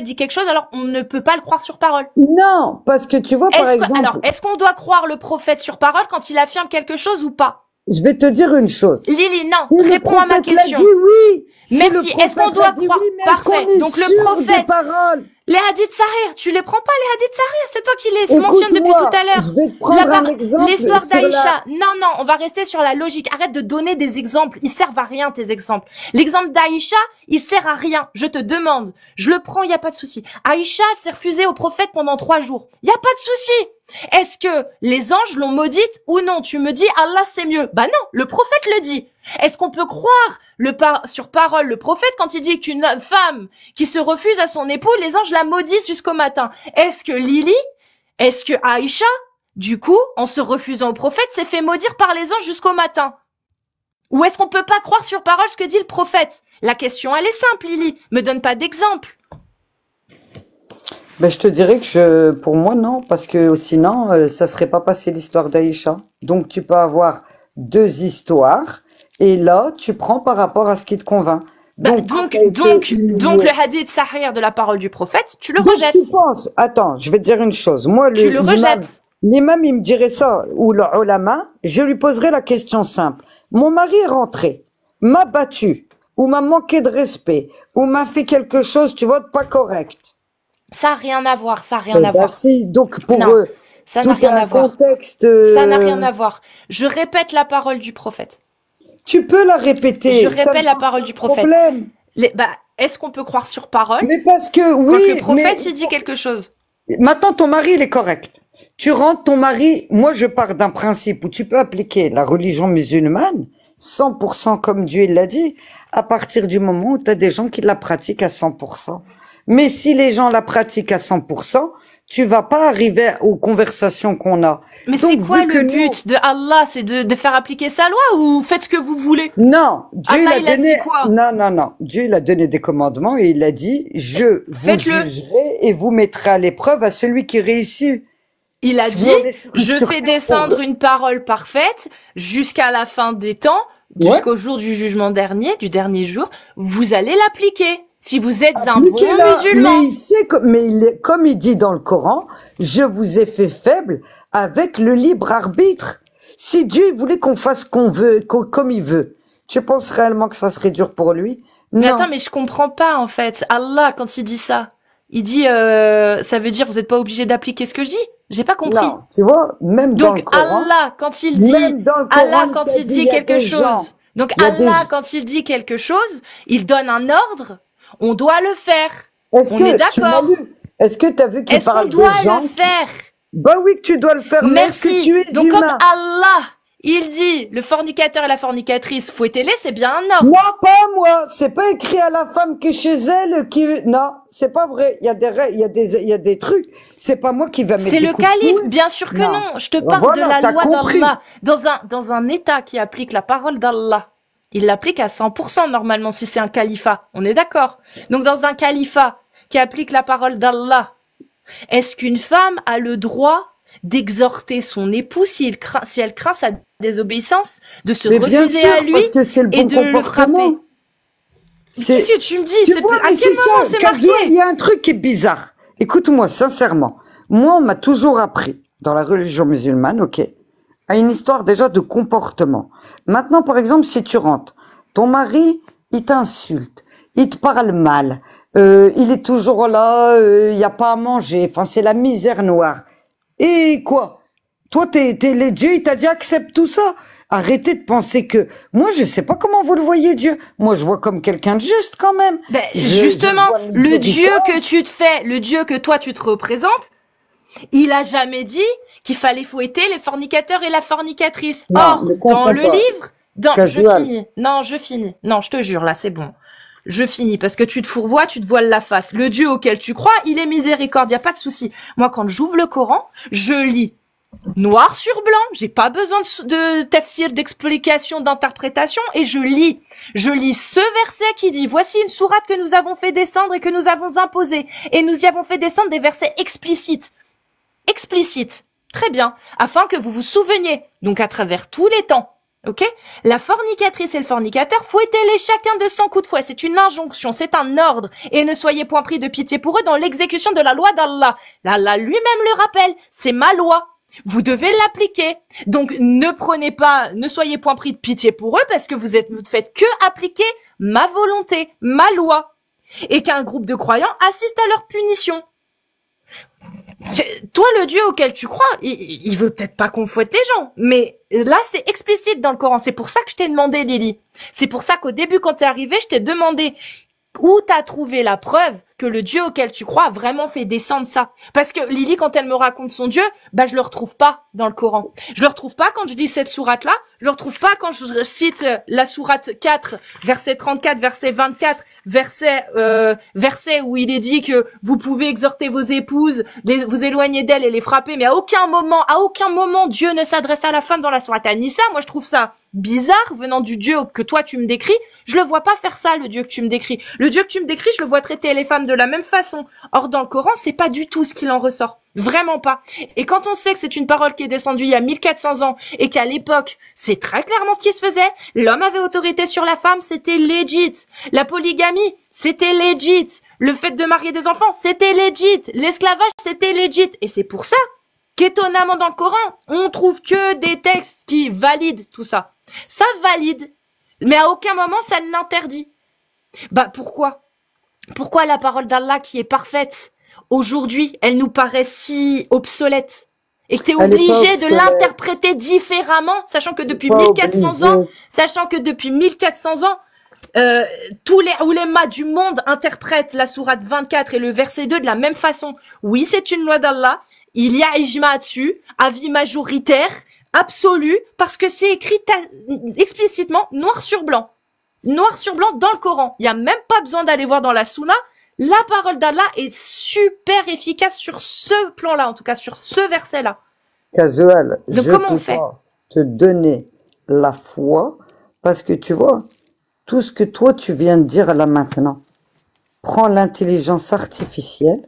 dit quelque chose, alors on ne peut pas le croire sur parole. Non, parce que tu vois, par exemple, Alors, est-ce qu'on doit croire le prophète sur parole quand il affirme quelque chose ou pas? je vais te dire une chose. Lily, non. Si le Réponds à ma prophète l'a question. dit, oui. Si Merci. le Est-ce qu'on prophète doit l'a dit, croire? oui, mais est-ce qu'on Parfait. est Donc, le sûr des prophète- paroles? Les hadiths sahih, tu les prends pas les hadiths sahih? C'est toi qui les mentionnes depuis Écoute-moi, tout à l'heure. je vais te prendre un exemple L'histoire sur la- d'Aïcha. Non, on va rester sur la logique. Arrête de donner des exemples. Ils servent à rien, tes exemples. L'exemple d'Aïcha, il sert à rien. Je te demande. Je le prends, il y a pas de souci. Aïcha s'est refusée au prophète pendant 3 jours. Il y a pas de souci. Est-ce que les anges l'ont maudite ou non? Tu me dis, Allah c'est mieux. Bah non, le prophète le dit. Est-ce qu'on peut croire sur parole le prophète quand il dit qu'une femme qui se refuse à son époux, les anges la maudissent jusqu'au matin? Est-ce que Aïcha, du coup, en se refusant au prophète, s'est fait maudire par les anges jusqu'au matin? Ou est-ce qu'on peut pas croire sur parole ce que dit le prophète? La question, elle est simple, Lily. Me donne pas d'exemple. Ben, je te dirais que pour moi, non, parce que sinon, ça serait pas passé l'histoire d'Aïcha. Donc, tu peux avoir 2 histoires, et là, tu prends par rapport à ce qui te convainc. Donc le hadith sahih de la parole du prophète, tu le rejettes. Tu penses, attends, je vais te dire une chose. Moi, Tu le rejettes. L'imam, il me dirait ça, ou le ulama, je lui poserais la question simple. Mon mari est rentré, m'a battu, ou m'a manqué de respect, ou m'a fait quelque chose, tu vois, de pas correct. Ça n'a rien à voir, ça n'a rien à voir. Merci. Donc, pour Non, eux, ça n'a tout est rien un à voir. contexte, Ça n'a rien à voir. Je répète la parole du prophète. Tu peux la répéter. Je ça répète me la pose parole pas du de prophète. problème. Est-ce qu'on peut croire sur parole Mais parce que, quand oui, le prophète mais il dit quelque chose? maintenant, ton mari, il est correct. Tu rentres, ton mari, moi, je pars d'un principe où tu peux appliquer la religion musulmane 100% comme Dieu il l'a dit, à partir du moment où tu as des gens qui la pratiquent à 100%. Mais si les gens la pratiquent à 100%, tu vas pas arriver aux conversations qu'on a. Mais Donc, c'est quoi vu que le nous- but de Allah? C'est de faire appliquer sa loi ou faites ce que vous voulez? Non, Dieu Allah, il a donné. dit quoi? Non. Dieu il a donné des commandements et il a dit je vous Faites-le. jugerai et vous mettrez à l'épreuve à celui qui réussit. Il a Si dit, vous allez sur je fais terre descendre pour- une parole parfaite jusqu'à la fin des temps, Ouais. jusqu'au jour du jugement dernier, du dernier jour. Vous allez l'appliquer. Si vous êtes un bon Appliquez-la. musulman. Mais il sait que, comme il dit dans le Coran, je vous ai fait faible avec le libre arbitre. Si Dieu voulait qu'on fasse qu'on veut, comme il veut, tu penses réellement que ça serait dur pour lui? Mais Non. attends, mais je comprends pas, en fait. Allah, quand il dit ça, il dit, ça veut dire, vous n'êtes pas obligé d'appliquer ce que je dis. J'ai pas compris. Non, tu vois, même dans le Donc Coran, Allah, quand il dit, même dans le Coran, Allah, il quand t'a il dit, dit il y a quelque des gens, chose, donc il y a des Allah, quand il dit quelque chose, il donne un ordre, on doit le faire. Est-ce On est que tu l'as d'accord. lu? Est-ce que tu as vu qu'il Est-ce qu'on parle doit des gens le faire? Bah oui que tu dois le faire, mais est-ce que Merci. tu es Donc quand humain? Allah, il dit, le fornicateur et la fornicatrice, fouettez-les, c'est bien un ordre. Non, pas moi. C'est pas écrit à la femme qui est chez elle qui. Non, c'est pas vrai. Il y a des règles, il y a des trucs. C'est pas moi qui va mettre C'est des le coups de calife, fouet. bien sûr que Non. non. Je te Ben parle voilà, de la t'as loi compris. d'Allah. Dans un État qui applique la parole d'Allah, il l'applique à 100% normalement si c'est un califat. On est d'accord. Donc dans un califat qui applique la parole d'Allah, est-ce qu'une femme a le droit d'exhorter son époux si elle craint sa désobéissance, de se Mais bien refuser sûr, à lui parce que c'est le et bon de le frapper? comportement. Qu'est-ce que tu me dis? Tu vois, À mais quel c'est moment ça. c'est Kazoul, il marqué? y a un truc qui est bizarre. Écoute-moi, sincèrement. Moi, on m'a toujours appris, dans la religion musulmane, ok, à une histoire déjà de comportement. Maintenant, par exemple, si tu rentres, ton mari, il t'insulte, il te parle mal, il est toujours là, il n'y a pas à manger, enfin, c'est la misère noire. Et quoi? Toi, t'es les dieux, il t'a dit accepte tout ça. Arrêtez de penser que... Moi, je sais pas comment vous le voyez, Dieu. Moi, je vois comme quelqu'un de juste quand même. Ben, Je justement, vois le Dieu miséricorde. que tu te fais, le Dieu que toi tu te représentes, il a jamais dit qu'il fallait fouetter les fornicateurs et la fornicatrice. Non, Or, ne dans confonds le pas. livre, je Casual. finis. Non, je finis. Non, je te jure, là, c'est bon. Je finis parce que tu te fourvoies, tu te voiles la face. Le Dieu auquel tu crois, il est miséricorde, y a pas de souci. Moi, quand j'ouvre le Coran, je lis noir sur blanc, j'ai pas besoin de tafsir, d'explication, d'interprétation, et je lis ce verset qui dit, voici une sourate que nous avons fait descendre et que nous avons imposée, et nous y avons fait descendre des versets explicites. Très bien. Afin que vous vous souveniez, donc à travers tous les temps, ok? La fornicatrice et le fornicateur, fouettez-les chacun de 100 coups de fouet. C'est une injonction, c'est un ordre. Et ne soyez point pris de pitié pour eux dans l'exécution de la loi d'Allah. Allah lui-même le rappelle, c'est ma loi. Vous devez l'appliquer. Donc, ne soyez point pris de pitié pour eux parce que vous ne faites que appliquer ma volonté, ma loi. Et qu'un groupe de croyants assiste à leur punition. Toi, le Dieu auquel tu crois, il veut peut-être pas qu'on fouette les gens, mais là, c'est explicite dans le Coran. C'est pour ça que je t'ai demandé, Lily. C'est pour ça qu'au début, quand t'es arrivé, je t'ai demandé où t'as trouvé la preuve que le Dieu auquel tu crois a vraiment fait descendre ça. Parce que Lily, quand elle me raconte son Dieu, bah je le retrouve pas dans le Coran. Je le retrouve pas quand je dis cette sourate-là. Je le retrouve pas quand je cite la sourate 4, verset 34, verset 24, verset où il est dit que vous pouvez exhorter vos épouses, vous éloigner d'elles et les frapper. Mais à aucun moment, Dieu ne s'adresse à la femme dans la sourate An-Nisa. Moi, je trouve ça bizarre venant du Dieu que toi tu me décris. Je le vois pas faire ça, le Dieu que tu me décris. Le Dieu que tu me décris, je le vois traiter les femmes de la même façon. Or, dans le Coran, c'est pas du tout ce qu'il en ressort. Vraiment pas. Et quand on sait que c'est une parole qui est descendue il y a 1400 ans et qu'à l'époque, c'est très clairement ce qui se faisait, l'homme avait autorité sur la femme, c'était legit. La polygamie, c'était legit. Le fait de marier des enfants, c'était legit. L'esclavage, c'était legit. Et c'est pour ça qu'étonnamment dans le Coran, on trouve que des textes qui valident tout ça. Ça valide. Mais à aucun moment, ça ne l'interdit. Bah, pourquoi? Pourquoi la parole d'Allah qui est parfaite, aujourd'hui, elle nous paraît si obsolète? Et que t'es obligé de l'interpréter différemment, sachant que depuis 1400 ans, tous les oulémas du monde interprètent la sourate 24 et le verset 2 de la même façon. Oui, c'est une loi d'Allah. Il y a ijma dessus, avis majoritaire, absolu, parce que c'est écrit explicitement noir sur blanc. Noir sur blanc dans le Coran. Il n'y a même pas besoin d'aller voir dans la Sunna. La parole d'Allah est super efficace sur ce plan-là, en tout cas sur ce verset-là. Casual, donc je comment on peux fait? pas te donner la foi parce que tu vois, tout ce que toi tu viens de dire là maintenant, prends l'intelligence artificielle,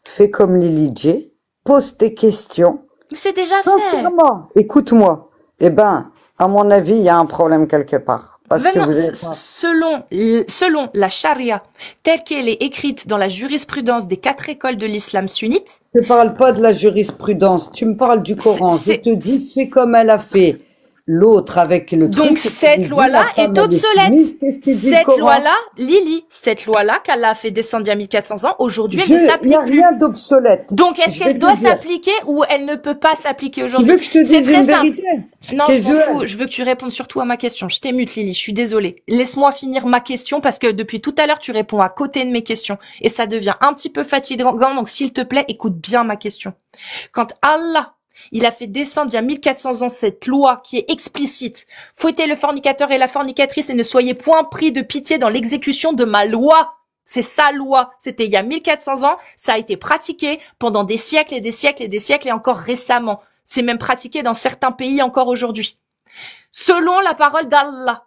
fais comme Lily J, pose tes questions. Mais c'est déjà fait. Sincèrement, écoute-moi. Eh ben, à mon avis, il y a un problème quelque part. Parce que vous êtes... selon la charia, telle qu'elle est écrite dans la jurisprudence des 4 écoles de l'islam sunnite. Je ne parle pas de la jurisprudence, tu me parles du Coran. Je te dis, fais comme elle a fait. L'autre avec le truc. Donc cette loi-là est obsolète. Qu'est-ce qu'il dit, Cette loi-là, Lily, cette loi-là qu'Allah a fait descendre il y a 1400 ans, aujourd'hui elle ne Il s'applique n'y a plus. rien d'obsolète. Donc est-ce Je vais qu'elle doit te dire. s'appliquer ou elle ne peut pas s'appliquer Tu aujourd'hui? veux que je te C'est dise très une simple. vérité? Non, je m'en Casual. fous. Je veux que tu répondes surtout à ma question. Je t'ai mute, Lily. Je suis désolée. Laisse-moi finir ma question parce que depuis tout à l'heure, tu réponds à côté de mes questions et ça devient un petit peu fatigant. Donc, s'il te plaît, écoute bien ma question. Quand Allah, il a fait descendre il y a 1400 ans cette loi qui est explicite. Fouettez le fornicateur et la fornicatrice et ne soyez point pris de pitié dans l'exécution de ma loi. C'est sa loi. C'était il y a 1400 ans. Ça a été pratiqué pendant des siècles et des siècles et des siècles et encore récemment. C'est même pratiqué dans certains pays encore aujourd'hui. Selon la parole d'Allah,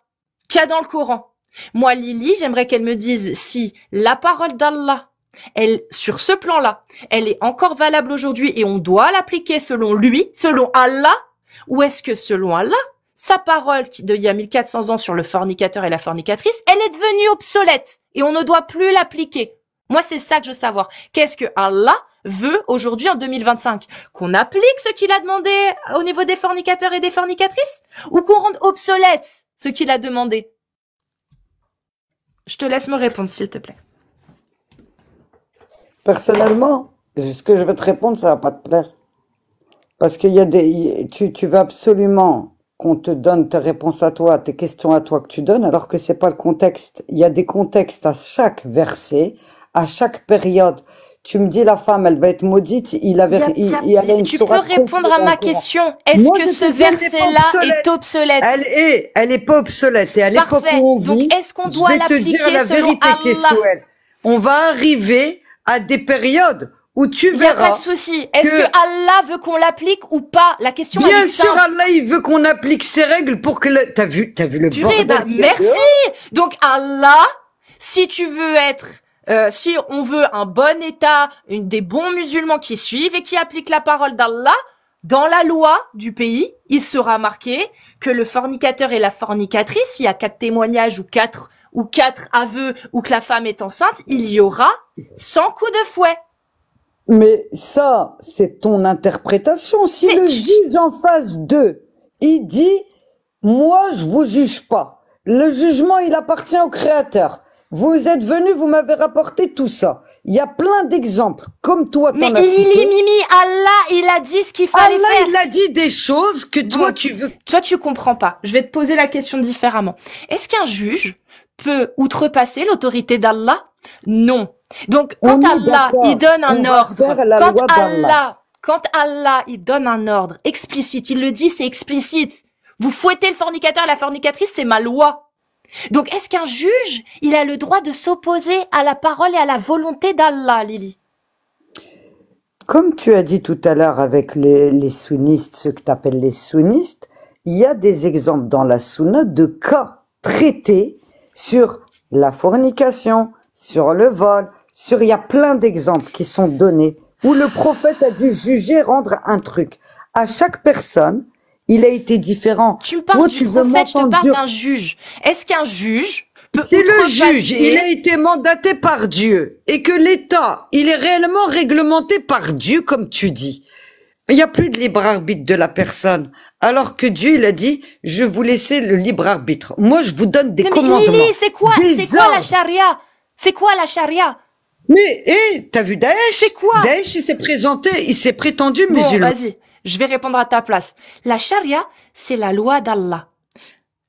qu'il y a dans le Coran. Moi, Lily, j'aimerais qu'elle me dise si la parole d'Allah, elle, sur ce plan-là, elle est encore valable aujourd'hui et on doit l'appliquer selon lui, selon Allah, ou est-ce que selon Allah, sa parole d'il y a 1400 ans sur le fornicateur et la fornicatrice, elle est devenue obsolète et on ne doit plus l'appliquer. Moi, c'est ça que je veux savoir. Qu'est-ce que Allah veut aujourd'hui en 2025? Qu'on applique ce qu'il a demandé au niveau des fornicateurs et des fornicatrices? Ou qu'on rende obsolète ce qu'il a demandé? Je te laisse me répondre, s'il te plaît. Personnellement, ce que je vais te répondre, ça va pas te plaire. Parce qu'il y a tu veux absolument qu'on te donne tes réponses à toi, tes questions à toi que tu donnes, alors que c'est pas le contexte. Il y a des contextes à chaque verset, à chaque période. Tu me dis la femme, elle va être maudite, il y a une Tu peux sourate répondre à ma question. Est-ce Moi, que je ce te dis, elle n'est pas verset-là est obsolète? Elle est pas obsolète. Et à l'époque Parfait. où on vit, Donc, est-ce qu'on je doit vais te dire l'appliquer la selon vérité, Allah? Kessuel. On va arriver à des périodes où tu Il n'y a pas verras. de souci. Est-ce que- que Allah veut qu'on l'applique ou pas? La question Bien elle est sûr, simple. Allah, il veut qu'on applique ses règles pour que t'as vu le Purée, bordel bah, qu'il y a merci. dehors. Donc Allah, si tu veux être, si on veut un bon État, des bons musulmans qui suivent et qui appliquent la parole d'Allah, dans la loi du pays, il sera marqué que le fornicateur et la fornicatrice, s'il y a 4 témoignages ou quatre aveux ou que la femme est enceinte, il y aura 100 coups de fouet. Mais ça, c'est ton interprétation. Si Mais le tu- juge en face d'eux, il dit, moi, je vous juge pas. Le jugement, il appartient au créateur. Vous êtes venus, vous m'avez rapporté tout ça. Il y a plein d'exemples. Comme toi, Mais t'en as Lili, cité. Mimi, Allah, il a dit ce qu'il fallait Allah, faire. il a dit des choses que toi, Bon. tu veux. Toi, tu comprends pas. Je vais te poser la question différemment. Est-ce qu'un juge peut outrepasser l'autorité d'Allah? Non. Donc, quand On est Allah, d'accord. il donne un On va ordre, faire la loi d'Allah. quand Allah, il donne un ordre explicite, il le dit, c'est explicite. Vous fouettez le fornicateur et la fornicatrice, c'est ma loi. Donc, est-ce qu'un juge, il a le droit de s'opposer à la parole et à la volonté d'Allah, Lily? Comme tu as dit tout à l'heure avec les sunnistes, ceux que tu appelles les sunnistes, il y a des exemples dans la sunna de cas traités sur la fornication, sur le vol, il y a plein d'exemples qui sont donnés où le prophète a dû juger, rendre un truc. À chaque personne, il a été différent. Tu me parles Toi, du tu veux prophète, je te m'entendre parle dire- d'un juge. Est-ce qu'un juge peut C'est le outrepasser- juge, il a été mandaté par Dieu et que l'État, il est réellement réglementé par Dieu, comme tu dis. Il n'y a plus de libre arbitre de la personne. Alors que Dieu, il a dit, je vous laisse le libre arbitre. Moi, je vous donne des Non, mais commandements. Lily, c'est quoi des la ordres. charia? C'est quoi la charia? Mais, t'as vu Daesh? C'est quoi? Daesh, il s'est présenté, il s'est prétendu Bon, musulman. vas-y, je vais répondre à ta place. La charia, c'est la loi d'Allah.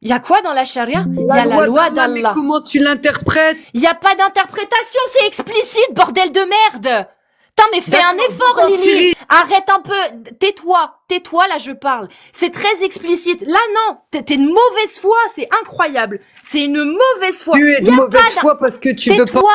Il y a quoi dans la charia? Il y a la loi d'Allah, mais d'Allah. comment tu l'interprètes? Il n'y a pas d'interprétation, c'est explicite, bordel de merde. Putain, mais fais un D'accord, effort, en Lily. Syrie. Arrête un peu. Tais-toi, là, je parle. C'est très explicite. Là, non. T'es une mauvaise foi, c'est incroyable. C'est une mauvaise foi. Tu es Y de a mauvaise pas foi parce que tu veux pas. Tais-toi.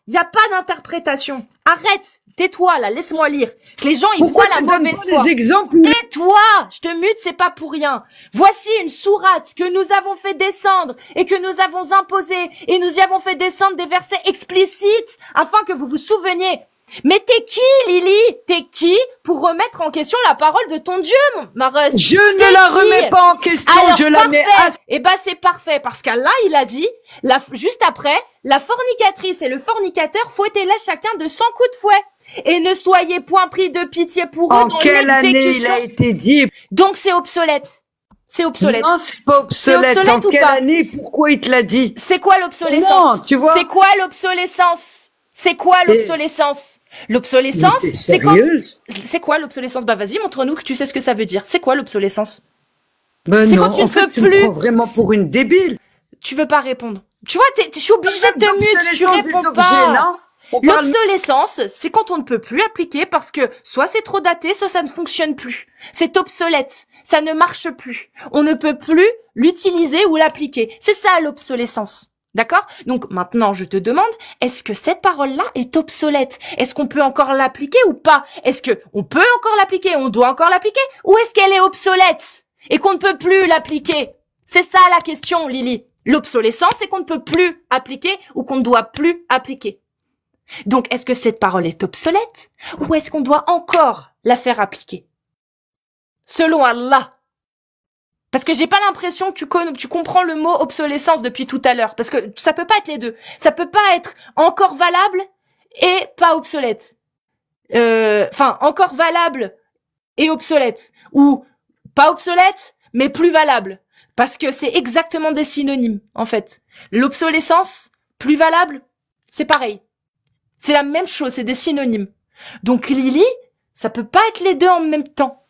Il n'y a pas d'interprétation. Arrête. Tais-toi, là. Laisse-moi lire. Que les gens, ils Pourquoi voient la tu donnes mauvaise pas foi. des exemples? Tais-toi! Je te mute, c'est pas pour rien. Voici une sourate que nous avons fait descendre et que nous avons imposée et nous y avons fait descendre des versets explicites afin que vous vous souveniez. Mais t'es qui, Lily? T'es qui pour remettre en question la parole de ton Dieu, ma rose? Je ne la remets pas en question, Alors, je la mets à... Eh ben, c'est parfait, parce qu'Allah, il a dit, juste après, la fornicatrice et le fornicateur, fouettez-les chacun de 100 coups de fouet. Et ne soyez point pris de pitié pour eux En dans quelle année il l'exécution. a été dit? Donc, c'est obsolète. C'est obsolète. Non, c'est pas obsolète. obsolète En ou quelle pas? année? Pourquoi il te l'a dit? C'est quoi l'obsolescence? Non, tu vois. C'est quoi l'obsolescence? C'est quoi l'obsolescence? L'obsolescence, Mais t'es c'est quand... sérieuse? C'est quoi l'obsolescence? Bah vas-y, montre-nous que tu sais ce que ça veut dire. C'est quoi l'obsolescence? Ben C'est non, quand tu ne en fait, peux tu me plus... prends vraiment pour une débile. Tu veux pas répondre. Tu vois, je suis obligée de te mute, tu L'obsolescence des réponds objets, pas. non? On parle- L'obsolescence, c'est quand on ne peut plus appliquer parce que soit c'est trop daté, soit ça ne fonctionne plus. C'est obsolète, ça ne marche plus. On ne peut plus l'utiliser ou l'appliquer. C'est ça l'obsolescence. D'accord? Donc maintenant, je te demande, est-ce que cette parole-là est obsolète? Est-ce qu'on peut encore l'appliquer ou pas? Est-ce que on peut encore l'appliquer, on doit encore l'appliquer? Ou est-ce qu'elle est obsolète et qu'on ne peut plus l'appliquer? C'est ça la question, Lily. L'obsolescence, c'est qu'on ne peut plus appliquer ou qu'on ne doit plus appliquer. Donc, est-ce que cette parole est obsolète ou est-ce qu'on doit encore la faire appliquer? Selon Allah. Parce que j'ai pas l'impression que tu comprends le mot obsolescence depuis tout à l'heure. Parce que ça peut pas être les deux. Ça peut pas être encore valable et pas obsolète. Enfin, encore valable et obsolète. Ou pas obsolète, mais plus valable. Parce que c'est exactement des synonymes, en fait. L'obsolescence, plus valable, c'est pareil. C'est la même chose, c'est des synonymes. Donc Lily, ça peut pas être les deux en même temps.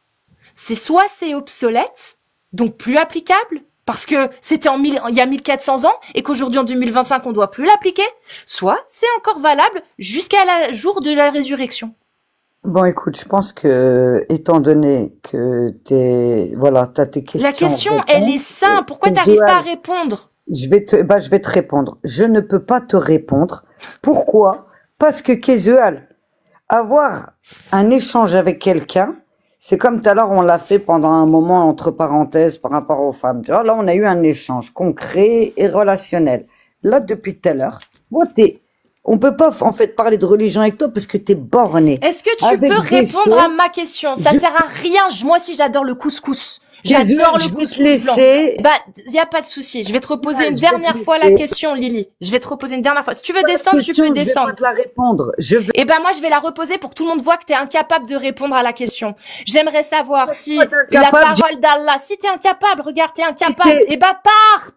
C'est soit c'est obsolète, donc plus applicable, parce que c'était il y a 1400 ans, et qu'aujourd'hui en 2025 on doit plus l'appliquer, soit c'est encore valable jusqu'à la jour de la résurrection. Bon, écoute, je pense que, étant donné que t'as tes questions. La question, elle est simple. Pourquoi t'arrives pas à répondre? Je vais te répondre. Je ne peux pas te répondre. Pourquoi? Parce que Kézual, avoir un échange avec quelqu'un, c'est comme tout à l'heure, on l'a fait pendant un moment entre parenthèses par rapport aux femmes. Tu vois, là, on a eu un échange concret et relationnel. Là, depuis tout à l'heure, on peut pas, en fait, parler de religion avec toi parce que t'es borné. Est-ce que tu peux répondre à ma question? Ça sert à rien. Moi aussi, j'adore le couscous. J'adore le couscous blanc. Bah, y a pas de souci. Je vais te reposer une dernière fois la question, Lily. Je vais te reposer une dernière fois. Si tu veux descendre, tu peux descendre. Je vais pas te la répondre. Eh ben, moi, je vais la reposer pour que tout le monde voit que t'es incapable de répondre à la question. J'aimerais savoir si la parole d'Allah, si t'es incapable, regarde, t'es incapable. Eh ben, pars.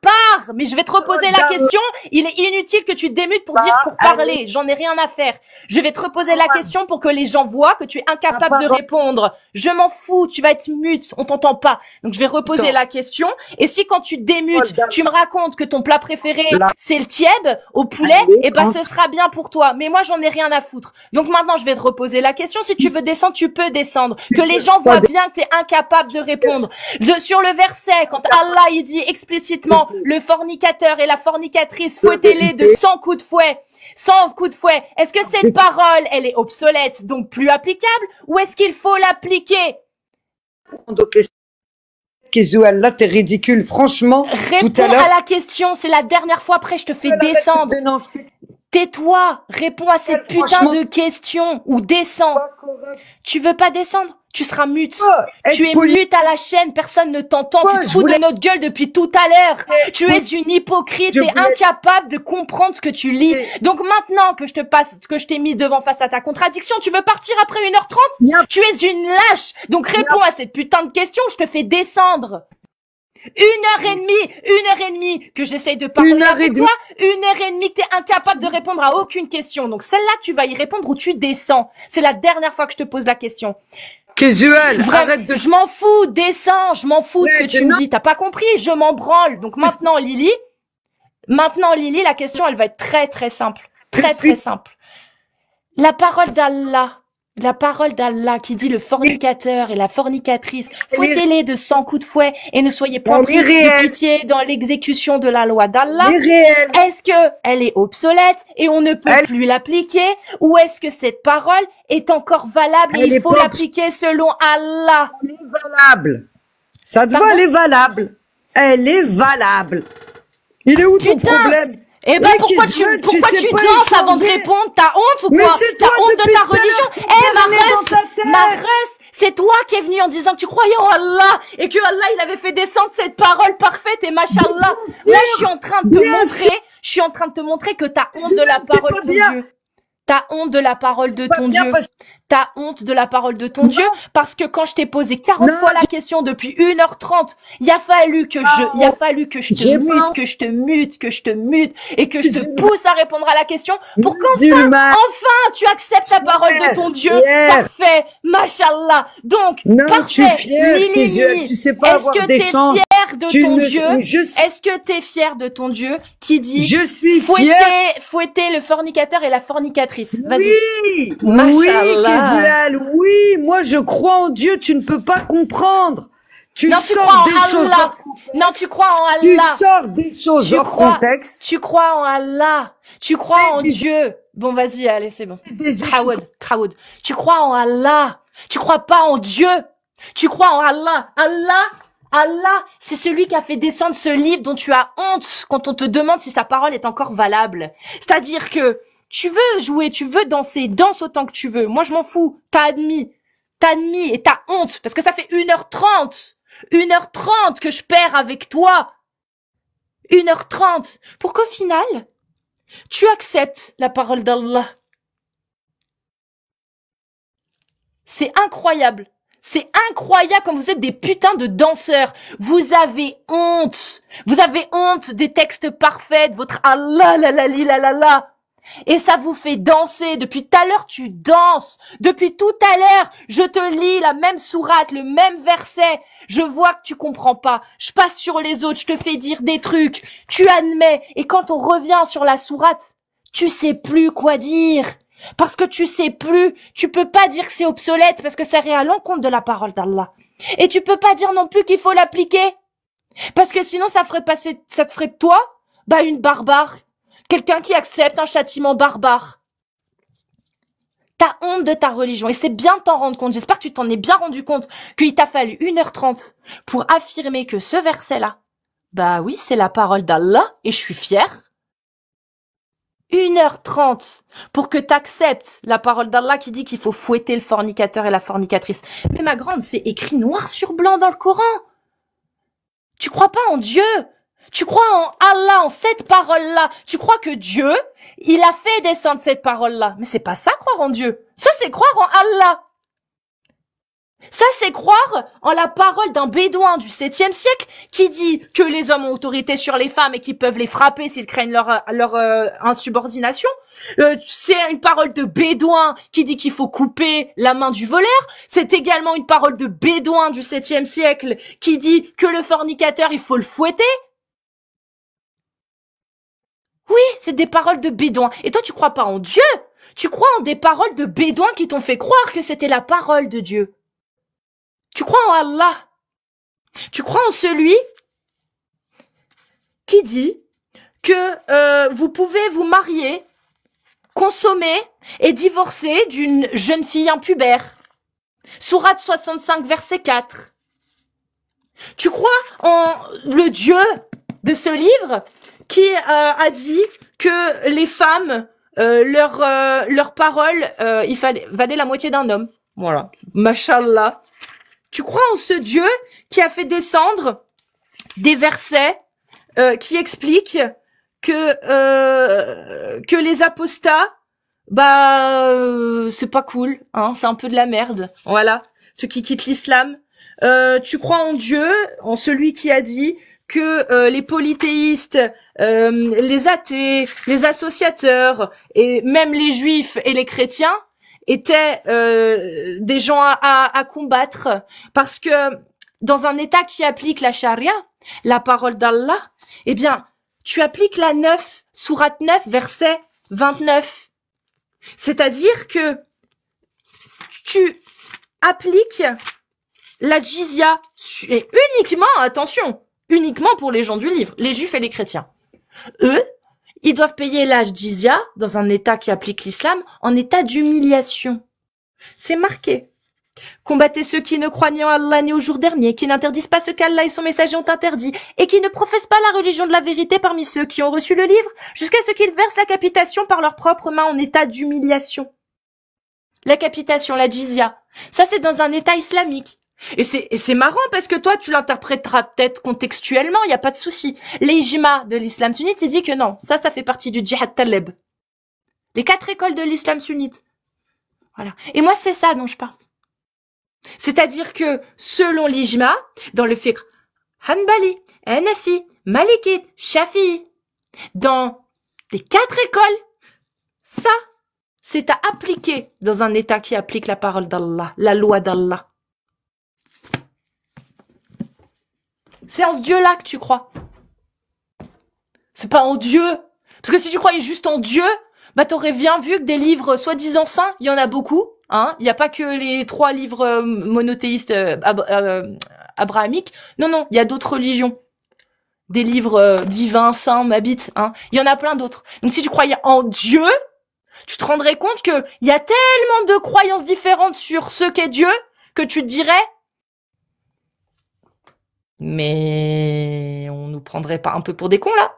Mais je vais te reposer la question. Il est inutile que tu te démutes pour parler. J'en ai rien à faire. Je vais te reposer la question pour que les gens voient que tu es incapable de répondre. Je m'en fous. Tu vas être mute. On t'entend pas. Donc, je vais reposer la question. Et si quand tu démutes, tu me racontes que ton plat préféré, c'est le tièbe au poulet, eh ben, ce sera bien pour toi. Mais moi, j'en ai rien à foutre. Donc maintenant, je vais te reposer la question. Si tu veux descendre, tu peux descendre. Que les gens voient bien que tu es incapable de répondre. Sur le verset, quand Allah, il dit explicitement, le fornicateur et la fornicatrice, fouettez-les de 100 coups de fouet. 100 coups de fouet. Est-ce que cette parole, elle est obsolète, donc plus applicable, ou est-ce qu'il faut l'appliquer? Kézual, là, t'es ridicule, franchement. Réponds à la question, c'est la dernière fois, après je te fais descendre. Tais-toi, réponds à cette putain de question, ou descends. Tu veux pas descendre? Tu seras mute. Tu es mute à la chaîne, personne ne t'entend, tu te fous de notre gueule depuis tout à l'heure. Tu es une hypocrite et incapable de comprendre ce que tu lis. Donc maintenant que je t'ai mis devant face à ta contradiction, tu veux partir après 1h30? Tu es une lâche. Donc réponds à cette putain de question, je te fais descendre. 1h30 que j'essaye de parler avec toi, 1h30 que t'es incapable de répondre à aucune question. Donc celle-là, tu vas y répondre ou tu descends. C'est la dernière fois que je te pose la question. Kézual, arrête de... Je m'en fous, descends, je m'en fous de ce que tu me dis. T'as pas compris? Je m'en branle. Donc maintenant, Lily, la question, elle va être très, très simple. Très, très simple. La parole d'Allah qui dit le fornicateur et la fornicatrice, fouettez-les de 100 coups de fouet et ne soyez point pris de pitié dans l'exécution de la loi d'Allah. Est-ce que elle est obsolète et on ne peut plus l'appliquer, ou est-ce que cette parole est encore valable et il faut l'appliquer selon Allah? Elle est valable. Ça te va, elle est valable. Elle est valable. Il est où ton problème? Eh ben, pourquoi tu danses avant de répondre? T'as honte ou quoi? T'as honte de ta religion? Marès, c'est toi qui es venu en disant que tu croyais en Allah et que Allah, il avait fait descendre cette parole parfaite et machallah. Là, je suis en train de te montrer que t'as honte de la parole de Dieu. T'as honte de la parole de ton Dieu. T'as honte de la parole de ton Dieu parce que quand je t'ai posé 40 fois la question depuis 1h30, il a fallu que je te mute et que je te pousse à répondre à la question pour qu'enfin tu acceptes la parole de ton Dieu. Parfait. Machallah. Donc, parfait. Tu sais pas avoir des chances. Est-ce que t'es fier de ton Dieu qui dit je suis fouetter le fornicateur et la fornicatrice? Vas-y. Oui, Machallah. Oui, moi je crois en Dieu, tu ne peux pas comprendre. Tu sors des choses hors contexte. Non, tu crois en Allah. Tu sors des choses hors contexte. Tu crois en Allah. Tu crois en Dieu. Bon, vas-y, allez, c'est bon. Traoud. Tu crois en Allah. Tu crois pas en Dieu. Tu crois en Allah. Allah, c'est celui qui a fait descendre ce livre dont tu as honte quand on te demande si sa parole est encore valable. C'est-à-dire que tu veux jouer, tu veux danser, danse autant que tu veux. Moi, je m'en fous. T'as admis et t'as honte parce que ça fait 1h30 que je perds avec toi. 1h30 pour qu'au final, tu acceptes la parole d'Allah. C'est incroyable. C'est incroyable comme vous êtes des putains de danseurs. Vous avez honte. Vous avez honte des textes parfaits, de votre Allah, la. Et ça vous fait danser. Depuis tout à l'heure, tu danses. Depuis tout à l'heure, je te lis la même sourate, le même verset. Je vois que tu comprends pas. Je passe sur les autres, je te fais dire des trucs. Tu admets. Et quand on revient sur la sourate, tu sais plus quoi dire. Parce que tu sais plus, tu peux pas dire que c'est obsolète parce que ça irait à l'encontre de la parole d'Allah. Et tu peux pas dire non plus qu'il faut l'appliquer. Parce que sinon ça te ferait de toi, une barbare. Quelqu'un qui accepte un châtiment barbare. T'as honte de ta religion et c'est bien de t'en rendre compte. J'espère que tu t'en es bien rendu compte qu'il t'a fallu 1h30 pour affirmer que ce verset-là, oui, c'est la parole d'Allah et je suis fière. 1h30 pour que t'acceptes la parole d'Allah qui dit qu'il faut fouetter le fornicateur et la fornicatrice. Mais ma grande, c'est écrit noir sur blanc dans le Coran. Tu crois pas en Dieu? Tu crois en Allah, en cette parole-là. Tu crois que Dieu, il a fait descendre cette parole-là. Mais c'est pas ça croire en Dieu. Ça, c'est croire en Allah. Ça, c'est croire en la parole d'un bédouin du 7e siècle qui dit que les hommes ont autorité sur les femmes et qu'ils peuvent les frapper s'ils craignent leur insubordination. C'est une parole de bédouin qui dit qu'il faut couper la main du voleur. C'est également une parole de bédouin du 7e siècle qui dit que le fornicateur, il faut le fouetter. Oui, c'est des paroles de bédouins. Et toi, tu crois pas en Dieu. Tu crois en des paroles de bédouins qui t'ont fait croire que c'était la parole de Dieu. Tu crois en Allah. Tu crois en celui qui dit que vous pouvez vous marier, consommer et divorcer d'une jeune fille impubère. Sourate 65, verset 4. Tu crois en le Dieu de ce livre qui a dit que les femmes, leurs paroles, valaient la moitié d'un homme. Voilà. Machallah. Tu crois en ce Dieu qui a fait descendre des versets qui expliquent que les apostats, c'est pas cool, hein, c'est un peu de la merde. Voilà, ceux qui quittent l'islam. Tu crois en Dieu, en celui qui a dit que les polythéistes, les athées, les associateurs et même les juifs et les chrétiens étaient des gens à combattre parce que dans un État qui applique la charia, la parole d'Allah, eh bien, tu appliques la 9, sourate 9, verset 29. C'est-à-dire que tu appliques la jizya et uniquement, attention, uniquement pour les gens du livre, les juifs et les chrétiens. Eux, ils doivent payer la jizya dans un État qui applique l'islam en état d'humiliation. C'est marqué. Combattez ceux qui ne croient ni en Allah ni au jour dernier, qui n'interdisent pas ce qu'Allah et son messager ont interdit, et qui ne professent pas la religion de la vérité parmi ceux qui ont reçu le livre, jusqu'à ce qu'ils versent la capitation par leurs propres mains en état d'humiliation. La capitation, la jizya, ça c'est dans un État islamique. Et c'est marrant parce que toi, tu l'interpréteras peut-être contextuellement, il n'y a pas de souci. L'ijma de l'islam sunnite, il dit que non, ça fait partie du djihad taleb. Les 4 écoles de l'islam sunnite. Voilà. Et moi, c'est ça dont je parle. C'est-à-dire que, selon l'ijma, dans le fiqh Hanbali, Hanafi, Malikite, Shafi'i, dans les 4 écoles, ça, c'est à appliquer dans un État qui applique la parole d'Allah, la loi d'Allah. C'est en ce Dieu-là que tu crois. C'est pas en Dieu. Parce que si tu croyais juste en Dieu, bah t'aurais bien vu que des livres soi-disant saints, il y en a beaucoup. Hein, il n'y a pas que les 3 livres monothéistes abrahamiques. Non, il y a d'autres religions. Des livres divins, saints, m'habitent. Hein. Il y en a plein d'autres. Donc si tu croyais en Dieu, tu te rendrais compte que il y a tellement de croyances différentes sur ce qu'est Dieu que tu te dirais, mais on nous prendrait pas un peu pour des cons là?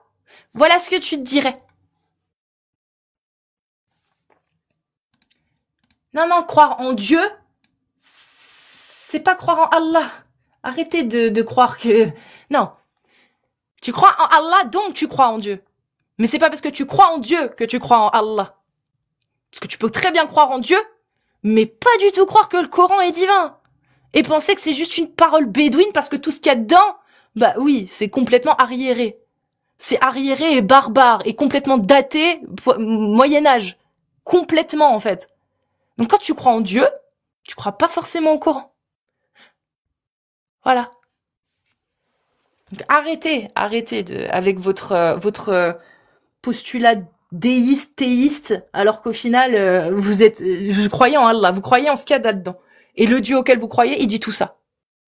Voilà ce que tu te dirais. Non, croire en Dieu, c'est pas croire en Allah. Arrêtez de croire que... Non. Tu crois en Allah, donc tu crois en Dieu. Mais c'est pas parce que tu crois en Dieu que tu crois en Allah. Parce que tu peux très bien croire en Dieu, mais pas du tout croire que le Coran est divin. Et penser que c'est juste une parole bédouine parce que tout ce qu'il y a dedans, bah oui, c'est complètement arriéré. C'est arriéré et barbare et complètement daté Moyen-Âge. Complètement, en fait. Donc quand tu crois en Dieu, tu crois pas forcément au Coran. Voilà. Donc arrêtez avec votre postulat déiste, théiste, alors qu'au final, vous croyez en Allah, vous croyez en ce qu'il y a là-dedans. Et le Dieu auquel vous croyez, il dit tout ça.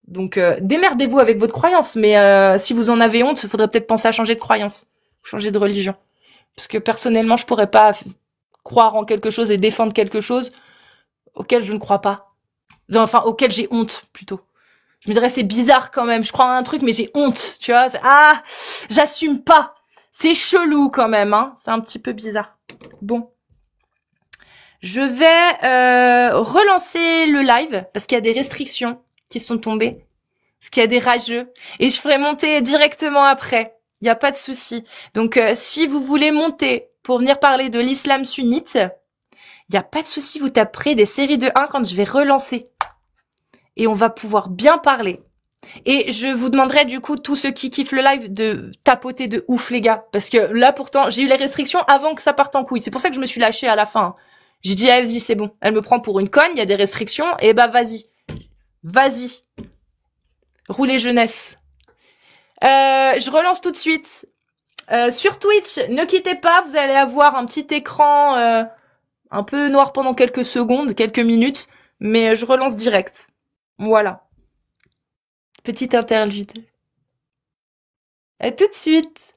Donc démerdez-vous avec votre croyance, mais si vous en avez honte, il faudrait peut-être penser à changer de croyance, changer de religion. Parce que personnellement, je pourrais pas croire en quelque chose et défendre quelque chose auquel je ne crois pas. Enfin, auquel j'ai honte, plutôt. Je me dirais, c'est bizarre quand même, je crois en un truc, mais j'ai honte, tu vois. J'assume pas. C'est chelou quand même, hein. C'est un petit peu bizarre. Bon. Je vais relancer le live, parce qu'il y a des restrictions qui sont tombées. Parce qu'il y a des rageux. Et je ferai monter directement après. Il n'y a pas de souci. Donc, si vous voulez monter pour venir parler de l'islam sunnite, il n'y a pas de souci, vous taperez des séries de 1 quand je vais relancer. Et on va pouvoir bien parler. Et je vous demanderai du coup, tous ceux qui kiffent le live, de tapoter de ouf les gars. Parce que là pourtant, j'ai eu les restrictions avant que ça parte en couille. C'est pour ça que je me suis lâchée à la fin. J'ai dit, ah, vas-y, c'est bon. Elle me prend pour une conne, il y a des restrictions. Et bah vas-y. Vas-y. Roulez jeunesse. Je relance tout de suite. Sur Twitch, ne quittez pas, vous allez avoir un petit écran un peu noir pendant quelques secondes, quelques minutes. Mais je relance direct. Voilà. Petite interlude. À tout de suite.